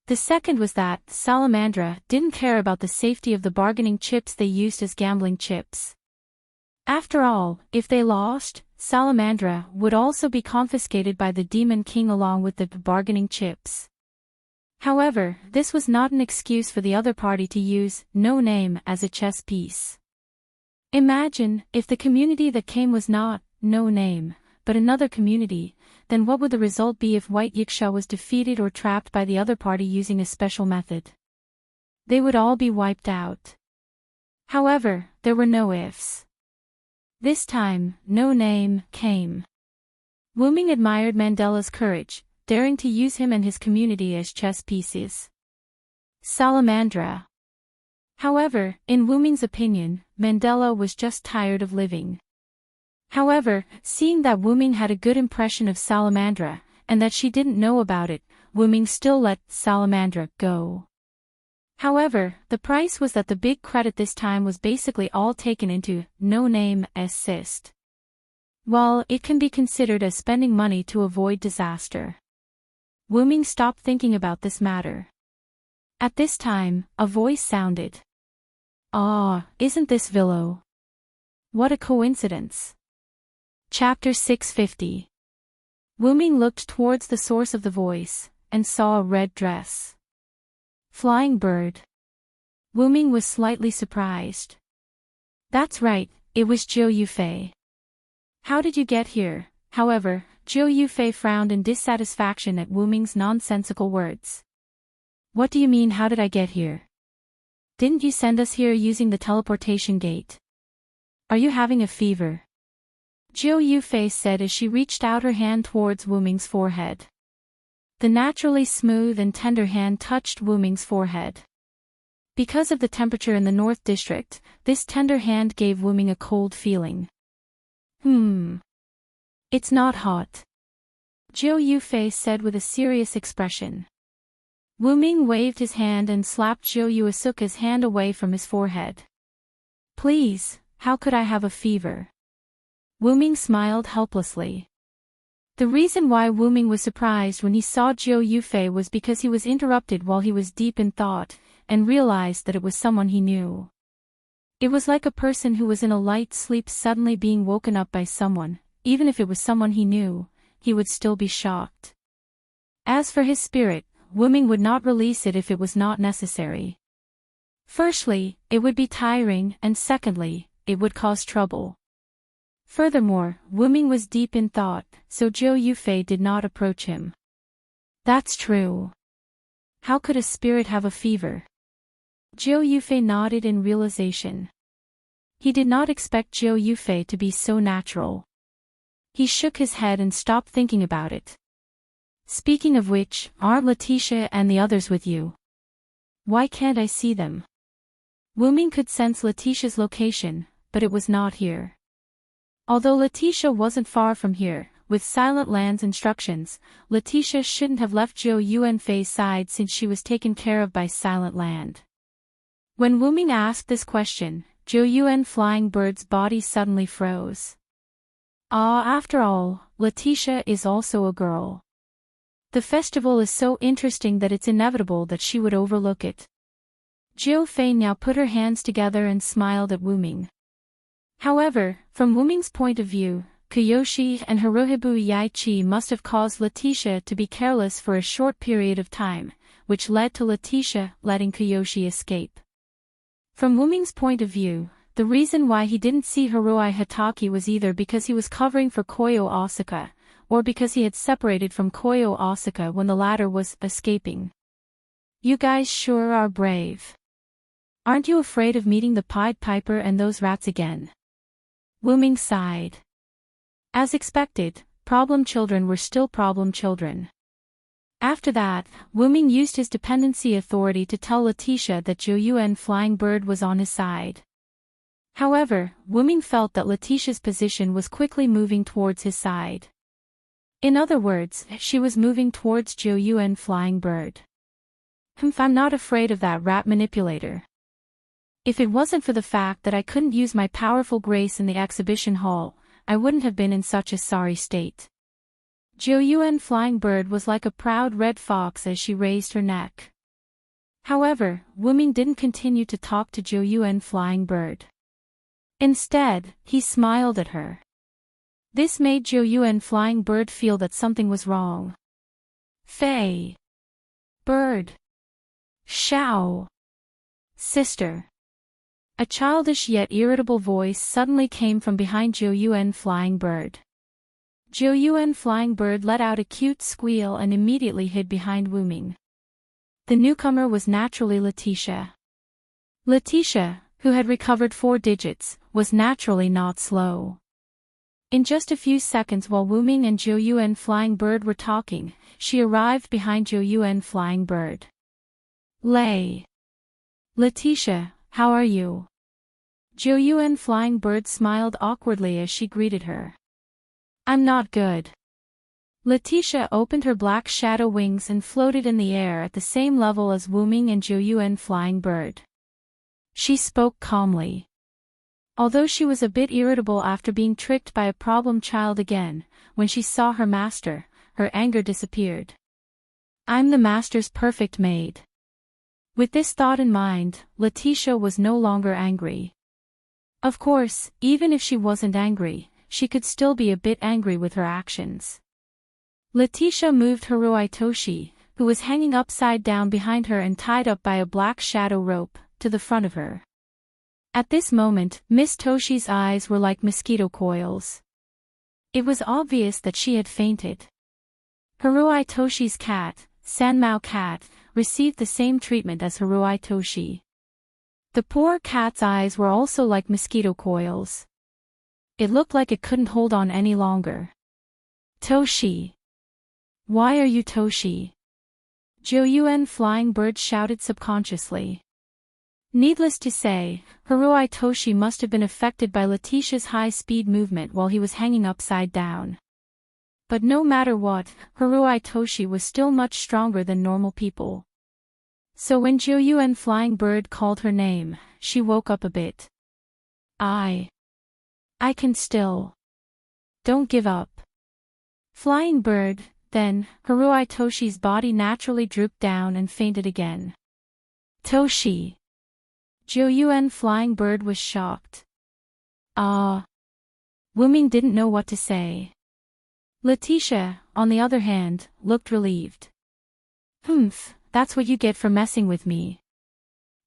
The second was that Salamandra didn't care about the safety of the bargaining chips they used as gambling chips. After all, if they lost, Salamandra would also be confiscated by the Demon King along with the bargaining chips. However, this was not an excuse for the other party to use no name as a chess piece. Imagine, if the community that came was not, no name, but another community, then what would the result be if White Yiksha was defeated or trapped by the other party using a special method? They would all be wiped out. However, there were no ifs. This time, no name came. Wu Ming admired Mandela's courage, daring to use him and his community as chess pieces. Salamandra. However, in Wu Ming's opinion, Mandela was just tired of living. However, seeing that Wu Ming had a good impression of Salamandra, and that she didn't know about it, Wu Ming still let Salamandra go. However, the price was that the big credit this time was basically all taken into no-name assist. While it can be considered as spending money to avoid disaster, Wu Ming stopped thinking about this matter. At this time, a voice sounded. "Ah, isn't this Villo? What a coincidence." Chapter 650. Wu Ming looked towards the source of the voice, and saw a red dress. Flying bird. Wu Ming was slightly surprised. That's right, it was Zhou Yufei. How did you get here? However, Zhou Yufei frowned in dissatisfaction at Wu Ming's nonsensical words. What do you mean, how did I get here? Didn't you send us here using the teleportation gate? Are you having a fever? Zhou Yufei said as she reached out her hand towards Wu Ming's forehead. The naturally smooth and tender hand touched Wu Ming's forehead. Because of the temperature in the North District, this tender hand gave Wu Ming a cold feeling. It's not hot. Zhou Yufei said with a serious expression. Wu Ming waved his hand and slapped Zhou Yuasuka's hand away from his forehead. Please, how could I have a fever? Wu Ming smiled helplessly. The reason why Wu Ming was surprised when he saw Zhou Yufei was because he was interrupted while he was deep in thought, and realized that it was someone he knew. It was like a person who was in a light sleep suddenly being woken up by someone. Even if it was someone he knew, he would still be shocked. As for his spirit, Wu Ming would not release it if it was not necessary. Firstly, it would be tiring, and secondly, it would cause trouble. Furthermore, Wu Ming was deep in thought, so Zhou Yufei did not approach him. That's true. How could a spirit have a fever? Zhou Yufei nodded in realization. He did not expect Zhou Yufei to be so natural. He shook his head and stopped thinking about it. Speaking of which, aren't Letitia and the others with you? Why can't I see them? Wu Ming could sense Letitia's location, but it was not here. Although Letitia wasn't far from here, with Silent Land's instructions, Letitia shouldn't have left Zhou Yuanfei's side since she was taken care of by Silent Land. When Wu Ming asked this question, Zhou Yuan Flying Bird's body suddenly froze. After all, Letitia is also a girl. The festival is so interesting that it's inevitable that she would overlook it. Zhou Fei now put her hands together and smiled at Wu Ming. However, from Wu Ming's point of view, Kiyoshi and Hirohibu Yaichi must have caused Letitia to be careless for a short period of time, which led to Letitia letting Kiyoshi escape. From Wu Ming's point of view, the reason why he didn't see Hiroi Hitaki was either because he was covering for Koyo Asuka, or because he had separated from Koyo Asuka when the latter was escaping. You guys sure are brave. Aren't you afraid of meeting the Pied Piper and those rats again? Wu Ming sighed. As expected, problem children were still problem children. After that, Wu Ming used his dependency authority to tell Letitia that Zhou Yuan Flying Bird was on his side. However, Wu Ming felt that Letitia's position was quickly moving towards his side. In other words, she was moving towards Zhou Yuan Flying Bird. I'm not afraid of that rat manipulator. If it wasn't for the fact that I couldn't use my powerful grace in the exhibition hall, I wouldn't have been in such a sorry state. Zhou Yuan Flying Bird was like a proud red fox as she raised her neck. However, Wu Ming didn't continue to talk to Zhou Yuan Flying Bird. Instead, he smiled at her. This made Zhou Yuan Flying Bird feel that something was wrong. Fei. Bird. Shao. Sister. A childish yet irritable voice suddenly came from behind Zhou Yuan Flying Bird. Zhou Yuan Flying Bird let out a cute squeal and immediately hid behind Wu Ming. The newcomer was naturally Letitia. Letitia, who had recovered 4 digits, was naturally not slow. In just a few seconds while Wu Ming and Zhou Yuan Flying Bird were talking, she arrived behind Zhou Yuan Flying Bird. Letitia, how are you? Zhou Yuan Flying Bird smiled awkwardly as she greeted her. I'm not good. Letitia opened her black shadow wings and floated in the air at the same level as Wu Ming and Zhou Yuan Flying Bird. She spoke calmly. Although she was a bit irritable after being tricked by a problem child again, when she saw her master, her anger disappeared. I'm the master's perfect maid. With this thought in mind, Letitia was no longer angry. Of course, even if she wasn't angry, she could still be a bit angry with her actions. Letitia moved Haruai Toshi, who was hanging upside down behind her and tied up by a black shadow rope, to the front of her. At this moment, Miss Toshi's eyes were like mosquito coils. It was obvious that she had fainted. Haruai Toshi's cat, Sanmao Cat, received the same treatment as Haruai Toshi. The poor cat's eyes were also like mosquito coils. It looked like it couldn't hold on any longer. Toshi. Why are you Toshi? Zhou Yuan Flying Bird shouted subconsciously. Needless to say, Haruai Toshi must have been affected by Letitia's high-speed movement while he was hanging upside down. But no matter what, Haruai Toshi was still much stronger than normal people. So when Zhou Yuan Flying Bird called her name, she woke up a bit. I can still. Don't give up. Flying Bird, then, Haruai Toshi's body naturally drooped down and fainted again. Toshi. Zhou Yuan Flying Bird was shocked. Wu Ming didn't know what to say. Letitia, on the other hand, looked relieved. Humph, that's what you get for messing with me.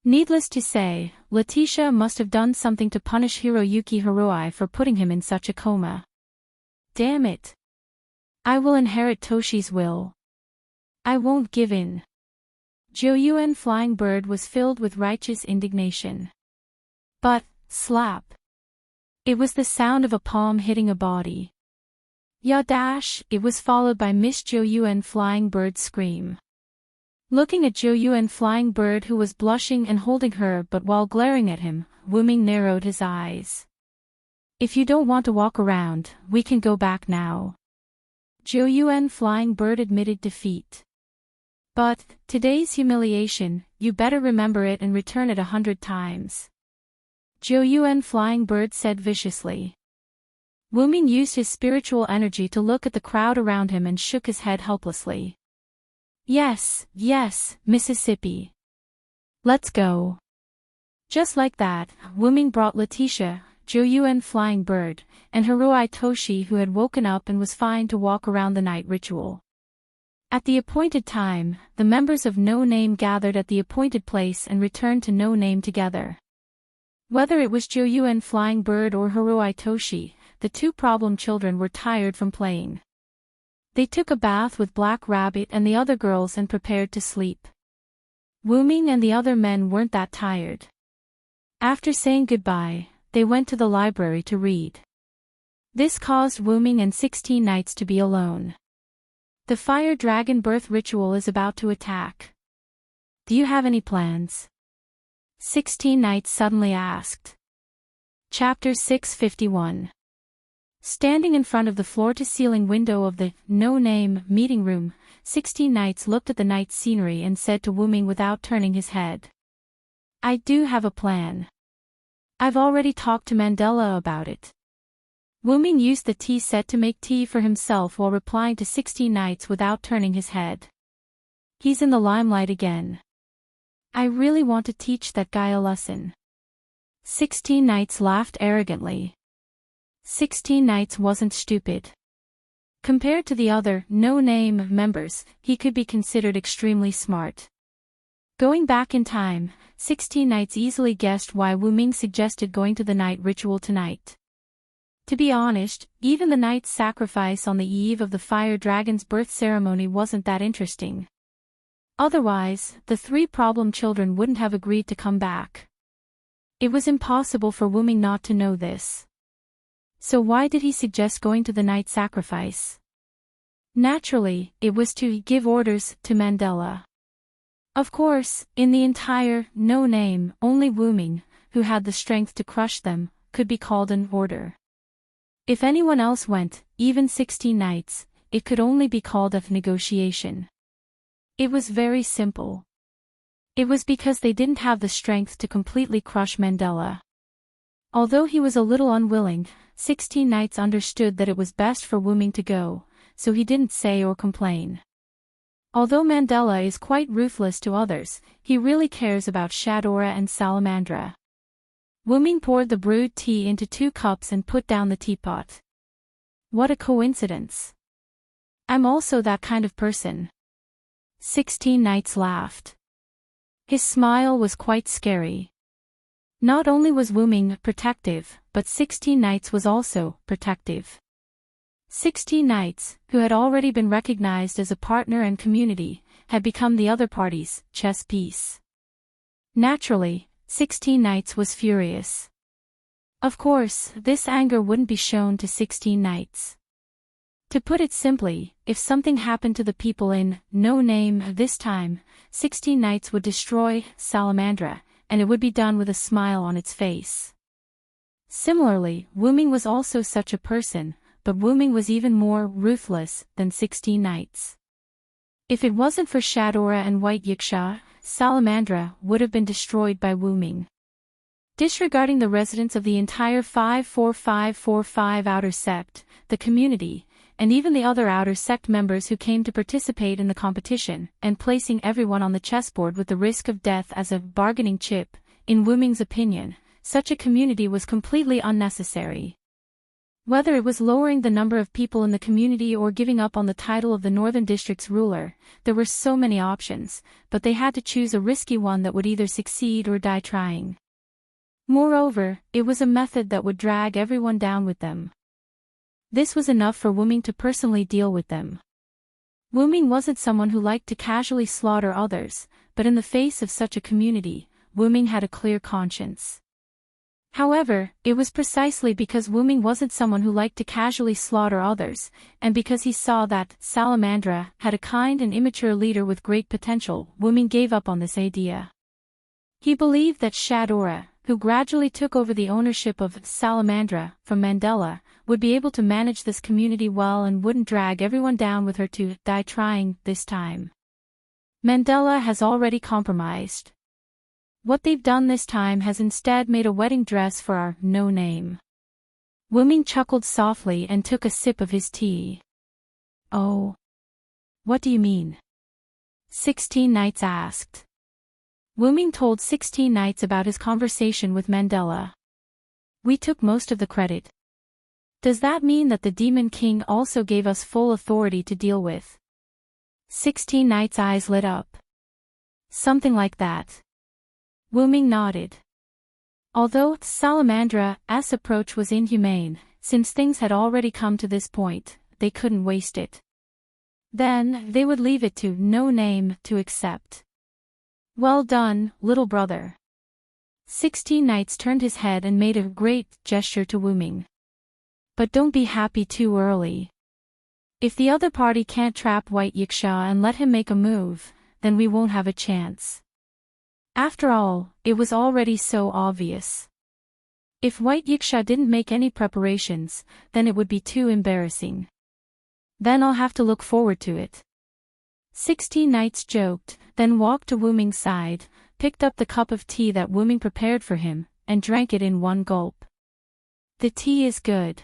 Needless to say, Letitia must have done something to punish Hiroyuki Haruai for putting him in such a coma. Damn it. I will inherit Toshi's will. I won't give in. Zhou Yuan Flying Bird was filled with righteous indignation. But, slap. It was the sound of a palm hitting a body. Ya dash, it was followed by Miss Zhou Yuan Flying Bird's scream. Looking at Zhou Yuan Flying Bird who was blushing and holding her but while glaring at him, Wu Ming narrowed his eyes. If you don't want to walk around, we can go back now. Zhou Yuan Flying Bird admitted defeat. But, today's humiliation, you better remember it and return it 100 times. Zhou Yuan Flying Bird said viciously. Wu Ming used his spiritual energy to look at the crowd around him and shook his head helplessly. Yes, Mississippi. Let's go. Just like that, Wu Ming brought Letitia, Zhou Yuan Flying Bird, and Haruai Toshi who had woken up and was fine to walk around the night ritual. At the appointed time, the members of No Name gathered at the appointed place and returned to No Name together. Whether it was Zhou Yuan Flying Bird or Haruai Toshi, the 2 problem children were tired from playing. They took a bath with Black Rabbit and the other girls and prepared to sleep. Wu Ming and the other men weren't that tired. After saying goodbye, they went to the library to read. This caused Wu Ming and 16 Knights to be alone. The fire dragon birth ritual is about to attack. Do you have any plans? 16 Knights suddenly asked. Chapter 651. Standing in front of the floor-to-ceiling window of the No Name meeting room, 16 Knights looked at the night scenery and said to Wu Ming without turning his head. I do have a plan. I've already talked to Mandela about it. Wu Ming used the tea set to make tea for himself while replying to 16 Knights without turning his head. He's in the limelight again. I really want to teach that guy a lesson. 16 Knights laughed arrogantly. 16 Knights wasn't stupid. Compared to the other No Name members, he could be considered extremely smart. Going back in time, 16 Nights easily guessed why Wu Ming suggested going to the night ritual tonight. To be honest, even the night's sacrifice on the eve of the fire dragon's birth ceremony wasn't that interesting. Otherwise, the 3 problem children wouldn't have agreed to come back. It was impossible for Wu Ming not to know this. So why did he suggest going to the night sacrifice? Naturally, it was to give orders to Mandela. Of course, in the entire no name, only Wu Ming, who had the strength to crush them, could be called an order. If anyone else went, even 16 Nights, it could only be called a negotiation. It was very simple. It was because they didn't have the strength to completely crush Mandela. Although he was a little unwilling, 16 Nights understood that it was best for Wu Ming to go, so he didn't say or complain. Although Mandela is quite ruthless to others, he really cares about Shadora and Salamandra. Wu Ming poured the brewed tea into 2 cups and put down the teapot. What a coincidence. I'm also that kind of person. 16 Nights laughed. His smile was quite scary. Not only was Wu Ming protective, but 16 Nights was also protective. 16 Nights, who had already been recognized as a partner and community, had become the other party's chess piece. Naturally, 16 Nights was furious. Of course, this anger wouldn't be shown to 16 Nights. To put it simply, if something happened to the people in no name this time, 16 Nights would destroy Salamandra, and it would be done with a smile on its face. Similarly, Wu Ming was also such a person, but Wu Ming was even more ruthless than 16 Nights. If it wasn't for Shadora and White Yiksha, Salamandra would have been destroyed by Wu Ming. Disregarding the residents of the entire 54545 outer sect, the community, and even the other outer sect members who came to participate in the competition, and placing everyone on the chessboard with the risk of death as a bargaining chip, in Wu Ming's opinion, such a community was completely unnecessary. Whether it was lowering the number of people in the community or giving up on the title of the Northern District's ruler, there were so many options, but they had to choose a risky one that would either succeed or die trying. Moreover, it was a method that would drag everyone down with them. This was enough for Wu Ming to personally deal with them. Wu Ming wasn't someone who liked to casually slaughter others, but in the face of such a community, Wu Ming had a clear conscience. However, it was precisely because Wu Ming wasn't someone who liked to casually slaughter others, and because he saw that Salamandra had a kind and immature leader with great potential, Wu Ming gave up on this idea. He believed that Shadora, who gradually took over the ownership of Salamandra from Mandela, would be able to manage this community well and wouldn't drag everyone down with her to die trying this time. Mandela has already compromised. What they've done this time has instead made a wedding dress for our no name. Wu Ming chuckled softly and took a sip of his tea. Oh. What do you mean? 16 Nights asked. Wu Ming told 16 Nights about his conversation with Mandela. We took most of the credit. Does that mean that the Demon King also gave us full authority to deal with? 16 Nights' eyes lit up. Something like that. Wu Ming nodded. Although Salamandra's approach was inhumane, since things had already come to this point, they couldn't waste it. Then, they would leave it to no name to accept. Well done, little brother. 16 Nights turned his head and made a great gesture to Wu Ming. But don't be happy too early. If the other party can't trap White Yiksha and let him make a move, then we won't have a chance. After all, it was already so obvious. If White Yiksha didn't make any preparations, then it would be too embarrassing. Then I'll have to look forward to it. 16 Nights joked, then walked to Wu Ming's side, picked up the cup of tea that Wu Ming prepared for him, and drank it in one gulp. The tea is good.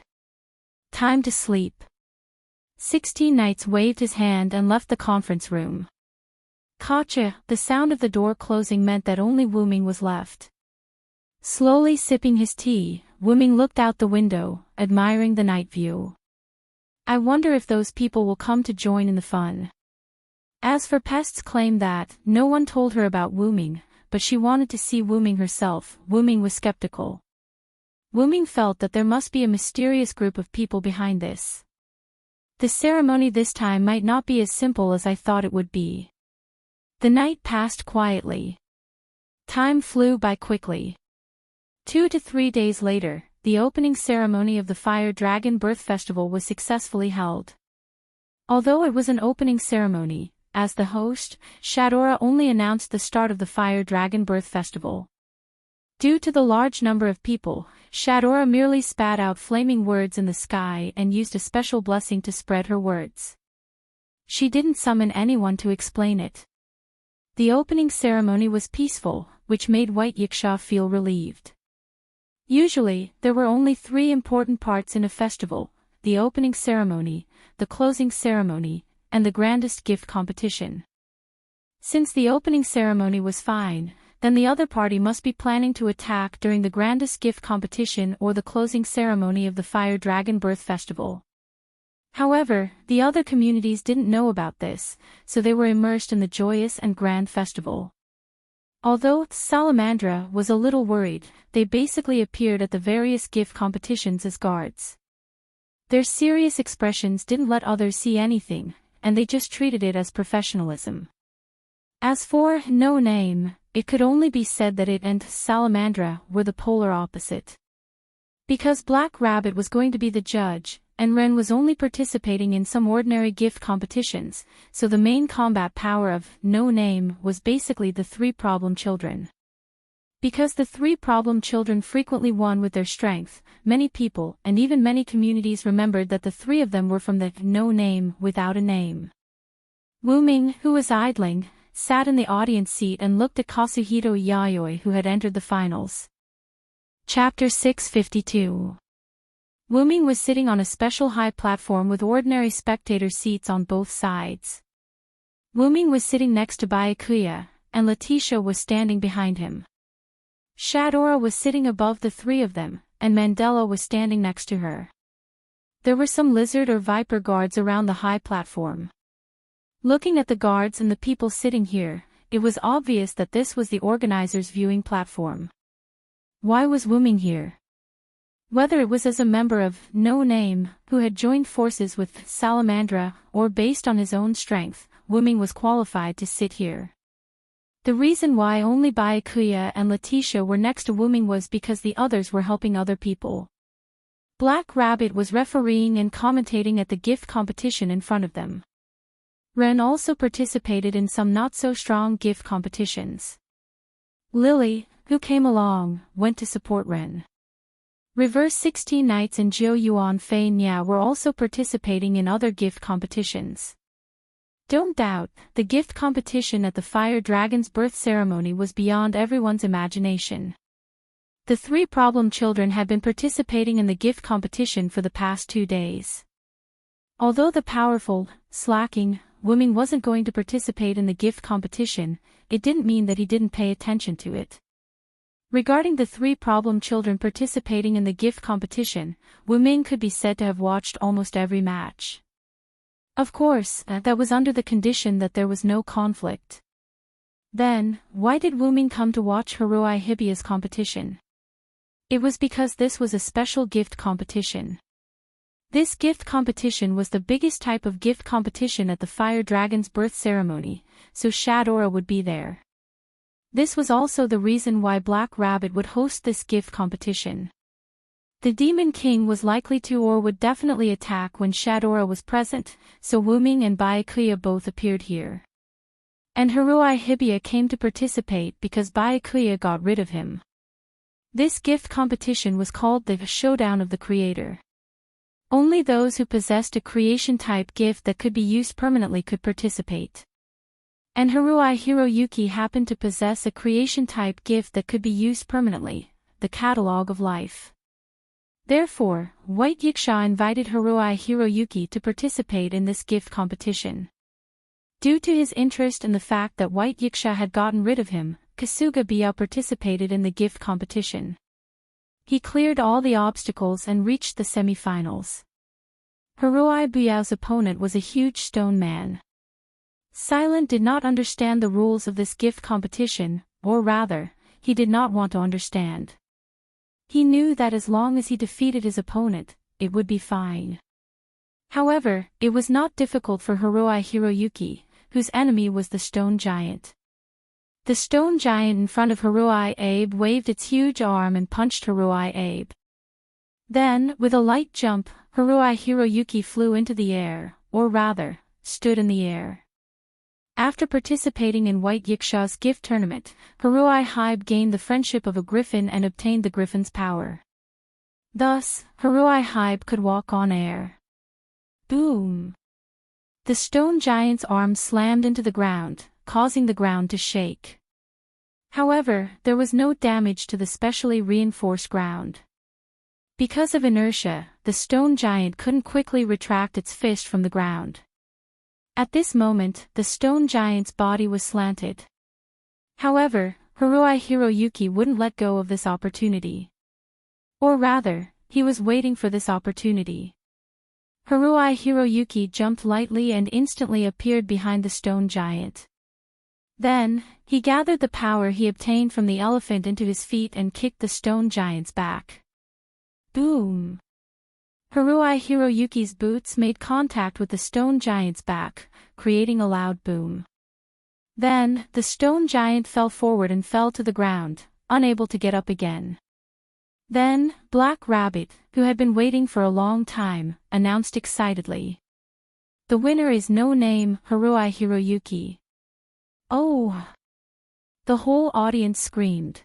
Time to sleep. 16 Nights waved his hand and left the conference room. Gotcha, the sound of the door closing meant that only Wu Ming was left. Slowly sipping his tea, Wu Ming looked out the window, admiring the night view. I wonder if those people will come to join in the fun. As for Pest's claim that no one told her about Wuming, but she wanted to see Wuming herself, Wuming was skeptical. Wuming felt that there must be a mysterious group of people behind this. The ceremony this time might not be as simple as I thought it would be. The night passed quietly. Time flew by quickly. 2 to 3 days later, the opening ceremony of the Fire Dragon Birth Festival was successfully held. Although it was an opening ceremony, as the host, Shadora only announced the start of the Fire Dragon Birth Festival. Due to the large number of people, Shadora merely spat out flaming words in the sky and used a special blessing to spread her words. She didn't summon anyone to explain it. The opening ceremony was peaceful, which made White Yiksha feel relieved. Usually, there were only 3 important parts in a festival: the opening ceremony, the closing ceremony, and the grandest gift competition. Since the opening ceremony was fine, then the other party must be planning to attack during the grandest gift competition or the closing ceremony of the Fire Dragon Birth Festival. However, the other communities didn't know about this, so they were immersed in the joyous and grand festival. Although Salamandra was a little worried, they basically appeared at the various gift competitions as guards. Their serious expressions didn't let others see anything, and they just treated it as professionalism. As for No Name, it could only be said that it and Salamandra were the polar opposite. Because Black Rabbit was going to be the judge, and Ren was only participating in some ordinary gift competitions, so the main combat power of No Name was basically the 3 problem children. Because the 3 problem children frequently won with their strength, many people and even many communities remembered that the 3 of them were from the No Name without a name. Wuming, who was idling, sat in the audience seat and looked at Kazuhito Yayoi, who had entered the finals. Chapter 652. Wuming was sitting on a special high platform with ordinary spectator seats on both sides. Wuming was sitting next to Byakuya, and Letitia was standing behind him. Shadora was sitting above the 3 of them, and Mandela was standing next to her. There were some lizard or viper guards around the high platform. Looking at the guards and the people sitting here, it was obvious that this was the organizers' viewing platform. Why was Wuming here? Whether it was as a member of No Name, who had joined forces with Salamandra, or based on his own strength, Wuming was qualified to sit here. The reason why only Byakuya and Letitia were next to Wuming was because the others were helping other people. Black Rabbit was refereeing and commentating at the gift competition in front of them. Ren also participated in some not-so-strong gift competitions. Lily, who came along, went to support Ren. Reverse 16 Knights and Jiu Yuan Fei Nya were also participating in other gift competitions. Don't doubt, the gift competition at the Fire Dragon's birth ceremony was beyond everyone's imagination. The 3 problem children had been participating in the gift competition for the past 2 days. Although the powerful, slacking, Wuming wasn't going to participate in the gift competition, it didn't mean that he didn't pay attention to it. Regarding the 3 problem children participating in the gift competition, Wuming could be said to have watched almost every match. Of course, that was under the condition that there was no conflict. Then, why did Wuming come to watch Hiroi Hibiya's competition? It was because this was a special gift competition. This gift competition was the biggest type of gift competition at the Fire Dragon's birth ceremony, so Shadora would be there. This was also the reason why Black Rabbit would host this gift competition. The Demon King was likely to or would definitely attack when Shadora was present, so Wuming and Byakuya both appeared here. And Hiroi Hibiya came to participate because Byakuya got rid of him. This gift competition was called the Showdown of the Creator. Only those who possessed a creation-type gift that could be used permanently could participate. And Hiroi Hiroyuki happened to possess a creation-type gift that could be used permanently, the Catalog of Life. Therefore, White Yiksha invited Hiroi Hiroyuki to participate in this gift competition. Due to his interest in the fact that White Yiksha had gotten rid of him, Kasuga Biao participated in the gift competition. He cleared all the obstacles and reached the semi-finals. Hiroi Biao's opponent was a huge stone man. Silent did not understand the rules of this gift competition, or rather, he did not want to understand. He knew that as long as he defeated his opponent, it would be fine. However, it was not difficult for Hiroi Hiroyuki, whose enemy was the stone giant. The stone giant in front of Hiroi Abe waved its huge arm and punched Hiroi Abe. Then, with a light jump, Hiroi Hiroyuki flew into the air, or rather, stood in the air. After participating in White Yiksha's gift tournament, Hiroi Hibe gained the friendship of a griffin and obtained the griffin's power. Thus, Hiroi Hibe could walk on air. Boom! The stone giant's arm slammed into the ground, causing the ground to shake. However, there was no damage to the specially reinforced ground. Because of inertia, the stone giant couldn't quickly retract its fist from the ground. At this moment, the stone giant's body was slanted. However, Hiroi Hiroyuki wouldn't let go of this opportunity. Or rather, he was waiting for this opportunity. Hiroi Hiroyuki jumped lightly and instantly appeared behind the stone giant. Then, he gathered the power he obtained from the elephant into his feet and kicked the stone giant's back. Boom! Hiroi Hiroyuki's boots made contact with the stone giant's back, creating a loud boom. Then, the stone giant fell forward and fell to the ground, unable to get up again. Then, Black Rabbit, who had been waiting for a long time, announced excitedly. The winner is no name, Hiroi Hiroyuki. Oh! The whole audience screamed.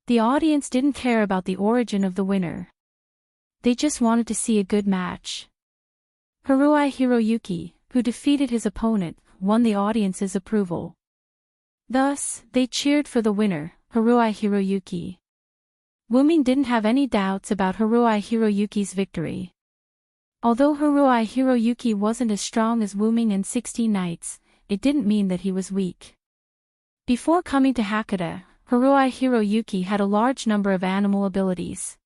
The audience didn't care about the origin of the winner. They just wanted to see a good match. Hiroi Hiroyuki, who defeated his opponent, won the audience's approval. Thus, they cheered for the winner, Hiroi Hiroyuki. Wuming didn't have any doubts about Hiroi Hiroyuki's victory. Although Hiroi Hiroyuki wasn't as strong as Wuming and 16 Knights, it didn't mean that he was weak. Before coming to Hakata, Hiroi Hiroyuki had a large number of animal abilities.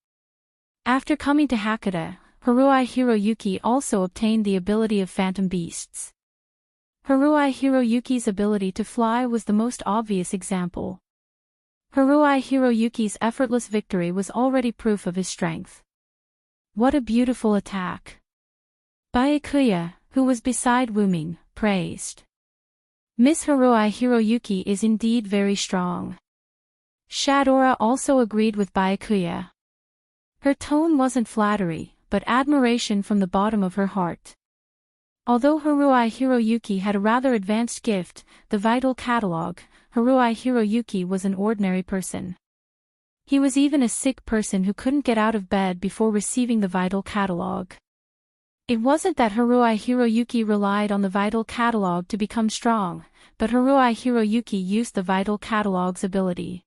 After coming to Hakata, Hiroi Hiroyuki also obtained the ability of phantom beasts. Hiroi Hiroyuki's ability to fly was the most obvious example. Hiroi Hiroyuki's effortless victory was already proof of his strength. What a beautiful attack! Byakuya, who was beside Wuming, praised. Miss Hiroi Hiroyuki is indeed very strong. Shadora also agreed with Byakuya. Her tone wasn't flattery, but admiration from the bottom of her heart. Although Hiroi Hiroyuki had a rather advanced gift, the Vital Catalog, Hiroi Hiroyuki was an ordinary person. He was even a sick person who couldn't get out of bed before receiving the Vital Catalog. It wasn't that Hiroi Hiroyuki relied on the Vital Catalog to become strong, but Hiroi Hiroyuki used the Vital Catalog's ability.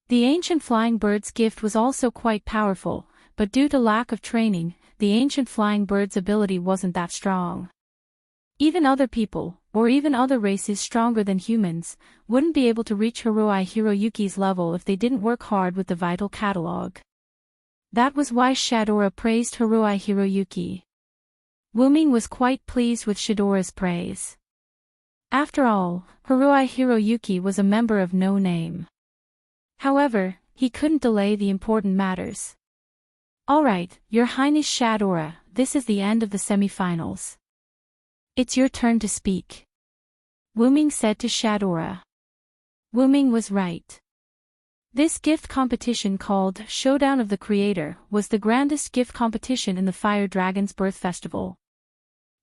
The Ancient Flying Bird's gift was also quite powerful, but due to lack of training, the Ancient Flying Bird's ability wasn't that strong. Even other people, or even other races stronger than humans, wouldn't be able to reach Hiroi Hiroyuki's level if they didn't work hard with the Vital Catalog. That was why Shadora praised Hiroi Hiroyuki. Wuming was quite pleased with Shadora's praise. After all, Hiroi Hiroyuki was a member of No Name. However, he couldn't delay the important matters. Alright, Your Highness Shadora, this is the end of the semifinals. It's your turn to speak. Wuming said to Shadora. Wuming was right. This gift competition called Showdown of the Creator was the grandest gift competition in the Fire Dragon's Birth Festival.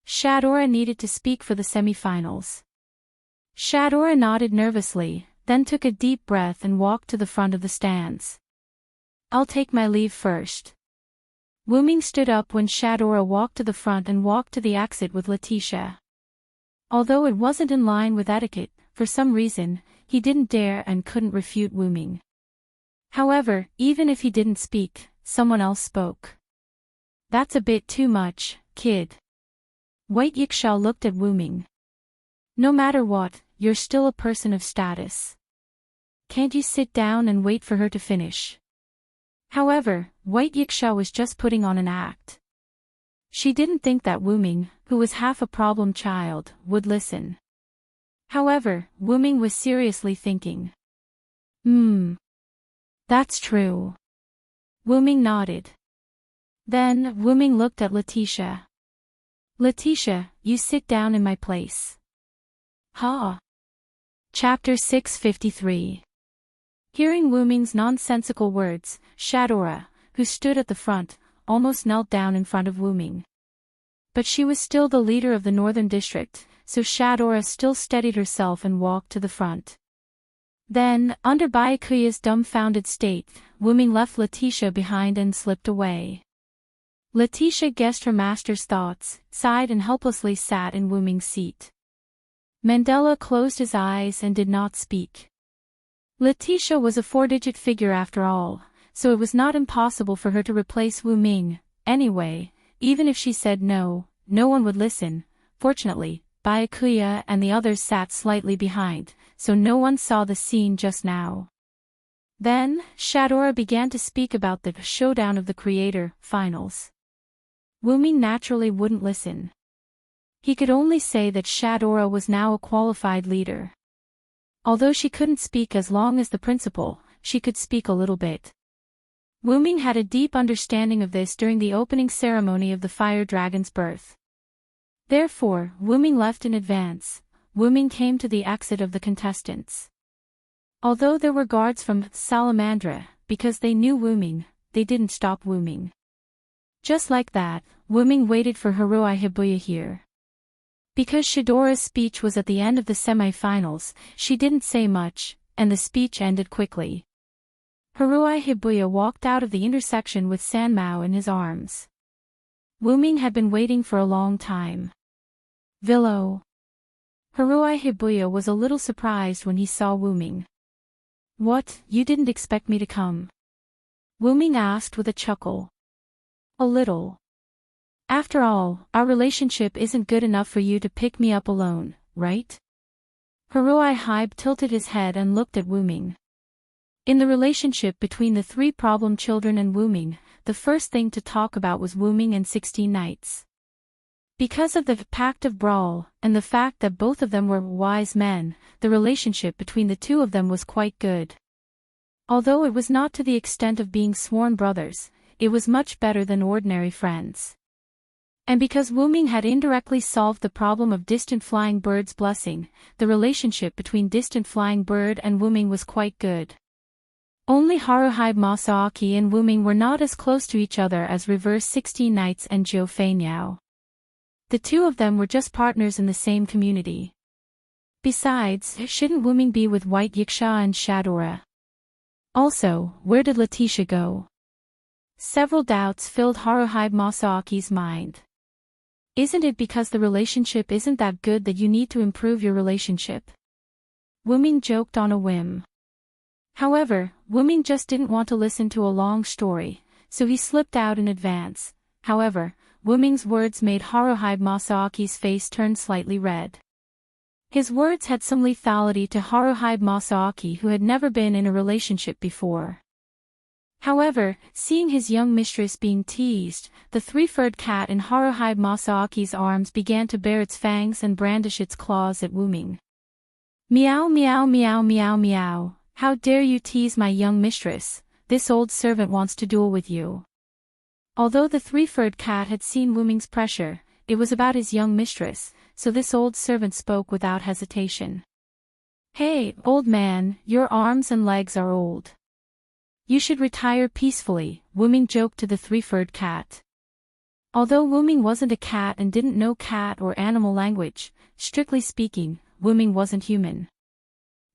Shadora needed to speak for the semifinals. Shadora nodded nervously, then took a deep breath and walked to the front of the stands. I'll take my leave first. Wuming stood up when Shadora walked to the front and walked to the exit with Letitia. Although it wasn't in line with etiquette, for some reason, he didn't dare and couldn't refute Wuming. However, even if he didn't speak, someone else spoke. That's a bit too much, kid. White Yiksha looked at Wuming. No matter what, you're still a person of status. Can't you sit down and wait for her to finish? However, White Yiksha was just putting on an act. She didn't think that Wuming, who was half a problem child, would listen. However, Wu-ming was seriously thinking. That's true. Wu-ming nodded. Then, Wu-ming looked at Letitia. Letitia, you sit down in my place. Ha! Chapter 653. Hearing Wu-ming's nonsensical words, Shadora, who stood at the front, almost knelt down in front of Wu-ming. But she was still the leader of the northern district, so Shadora still steadied herself and walked to the front. Then, under Byakuya's dumbfounded state, Wu-ming left Letitia behind and slipped away. Letitia guessed her master's thoughts, sighed and helplessly sat in Wu-ming's seat. Mandela closed his eyes and did not speak. Letitia was a four-digit figure after all, so it was not impossible for her to replace Wu-ming. Anyway, even if she said no, no one would listen. Fortunately, Byakuya and the others sat slightly behind, so no one saw the scene just now. Then, Shadora began to speak about the showdown of the Creator finals. Wu-ming naturally wouldn't listen. He could only say that Shadora was now a qualified leader. Although she couldn't speak as long as the principal, she could speak a little bit. Wu-ming had a deep understanding of this during the opening ceremony of the fire dragon's birth. Therefore, Wu-ming left in advance. Wu-ming came to the exit of the contestants. Although there were guards from Salamandra, because they knew Wu-ming, they didn't stop Wu-ming. Just like that, Wu-ming waited for Haruai Hibuya here. Because Shadora's speech was at the end of the semi-finals, she didn't say much, and the speech ended quickly. Haruai Hibuya walked out of the intersection with Sanmao in his arms. Wu-ming had been waiting for a long time. Villo. Haruai Hibuya was a little surprised when he saw Wu-ming. What, you didn't expect me to come? Wu-ming asked with a chuckle. A little. After all, our relationship isn't good enough for you to pick me up alone, right? Haruai Hibe tilted his head and looked at Wu-ming. In the relationship between the three problem children and Wu-ming, the first thing to talk about was Wu-ming and 16 Nights. Because of the Pact of Brawl, and the fact that both of them were wise men, the relationship between the two of them was quite good. Although it was not to the extent of being sworn brothers, it was much better than ordinary friends. And because Wu-ming had indirectly solved the problem of Distant Flying Bird's blessing, the relationship between Distant Flying Bird and Wu-ming was quite good. Only Haruhi Masaaki and Wu-ming were not as close to each other as Reverse 16 Nights and Zhou Feinyao. The two of them were just partners in the same community. Besides, shouldn't Wu-ming be with White Yiksha and Shadora? Also, where did Letitia go? Several doubts filled Haruhi Masaaki's mind. Isn't it because the relationship isn't that good that you need to improve your relationship? Wu-ming joked on a whim. However, Wu-ming just didn't want to listen to a long story, so he slipped out in advance. However, Wu-ming's words made Haruhi Masaaki's face turn slightly red. His words had some lethality to Haruhi Masaaki, who had never been in a relationship before. However, seeing his young mistress being teased, the three-furred cat in Haruhi Masaaki's arms began to bare its fangs and brandish its claws at Wu-ming. Meow meow meow meow meow, how dare you tease my young mistress, this old servant wants to duel with you. Although the three-furred cat had seen Wu-ming's pressure, it was about his young mistress, so this old servant spoke without hesitation. Hey, old man, your arms and legs are old. You should retire peacefully, Wu-ming joked to the three-furred cat. Although Wu-ming wasn't a cat and didn't know cat or animal language, strictly speaking, Wu-ming wasn't human.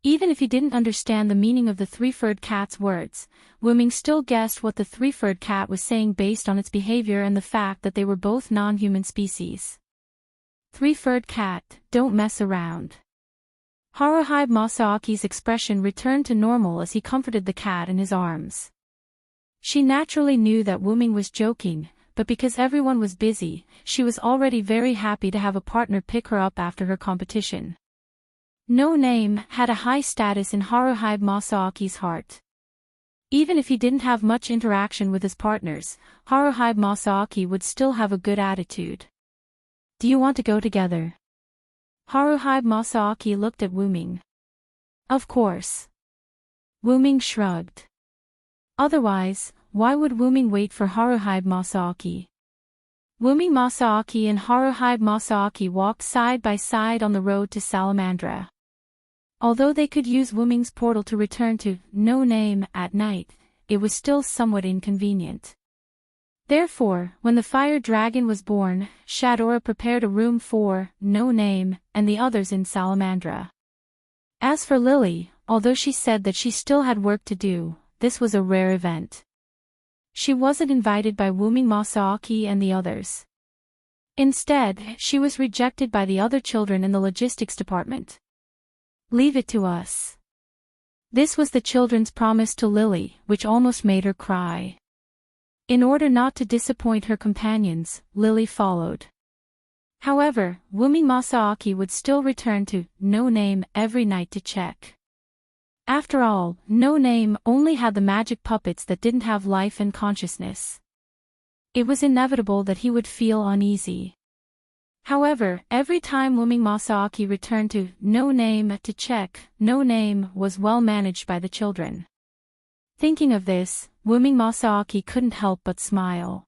Even if he didn't understand the meaning of the three-furred cat's words, Wu-ming still guessed what the three-furred cat was saying based on its behavior and the fact that they were both non-human species. Three-furred cat, don't mess around. Haruhi Masaaki's expression returned to normal as he comforted the cat in his arms. She naturally knew that Wu-ming was joking, but because everyone was busy, she was already very happy to have a partner pick her up after her competition. No Name had a high status in Haruhi Masaaki's heart. Even if he didn't have much interaction with his partners, Haruhi Masaaki would still have a good attitude. Do you want to go together? Haruhi Masaaki looked at Wuming. Of course. Wuming shrugged. Otherwise, why would Wuming wait for Haruhi Masaaki? Wuming Masaaki and Haruhi Masaaki walked side by side on the road to Salamandra. Although they could use Wuming's portal to return to No Name at night, it was still somewhat inconvenient. Therefore, when the fire dragon was born, Shadora prepared a room for No Name and the others in Salamandra. As for Lily, although she said that she still had work to do, this was a rare event. She wasn't invited by Wuming Masaaki and the others. Instead, she was rejected by the other children in the logistics department. Leave it to us. This was the children's promise to Lily, which almost made her cry. In order not to disappoint her companions, Lily followed. However, Wuming Masaaki would still return to No Name every night to check. After all, No Name only had the magic puppets that didn't have life and consciousness. It was inevitable that he would feel uneasy. However, every time Wuming Masaaki returned to No Name to check, No Name was well managed by the children. Thinking of this, Wuming Masaaki couldn't help but smile.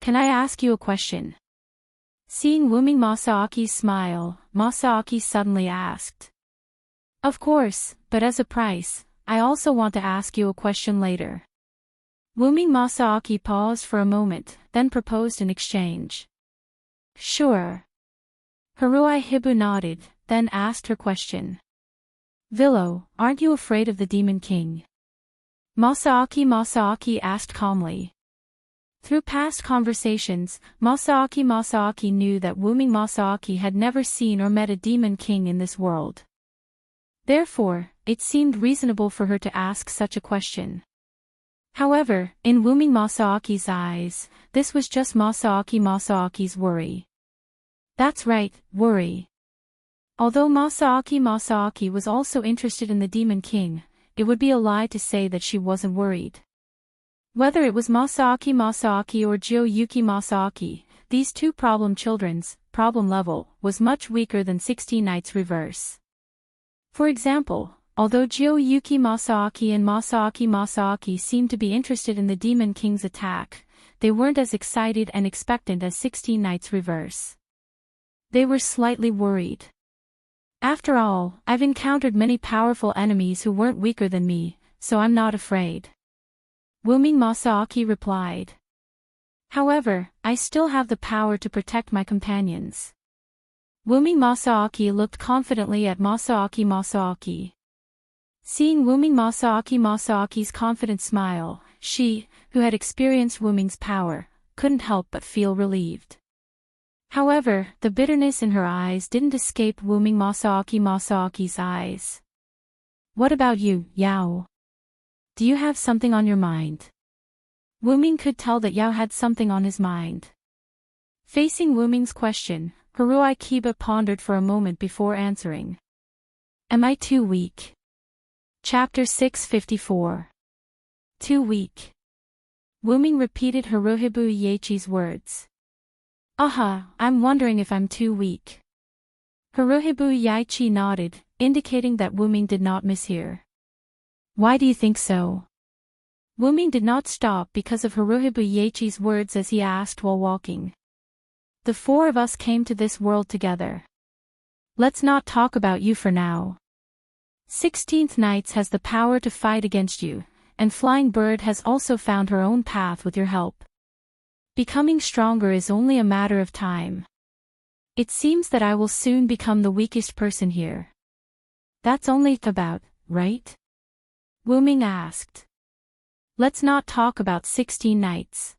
Can I ask you a question? Seeing Wuming Masaaki's smile, Masaaki suddenly asked. Of course, but as a price, I also want to ask you a question later. Wuming Masaaki paused for a moment, then proposed an exchange. Sure. Haruhi Hibu nodded, then asked her question. Villo, aren't you afraid of the Demon King? Masaaki asked calmly. Through past conversations, Masaaki knew that Wuming Masaaki had never seen or met a Demon King in this world. Therefore, it seemed reasonable for her to ask such a question. However, in Wuming Masaaki's eyes, this was just Masaaki's worry. That's right, worry. Although Masaaki was also interested in the Demon King, it would be a lie to say that she wasn't worried. Whether it was Masaaki or Jiyuki Masaaki, these two problem children's problem level was much weaker than 16 Knights Reverse. For example, although Jiyuki Masaaki and Masaaki seemed to be interested in the Demon King's attack, they weren't as excited and expectant as 16 Knights Reverse. They were slightly worried. After all, I've encountered many powerful enemies who weren't weaker than me, so I'm not afraid. Wuming Masaaki replied. However, I still have the power to protect my companions. Wuming Masaaki looked confidently at Masaaki. Seeing Wuming Masaaki's confident smile, she, who had experienced Wuming's power, couldn't help but feel relieved. However, the bitterness in her eyes didn't escape Wuming Masaaki's eyes. What about you, Yao? Do you have something on your mind? Wuming could tell that Yao had something on his mind. Facing Wuming's question, Haruhi Kiba pondered for a moment before answering. Am I too weak? Chapter 654. Too weak. Wuming repeated Haruhibu Yachi's words. I'm wondering if I'm too weak. Haruhibu Yachi nodded, indicating that Wuming did not mishear. Why do you think so? Wuming did not stop because of Haruhibu Yachi's words as he asked while walking. The four of us came to this world together. Let's not talk about you for now. 16th Knights has the power to fight against you, and Flying Bird has also found her own path with your help. Becoming stronger is only a matter of time. It seems that I will soon become the weakest person here. That's only about, right? Wuming asked. Let's not talk about 16 Knights.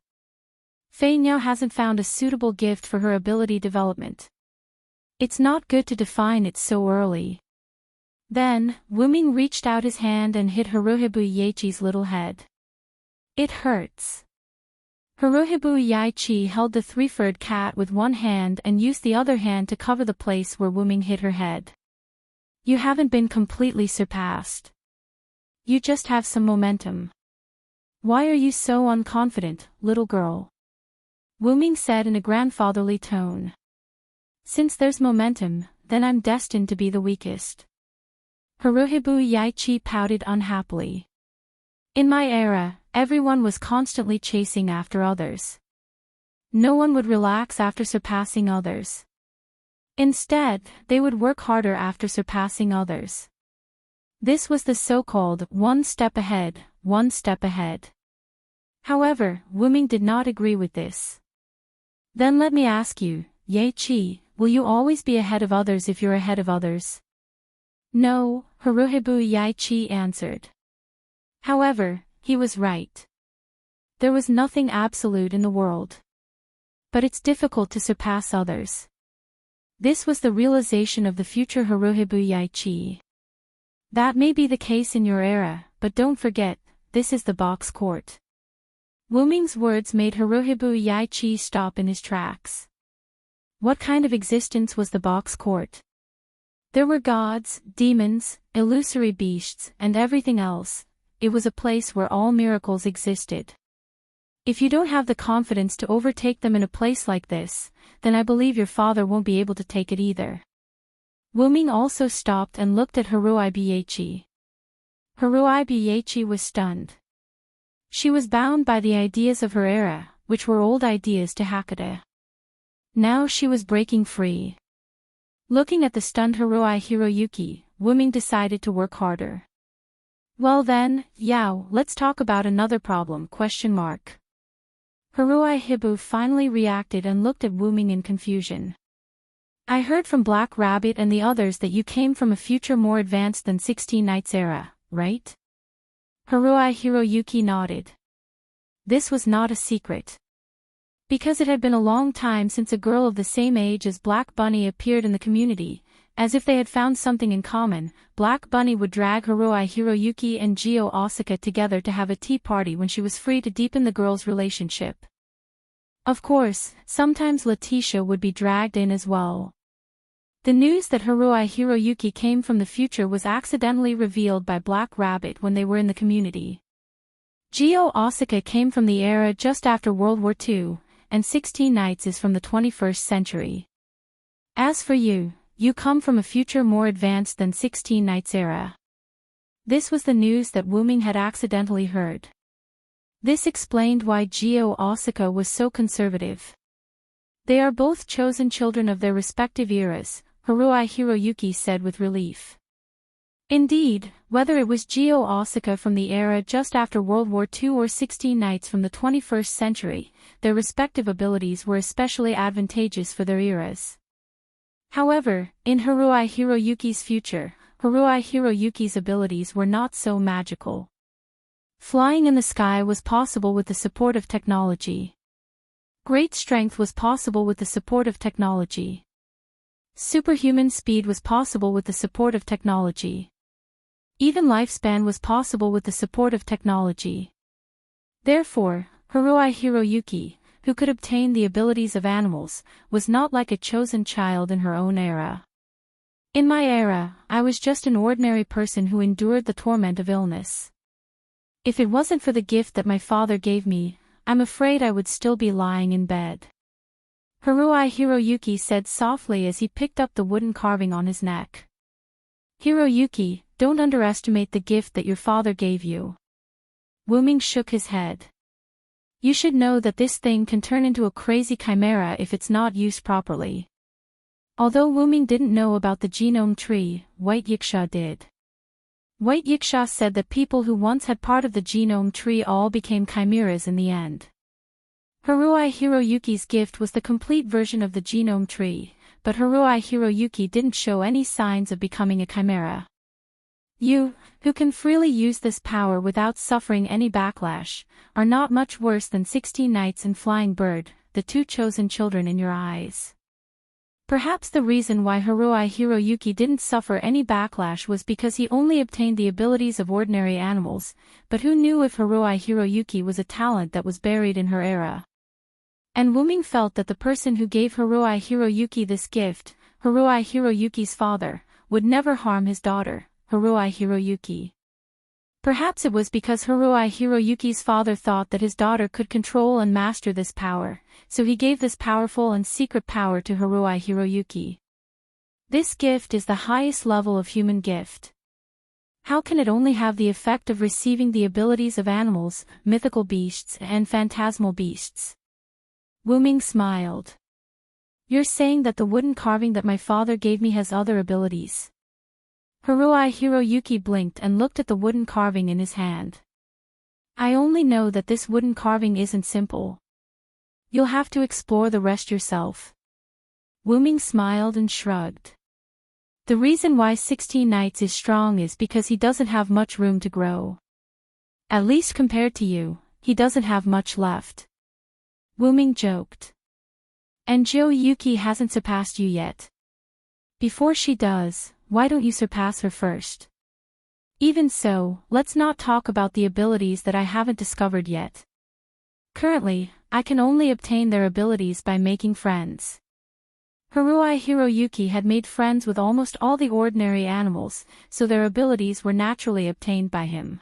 Fei Niao hasn't found a suitable gift for her ability development. It's not good to define it so early. Then, Wuming reached out his hand and hit Haruhibu Yachi's little head. It hurts. Haruhibu Yachi held the three-furred cat with one hand and used the other hand to cover the place where Wuming hit her head. You haven't been completely surpassed. You just have some momentum. Why are you so unconfident, little girl? Wuming said in a grandfatherly tone. Since there's momentum, then I'm destined to be the weakest. Haruhibu Yaichi pouted unhappily. In my era, everyone was constantly chasing after others. No one would relax after surpassing others. Instead, they would work harder after surpassing others. This was the so-called one step ahead, one step ahead. However, Wuming did not agree with this. Then let me ask you, Yaichi, will you always be ahead of others if you're ahead of others? No, Haruhibu Yaichi answered. However, he was right. There was nothing absolute in the world. But it's difficult to surpass others. This was the realization of the future Haruhibu Yaichi. That may be the case in your era, but don't forget, this is the box court. Wuming's words made Haruhibu Yaichi stop in his tracks. What kind of existence was the box court? There were gods, demons, illusory beasts, and everything else. It was a place where all miracles existed. If you don't have the confidence to overtake them in a place like this, then I believe your father won't be able to take it either. Wuming also stopped and looked at Haruhibu Yaichi. Haruhibu Yaichi was stunned. She was bound by the ideas of her era, which were old ideas to Hakata. Now she was breaking free. Looking at the stunned Haruhibu Hiroyuki, Wuming decided to work harder. Well then, Yao, let's talk about another problem, ? Haruhibu finally reacted and looked at Wuming in confusion. I heard from Black Rabbit and the others that you came from a future more advanced than 16 Nights era, right? Haruhibu Hiroyuki nodded. This was not a secret. Because it had been a long time since a girl of the same age as Black Bunny appeared in the community, as if they had found something in common, Black Bunny would drag Haruhibu Hiroyuki and Gio Asaka together to have a tea party when she was free to deepen the girls' relationship. Of course, sometimes Letitia would be dragged in as well. The news that Haruhibu Hiroyuki came from the future was accidentally revealed by Black Rabbit when they were in the community. Gio Asaka came from the era just after World War II, and 16 Nights is from the 21st century. As for you, you come from a future more advanced than 16 Nights era. This was the news that Wuming had accidentally heard. This explained why Gio Asaka was so conservative. They are both chosen children of their respective eras, Haruhibu Hiroyuki said with relief. Indeed, whether it was Gio Asaka from the era just after World War II or 16 Nights from the 21st century, their respective abilities were especially advantageous for their eras. However, in Haruhibu Hiroyuki's future, Haruhibu Hiroyuki's abilities were not so magical. Flying in the sky was possible with the support of technology. Great strength was possible with the support of technology. Superhuman speed was possible with the support of technology. Even lifespan was possible with the support of technology. Therefore, Haruhibu Hiroyuki, who could obtain the abilities of animals, was not like a chosen child in her own era. In my era, I was just an ordinary person who endured the torment of illness. If it wasn't for the gift that my father gave me, I'm afraid I would still be lying in bed. Haruhibu Hiroyuki said softly as he picked up the wooden carving on his neck. Hiroyuki, don't underestimate the gift that your father gave you. Wuming shook his head. You should know that this thing can turn into a crazy chimera if it's not used properly. Although Wuming didn't know about the genome tree, White Yiksha did. White Yiksha said that people who once had part of the genome tree all became chimeras in the end. Haruhibu Hiroyuki's gift was the complete version of the genome tree, but Haruhibu Hiroyuki didn't show any signs of becoming a chimera. You, who can freely use this power without suffering any backlash, are not much worse than 16 Nights and Flying Bird, the two chosen children in your eyes. Perhaps the reason why Haruhibu Hiroyuki didn't suffer any backlash was because he only obtained the abilities of ordinary animals, but who knew if Haruhibu Hiroyuki was a talent that was buried in her era. And Wuming felt that the person who gave Haruhibu Hiroyuki this gift, Haruhibu Hiroyuki's father, would never harm his daughter, Haruhibu Hiroyuki. Perhaps it was because Haruhibu Hiroyuki's father thought that his daughter could control and master this power, so he gave this powerful and secret power to Haruhibu Hiroyuki. This gift is the highest level of human gift. How can it only have the effect of receiving the abilities of animals, mythical beasts, and phantasmal beasts? Wu Ming smiled. You're saying that the wooden carving that my father gave me has other abilities? Haruai Hiroyuki blinked and looked at the wooden carving in his hand. I only know that this wooden carving isn't simple. You'll have to explore the rest yourself. Wu Ming smiled and shrugged. The reason why 16 Nights is strong is because he doesn't have much room to grow. At least compared to you, he doesn't have much left. Wu Ming joked. And Jo Yuki hasn't surpassed you yet. Before she does, why don't you surpass her first? Even so, let's not talk about the abilities that I haven't discovered yet. Currently, I can only obtain their abilities by making friends. Haruai Hiroyuki had made friends with almost all the ordinary animals, so their abilities were naturally obtained by him.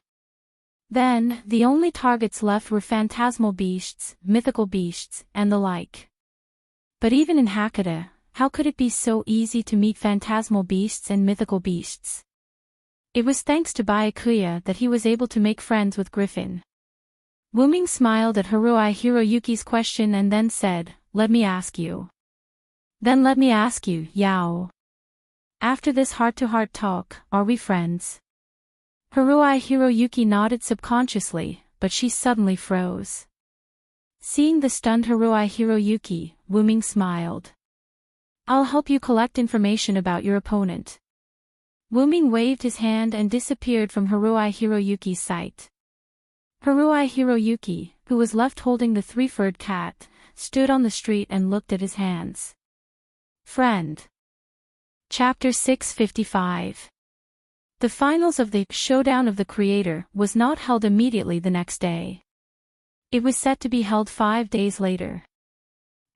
Then, the only targets left were phantasmal beasts, mythical beasts, and the like. But even in Hakata, how could it be so easy to meet phantasmal beasts and mythical beasts? It was thanks to Byakuya that he was able to make friends with Griffin. Wu Ming smiled at Haruai Hiroyuki's question and then said, "Let me ask you." Then let me ask you, Yao. After this heart-to-heart talk, are we friends? Haruai Hiroyuki nodded subconsciously, but she suddenly froze. Seeing the stunned Haruai Hiroyuki, Wu Ming smiled. I'll help you collect information about your opponent. Wu Ming waved his hand and disappeared from Haruai Hiroyuki's sight. Haruai Hiroyuki, who was left holding the three-furred cat, stood on the street and looked at his hands. Friend. Chapter 655. The finals of the Showdown of the Creator was not held immediately the next day. It was set to be held 5 days later.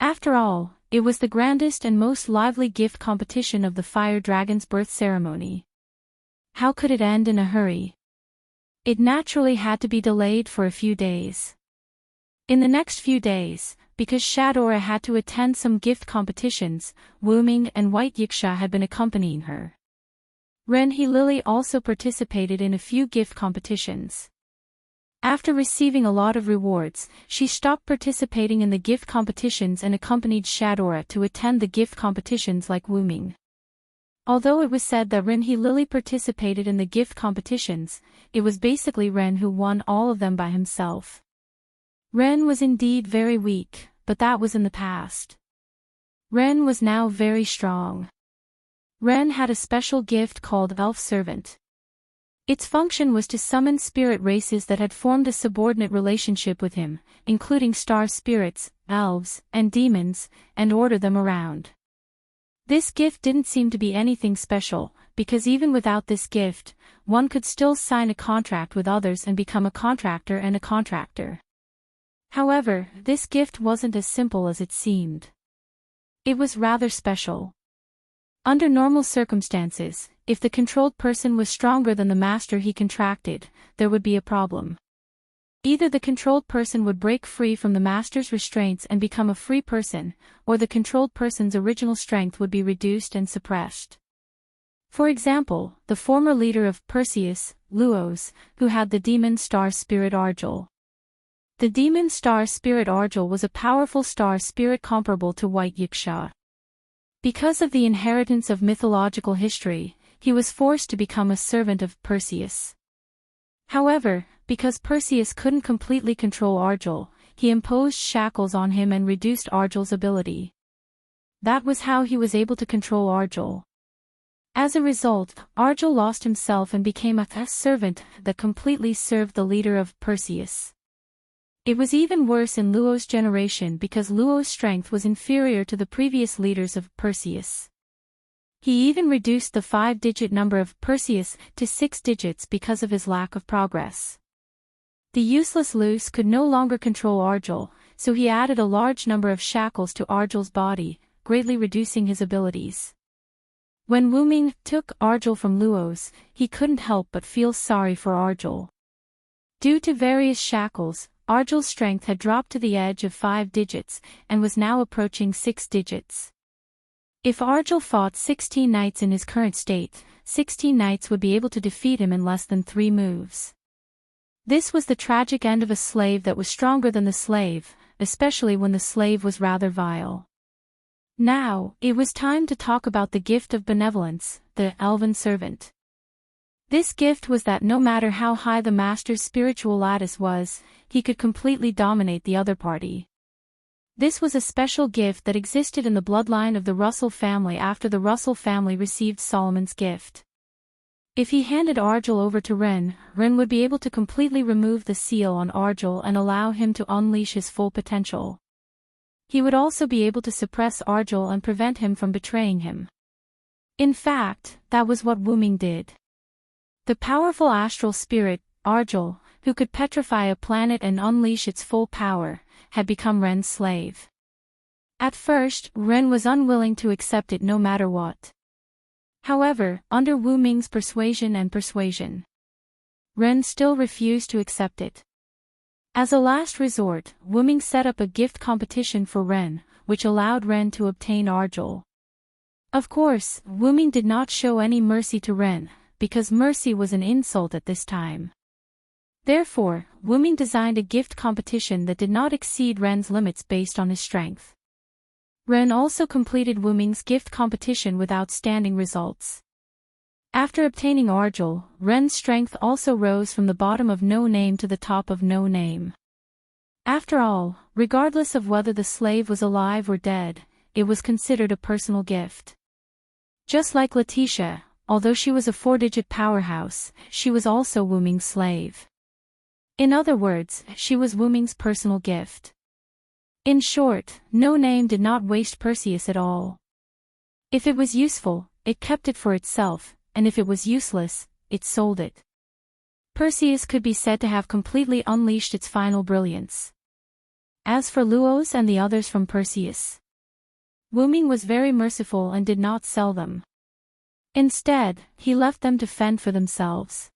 After all, it was the grandest and most lively gift competition of the Fire Dragon's birth ceremony. How could it end in a hurry? It naturally had to be delayed for a few days. In the next few days, because Shadora had to attend some gift competitions, Wu Ming and White Yiksha had been accompanying her. Renhe Lily also participated in a few gift competitions. After receiving a lot of rewards, she stopped participating in the gift competitions and accompanied Shadora to attend the gift competitions like Wu Ming. Although it was said that Renhe Lily participated in the gift competitions, it was basically Ren who won all of them by himself. Ren was indeed very weak, but that was in the past. Ren was now very strong. Ren had a special gift called Elf Servant. Its function was to summon spirit races that had formed a subordinate relationship with him, including star spirits, elves, and demons, and order them around. This gift didn't seem to be anything special, because even without this gift, one could still sign a contract with others and become a contractor and a contractor. However, this gift wasn't as simple as it seemed. It was rather special. Under normal circumstances, if the controlled person was stronger than the master he contracted, there would be a problem. Either the controlled person would break free from the master's restraints and become a free person, or the controlled person's original strength would be reduced and suppressed. For example, the former leader of Perseus, Luos, who had the demon star spirit Argel. The demon star spirit Argel was a powerful star spirit comparable to White Yiksha. Because of the inheritance of mythological history, he was forced to become a servant of Perseus. However, because Perseus couldn't completely control Argel, he imposed shackles on him and reduced Argel's ability. That was how he was able to control Argel. As a result, Argel lost himself and became a servant that completely served the leader of Perseus. It was even worse in Luo's generation because Luo's strength was inferior to the previous leaders of Perseus. He even reduced the 5-digit number of Perseus to 6 digits because of his lack of progress. The useless Luos could no longer control Argel, so he added a large number of shackles to Argel's body, greatly reducing his abilities. When Wu Ming took Argel from Luos, he couldn't help but feel sorry for Argel. Due to various shackles, Argel's strength had dropped to the edge of 5 digits, and was now approaching 6 digits. If Arjul fought 16 knights in his current state, 16 knights would be able to defeat him in less than 3 moves. This was the tragic end of a slave that was stronger than the slave, especially when the slave was rather vile. Now, it was time to talk about the gift of benevolence, the elven servant. This gift was that no matter how high the master's spiritual lattice was, he could completely dominate the other party. This was a special gift that existed in the bloodline of the Russell family after the Russell family received Solomon's gift. If he handed Arjul over to Ren, Ren would be able to completely remove the seal on Arjul and allow him to unleash his full potential. He would also be able to suppress Arjul and prevent him from betraying him. In fact, that was what Wuming did. The powerful astral spirit, Arjul, who could petrify a planet and unleash its full power, had become Ren's slave. At first, Ren was unwilling to accept it no matter what. However, under Wuming's persuasion, Ren still refused to accept it. As a last resort, Wuming set up a gift competition for Ren, which allowed Ren to obtain Arjul. Of course, Wuming did not show any mercy to Ren, because mercy was an insult at this time. Therefore, Wuming designed a gift competition that did not exceed Ren's limits based on his strength. Ren also completed Wuming's gift competition with outstanding results. After obtaining Arjul, Ren's strength also rose from the bottom of no name to the top of no name. After all, regardless of whether the slave was alive or dead, it was considered a personal gift. Just like Letitia, although she was a 4-digit powerhouse, she was also Wuming's slave. In other words, she was Wuming's personal gift. In short, no name did not waste Perseus at all. If it was useful, it kept it for itself, and if it was useless, it sold it. Perseus could be said to have completely unleashed its final brilliance. As for Luos and the others from Perseus, Wuming was very merciful and did not sell them. Instead, he left them to fend for themselves.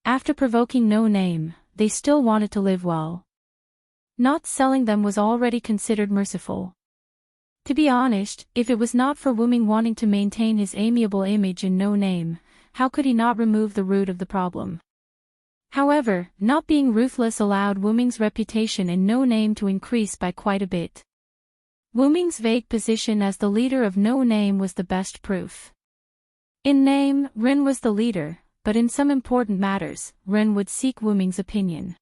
After provoking no name, they still wanted to live well. Not selling them was already considered merciful. To be honest, if it was not for Wuming wanting to maintain his amiable image in no name, how could he not remove the root of the problem? However, not being ruthless allowed Wuming's reputation in no name to increase by quite a bit. Wuming's vague position as the leader of no name was the best proof. In name, Ren was the leader, but in some important matters, Ren would seek Wuming's opinion.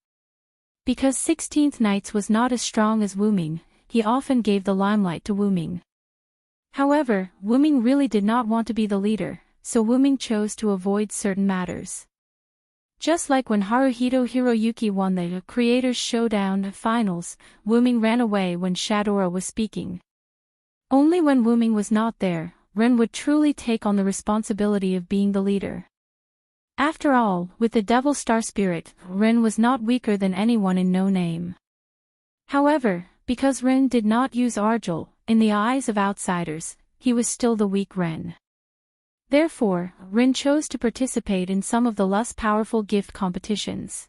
Because 16th Knights was not as strong as Wuming, he often gave the limelight to Wuming. However, Wuming really did not want to be the leader, so Wuming chose to avoid certain matters. Just like when Haruhito Hiroyuki won the Creators Showdown finals, Wuming ran away when Shadora was speaking. Only when Wuming was not there, Ren would truly take on the responsibility of being the leader. After all, with the Devil Star Spirit, Ren was not weaker than anyone in no name. However, because Ren did not use Arjul, in the eyes of outsiders, he was still the weak Ren. Therefore, Ren chose to participate in some of the less powerful gift competitions.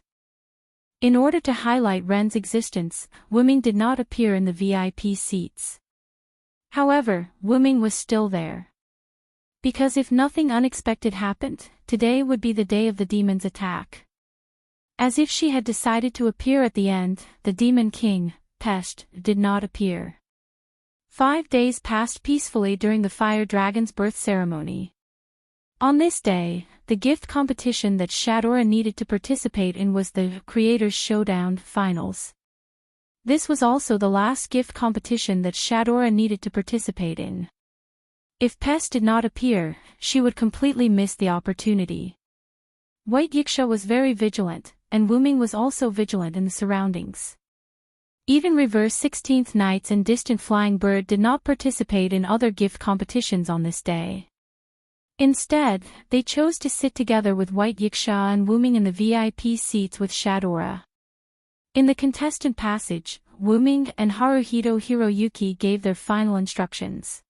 In order to highlight Ren's existence, Wuming did not appear in the VIP seats. However, Wuming was still there. Because if nothing unexpected happened, today would be the day of the demon's attack. As if she had decided to appear at the end, the demon king, Pest, did not appear. 5 days passed peacefully during the fire dragon's birth ceremony. On this day, the gift competition that Shadora needed to participate in was the Creators Showdown finals. This was also the last gift competition that Shadora needed to participate in. If Pest did not appear, she would completely miss the opportunity. White Yiksha was very vigilant, and Wuming was also vigilant in the surroundings. Even Reverse 16th Knights and Distant Flying Bird did not participate in other gift competitions on this day. Instead, they chose to sit together with White Yiksha and Wuming in the VIP seats with Shadora. In the contestant passage, Wuming and Haruhito Hiroyuki gave their final instructions.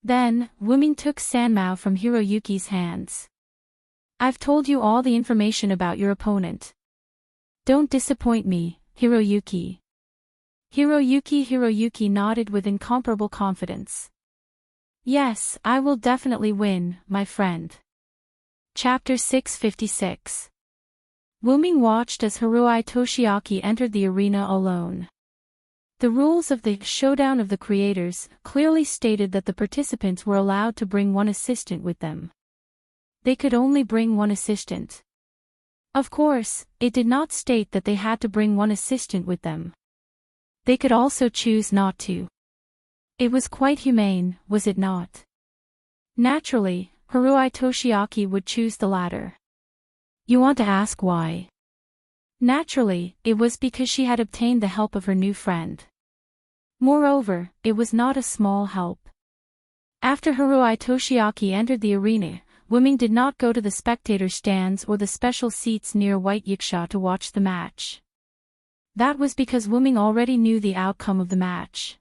Then, Wuming took Sanmao from Hiroyuki's hands. "I've told you all the information about your opponent. Don't disappoint me, Hiroyuki." Hiroyuki nodded with incomparable confidence. Yes, I will definitely win, my friend. Chapter 656. Wuming watched as Haruhi Toshiaki entered the arena alone. The rules of the Showdown of the Creators clearly stated that the participants were allowed to bring one assistant with them. They could only bring one assistant. Of course, it did not state that they had to bring one assistant with them. They could also choose not to. It was quite humane, was it not? Naturally, Haruhi Toshiaki would choose the latter. You want to ask why? Naturally, it was because she had obtained the help of her new friend. Moreover, it was not a small help. After Haruhi Toshiaki entered the arena, Wuming did not go to the spectator stands or the special seats near White Yiksha to watch the match. That was because Wuming already knew the outcome of the match.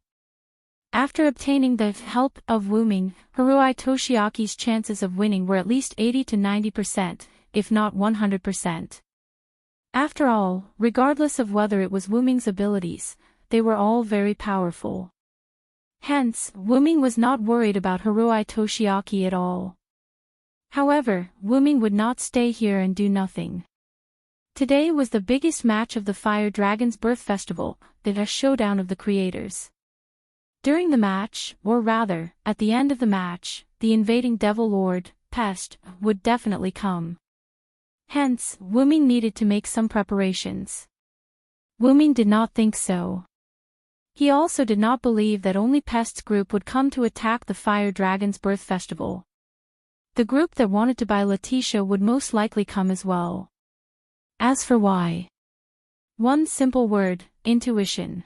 After obtaining the help of Wuming, Haruhi Toshiaki's chances of winning were at least 80 to 90%, if not 100%. After all, regardless of whether it was Wuming's abilities, they were all very powerful. Hence, Wuming was not worried about Haruhi Toshiaki at all. However, Wuming would not stay here and do nothing. Today was the biggest match of the Fire Dragon's Birth Festival, the Showdown of the Creators. During the match, or rather, at the end of the match, the invading Devil Lord, Pest, would definitely come. Hence, Wuming needed to make some preparations. Wuming did not think so. He also did not believe that only Pest's group would come to attack the Fire Dragon's Birth Festival. The group that wanted to buy Letitia would most likely come as well. As for why? One simple word, intuition.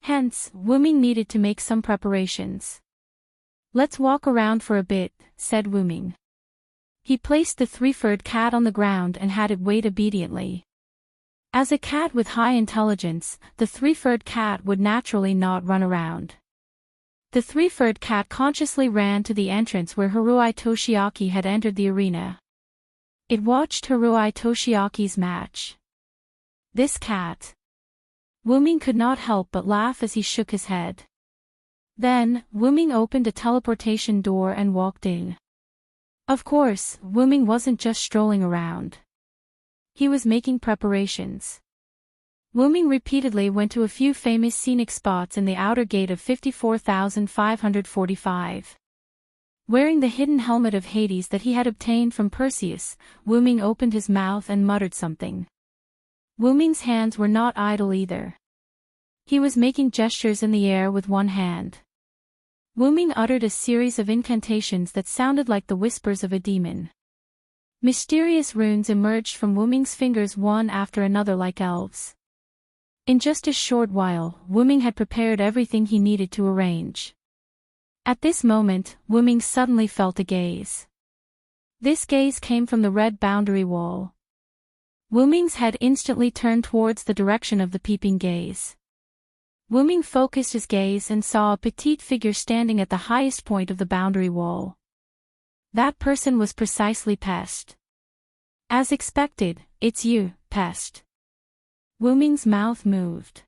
Hence, Wuming needed to make some preparations. Let's walk around for a bit, said Wuming. He placed the three-furred cat on the ground and had it wait obediently. As a cat with high intelligence, the three-furred cat would naturally not run around. The three-furred cat consciously ran to the entrance where Haruhi Toshiaki had entered the arena. It watched Haruhi Toshiaki's match. This cat. Wuming could not help but laugh as he shook his head. Then, Wuming opened a teleportation door and walked in. Of course, Wuming wasn't just strolling around. He was making preparations. Wuming repeatedly went to a few famous scenic spots in the outer gate of 54,545. Wearing the hidden helmet of Hades that he had obtained from Perseus, Wuming opened his mouth and muttered something. Wuming's hands were not idle either. He was making gestures in the air with one hand. Wuming uttered a series of incantations that sounded like the whispers of a demon. Mysterious runes emerged from Wuming's fingers one after another like elves. In just a short while, Wuming had prepared everything he needed to arrange. At this moment, Wuming suddenly felt a gaze. This gaze came from the red boundary wall. Wuming's head instantly turned towards the direction of the peeping gaze. Wuming focused his gaze and saw a petite figure standing at the highest point of the boundary wall. That person was precisely Pest. As expected, it's you, Pest. Wuming's mouth moved.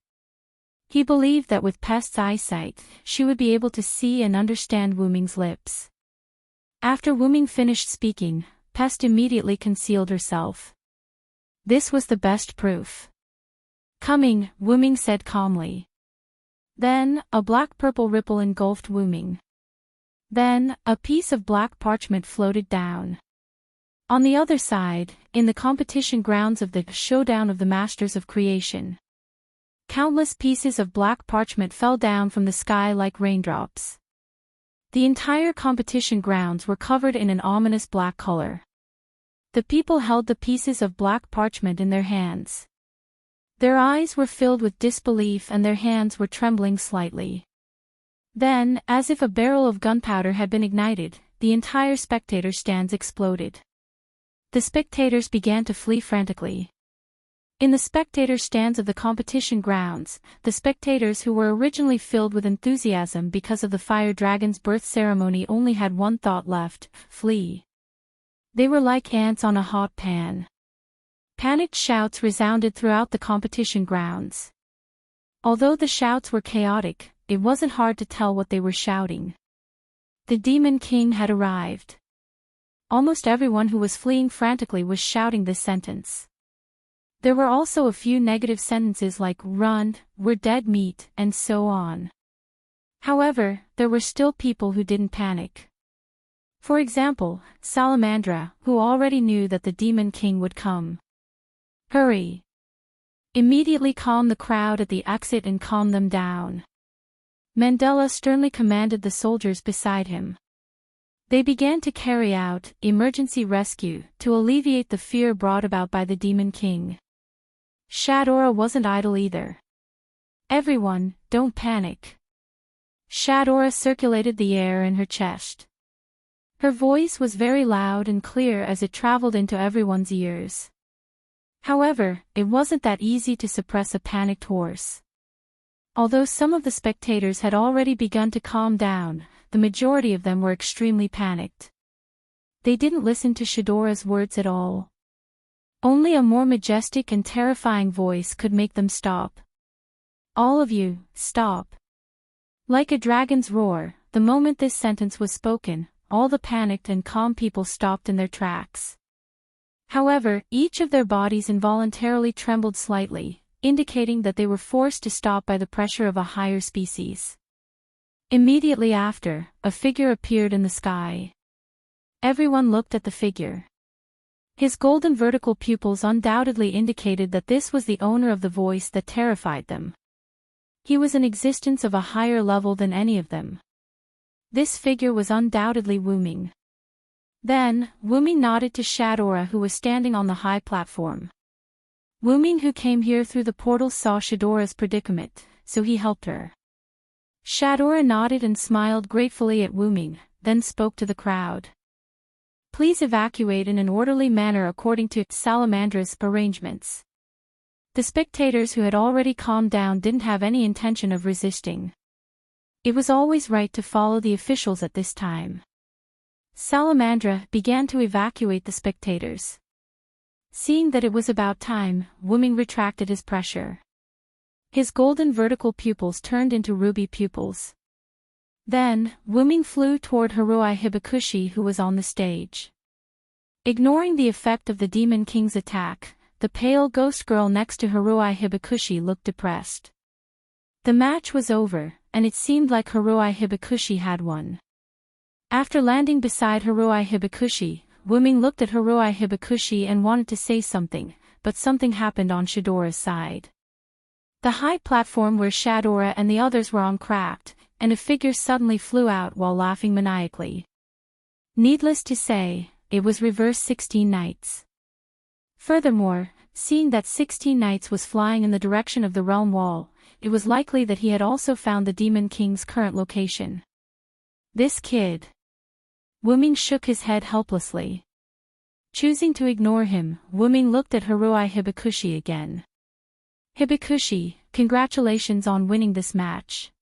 He believed that with Pest's eyesight, she would be able to see and understand Wuming's lips. After Wuming finished speaking, Pest immediately concealed herself. This was the best proof. Coming, Wuming said calmly. Then, a black-purple ripple engulfed Wuming. Then, a piece of black parchment floated down. On the other side, in the competition grounds of the Showdown of the Masters of Creation, countless pieces of black parchment fell down from the sky like raindrops. The entire competition grounds were covered in an ominous black color. The people held the pieces of black parchment in their hands. Their eyes were filled with disbelief and their hands were trembling slightly. Then, as if a barrel of gunpowder had been ignited, the entire spectator stands exploded. The spectators began to flee frantically. In the spectator stands of the competition grounds, the spectators who were originally filled with enthusiasm because of the Fire Dragon's birth ceremony only had one thought left: flee. They were like ants on a hot pan. Panicked shouts resounded throughout the competition grounds. Although the shouts were chaotic, it wasn't hard to tell what they were shouting. The Demon King had arrived. Almost everyone who was fleeing frantically was shouting this sentence. There were also a few negative sentences like "run," "we're dead meat," and so on. However, there were still people who didn't panic. For example, Salamandra, who already knew that the Demon King would come. "Hurry! Immediately calm the crowd at the exit and calm them down," Mandela sternly commanded the soldiers beside him. They began to carry out emergency rescue to alleviate the fear brought about by the Demon King. Shadora wasn't idle either. "Everyone, don't panic." Shadora circulated the air in her chest. Her voice was very loud and clear as it traveled into everyone's ears. However, it wasn't that easy to suppress a panicked horse. Although some of the spectators had already begun to calm down, the majority of them were extremely panicked. They didn't listen to Shadora's words at all. Only a more majestic and terrifying voice could make them stop. "All of you, stop." Like a dragon's roar, the moment this sentence was spoken, all the panicked and calm people stopped in their tracks. However, each of their bodies involuntarily trembled slightly, indicating that they were forced to stop by the pressure of a higher species. Immediately after, a figure appeared in the sky. Everyone looked at the figure. His golden vertical pupils undoubtedly indicated that this was the owner of the voice that terrified them. He was an existence of a higher level than any of them. This figure was undoubtedly Wuming. Then, Wuming nodded to Shadora, who was standing on the high platform. Wuming, who came here through the portal, saw Shadora's predicament, so he helped her. Shadora nodded and smiled gratefully at Wuming, then spoke to the crowd. "Please evacuate in an orderly manner according to Salamandra's arrangements." The spectators who had already calmed down didn't have any intention of resisting. It was always right to follow the officials at this time. Salamandra began to evacuate the spectators. Seeing that it was about time, Wuming retracted his pressure. His golden vertical pupils turned into ruby pupils. Then, Wuming flew toward Haruai Hibakushi, who was on the stage. Ignoring the effect of the Demon King's attack, the pale ghost girl next to Haruai Hibakushi looked depressed. The match was over, and it seemed like Haruai Hibakushi had won. After landing beside Haruai Hibakushi, Wuming looked at Haruai Hibakushi and wanted to say something, but something happened on Shadora's side. The high platform where Shadora and the others were on cracked, and a figure suddenly flew out while laughing maniacally. Needless to say, it was reverse 16 Knights. Furthermore, seeing that 16 Knights was flying in the direction of the realm wall, it was likely that he had also found the Demon King's current location. This kid. Wuming shook his head helplessly. Choosing to ignore him, Wuming looked at Haruai Hibakushi again. "Hibakushi, congratulations on winning this match."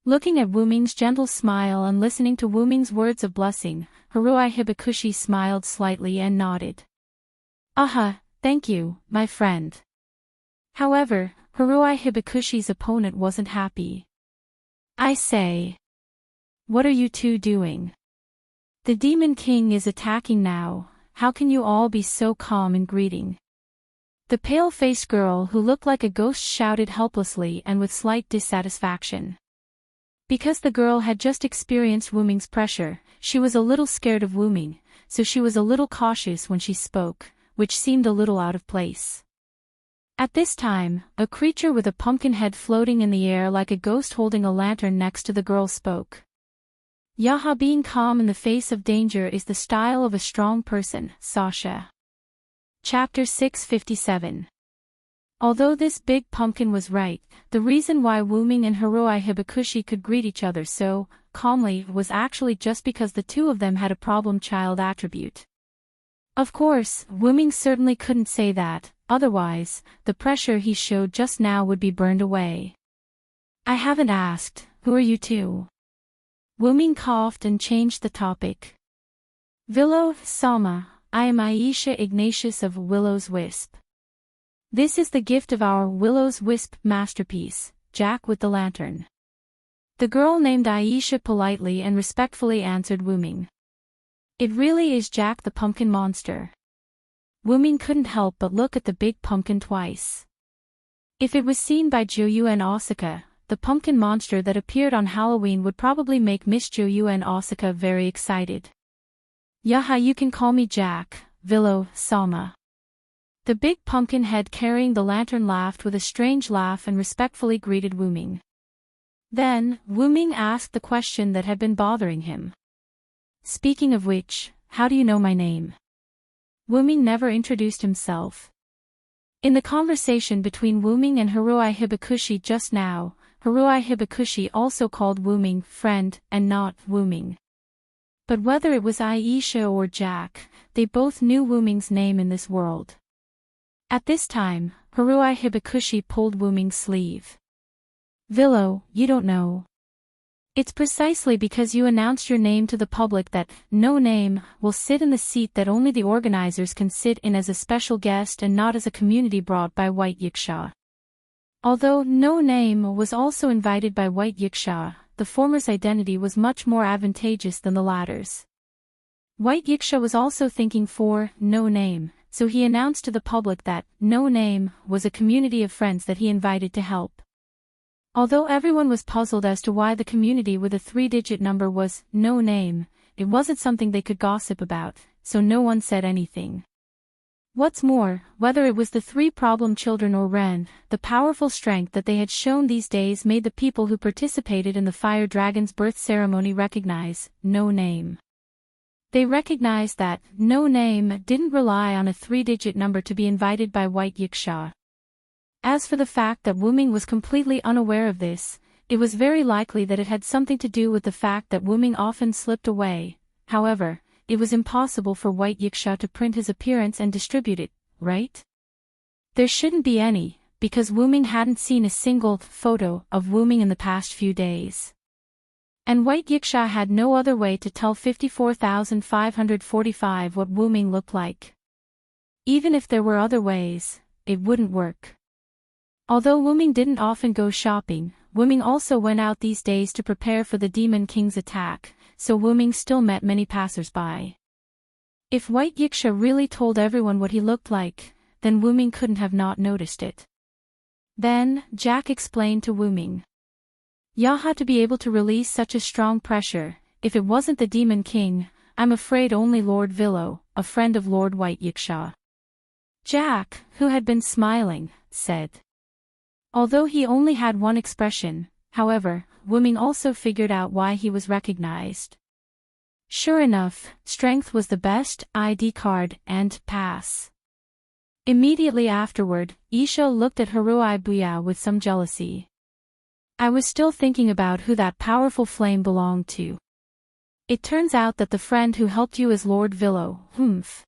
Looking at Wuming's gentle smile and listening to Wuming's words of blessing, Haruai Hibakushi smiled slightly and nodded. Thank you, my friend." However, Haruai Hibakushi's opponent wasn't happy. "I say. What are you two doing? The Demon King is attacking now, how can you all be so calm in greeting?" The pale-faced girl who looked like a ghost shouted helplessly and with slight dissatisfaction. Because the girl had just experienced Wuming's pressure, she was a little scared of Wuming, so she was a little cautious when she spoke, which seemed a little out of place. At this time, a creature with a pumpkin head floating in the air like a ghost holding a lantern next to the girl spoke. "Yaha, being calm in the face of danger is the style of a strong person, Sasha." Chapter 657. Although this big pumpkin was right, the reason why Wuming and Haruai Hibakushi could greet each other so calmly was actually just because the two of them had a problem child attribute. Of course, Wuming certainly couldn't say that, otherwise, the pressure he showed just now would be burned away. "I haven't asked, who are you two?" Wuming coughed and changed the topic. "Willow, Salma, I am Aisha Ignatius of Willow's Wisp. This is the gift of our Willow's Wisp masterpiece, Jack with the Lantern." The girl named Aisha politely and respectfully answered Wuming. It really is Jack the pumpkin monster. Wuming couldn't help but look at the big pumpkin twice. If it was seen by Juyu and Osaka, the pumpkin monster that appeared on Halloween would probably make Miss Juyu and Osaka very excited. Yaha, you can call me Jack, Villo, Sama. The big pumpkin head carrying the lantern laughed with a strange laugh and respectfully greeted Wuming. Then, Wuming asked the question that had been bothering him. Speaking of which, how do you know my name? Wuming never introduced himself. In the conversation between Wuming and Haruai Hibakushi just now, Haruai Hibakushi also called Wuming friend and not Wuming. But whether it was Aisha or Jack, they both knew Wuming's name in this world. At this time, Haruai Hibakushi pulled Wuming's sleeve. Villo, you don't know. It's precisely because you announced your name to the public that no name will sit in the seat that only the organizers can sit in as a special guest and not as a community brought by White Yiksha. Although no name was also invited by White Yiksha, the former's identity was much more advantageous than the latter's. White Yiksha was also thinking for no name, so he announced to the public that no name was a community of friends that he invited to help. Although everyone was puzzled as to why the community with a 3-digit number was no name, it wasn't something they could gossip about, so no one said anything. What's more, whether it was the 3 problem children or Ren, the powerful strength that they had shown these days made the people who participated in the fire dragon's birth ceremony recognize no name. They recognized that no name didn't rely on a 3-digit number to be invited by White Yiksha. As for the fact that Wuming was completely unaware of this, it was very likely that it had something to do with the fact that Wuming often slipped away. However, it was impossible for White Yiksha to print his appearance and distribute it, right? There shouldn't be any, because Wuming hadn't seen a single photo of Wuming in the past few days. And White Yiksha had no other way to tell 54,545 what Wuming looked like. Even if there were other ways, it wouldn't work. Although Wuming didn't often go shopping, Wuming also went out these days to prepare for the Demon King's attack, so Wuming still met many passers-by. If White Yiksha really told everyone what he looked like, then Wuming couldn't have not noticed it. Then, Jack explained to Wuming. Yaha, to be able to release such a strong pressure, if it wasn't the Demon King, I'm afraid only Lord Villo, a friend of Lord White Yiksha. Jack, who had been smiling, said. Although he only had one expression, however, Wuming also figured out why he was recognized. Sure enough, strength was the best ID card and pass. Immediately afterward, Isho looked at Haruai Buyao with some jealousy. I was still thinking about who that powerful flame belonged to. It turns out that the friend who helped you is Lord Villo, humph.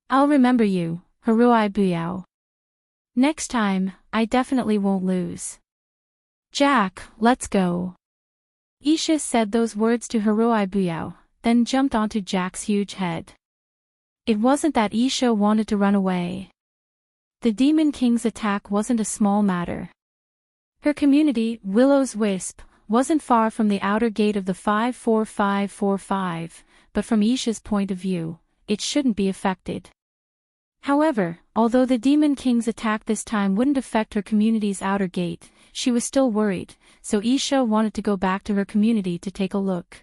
I'll remember you, Haruai Buyao. Next time, I definitely won't lose. Jack, let's go. Isha said those words to Haruai Buyao, then jumped onto Jack's huge head. It wasn't that Isha wanted to run away. The Demon King's attack wasn't a small matter. Her community, Willow's Wisp, wasn't far from the outer gate of the 54545, but from Isha's point of view, it shouldn't be affected. However, although the Demon King's attack this time wouldn't affect her community's outer gate, she was still worried, so Isha wanted to go back to her community to take a look.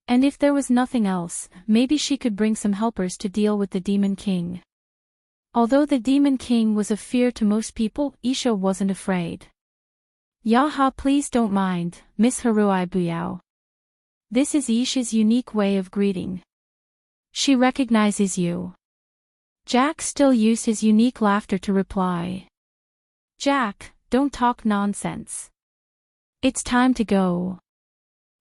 And if there was nothing else, maybe she could bring some helpers to deal with the Demon King. Although the Demon King was a fear to most people, Isha wasn't afraid. Yaha, please don't mind, Miss Haruai Buyao. This is Isha's unique way of greeting. She recognizes you. Jack still used his unique laughter to reply. Jack, don't talk nonsense. It's time to go.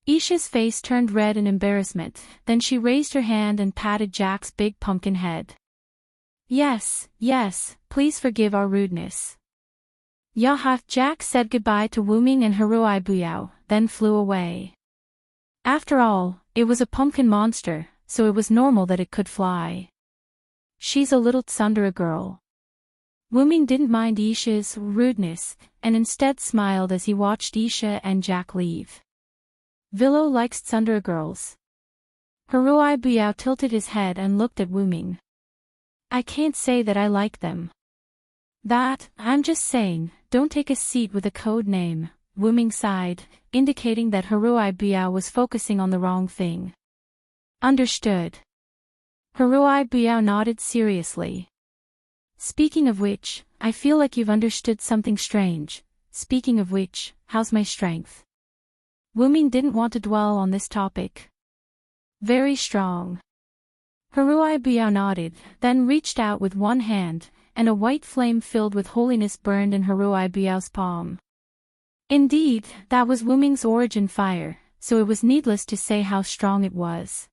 Isha's face turned red in embarrassment, then she raised her hand and patted Jack's big pumpkin head. Yes, please forgive our rudeness. Yaha, Jack said goodbye to Wuming and Haruai Buyao, then flew away. After all, it was a pumpkin monster, so it was normal that it could fly. She's a little tsundere girl. Wuming didn't mind Isha's rudeness, and instead smiled as he watched Isha and Jack leave. Willow likes Tsundere girls. Haruai Biao tilted his head and looked at Wuming. I can't say that I like them. I'm just saying, don't take a seat with a code name, Wuming sighed, indicating that Haruai Biao was focusing on the wrong thing. Understood. Haruai Biao nodded seriously. Speaking of which, I feel like you've understood something strange. Speaking of which, how's my strength? Wuming didn't want to dwell on this topic. Very strong. Haruai Biao nodded, then reached out with one hand, and a white flame filled with holiness burned in Haruai Biao's palm. Indeed, that was Wuming's origin fire, so it was needless to say how strong it was.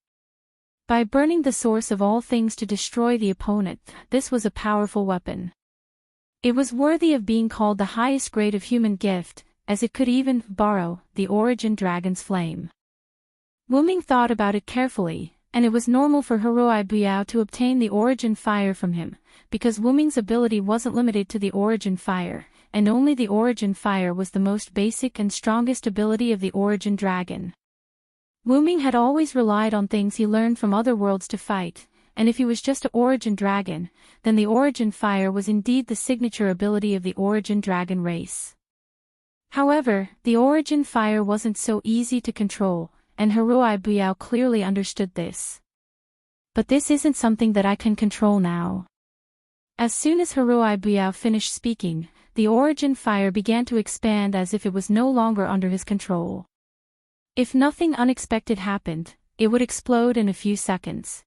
By burning the source of all things to destroy the opponent, this was a powerful weapon. It was worthy of being called the highest grade of human gift, as it could even borrow the origin dragon's flame. Wuming thought about it carefully, and it was normal for Haruai Biao to obtain the origin fire from him, because Wuming's ability wasn't limited to the origin fire, and only the origin fire was the most basic and strongest ability of the origin dragon. Wuming had always relied on things he learned from other worlds to fight, and if he was just an origin dragon, then the origin fire was indeed the signature ability of the origin dragon race. However, the origin fire wasn't so easy to control, and Haruai Biao clearly understood this. But this isn't something that I can control now. As soon as Haruai Biao finished speaking, the origin fire began to expand as if it was no longer under his control. If nothing unexpected happened, it would explode in a few seconds.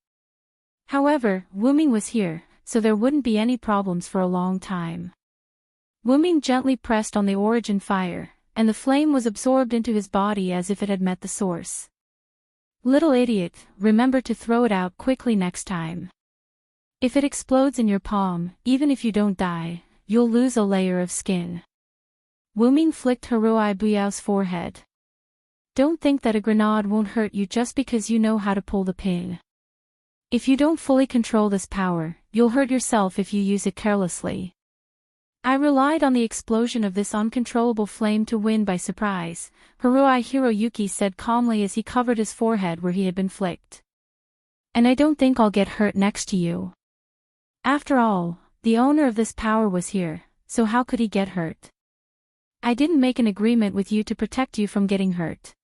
However, Wuming was here, so there wouldn't be any problems for a long time. Wuming gently pressed on the origin fire, and the flame was absorbed into his body as if it had met the source. Little idiot, remember to throw it out quickly next time. If it explodes in your palm, even if you don't die, you'll lose a layer of skin. Wuming flicked Haruai Biao's forehead. Don't think that a grenade won't hurt you just because you know how to pull the pin. If you don't fully control this power, you'll hurt yourself if you use it carelessly. I relied on the explosion of this uncontrollable flame to win by surprise, Haruai Hiroyuki said calmly as he covered his forehead where he had been flicked. And I don't think I'll get hurt next to you. After all, the owner of this power was here, so how could he get hurt? I didn't make an agreement with you to protect you from getting hurt.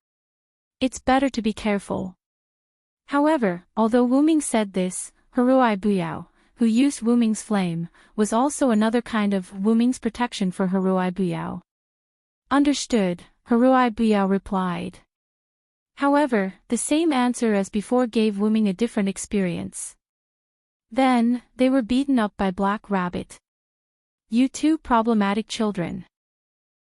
It's better to be careful. However, although Wuming said this, Haruai Biao, who used Wuming's flame, was also another kind of Wuming's protection for Haruai Biao. Understood, Haruai Biao replied. However, the same answer as before gave Wuming a different experience. Then, they were beaten up by Black Rabbit. You two problematic children.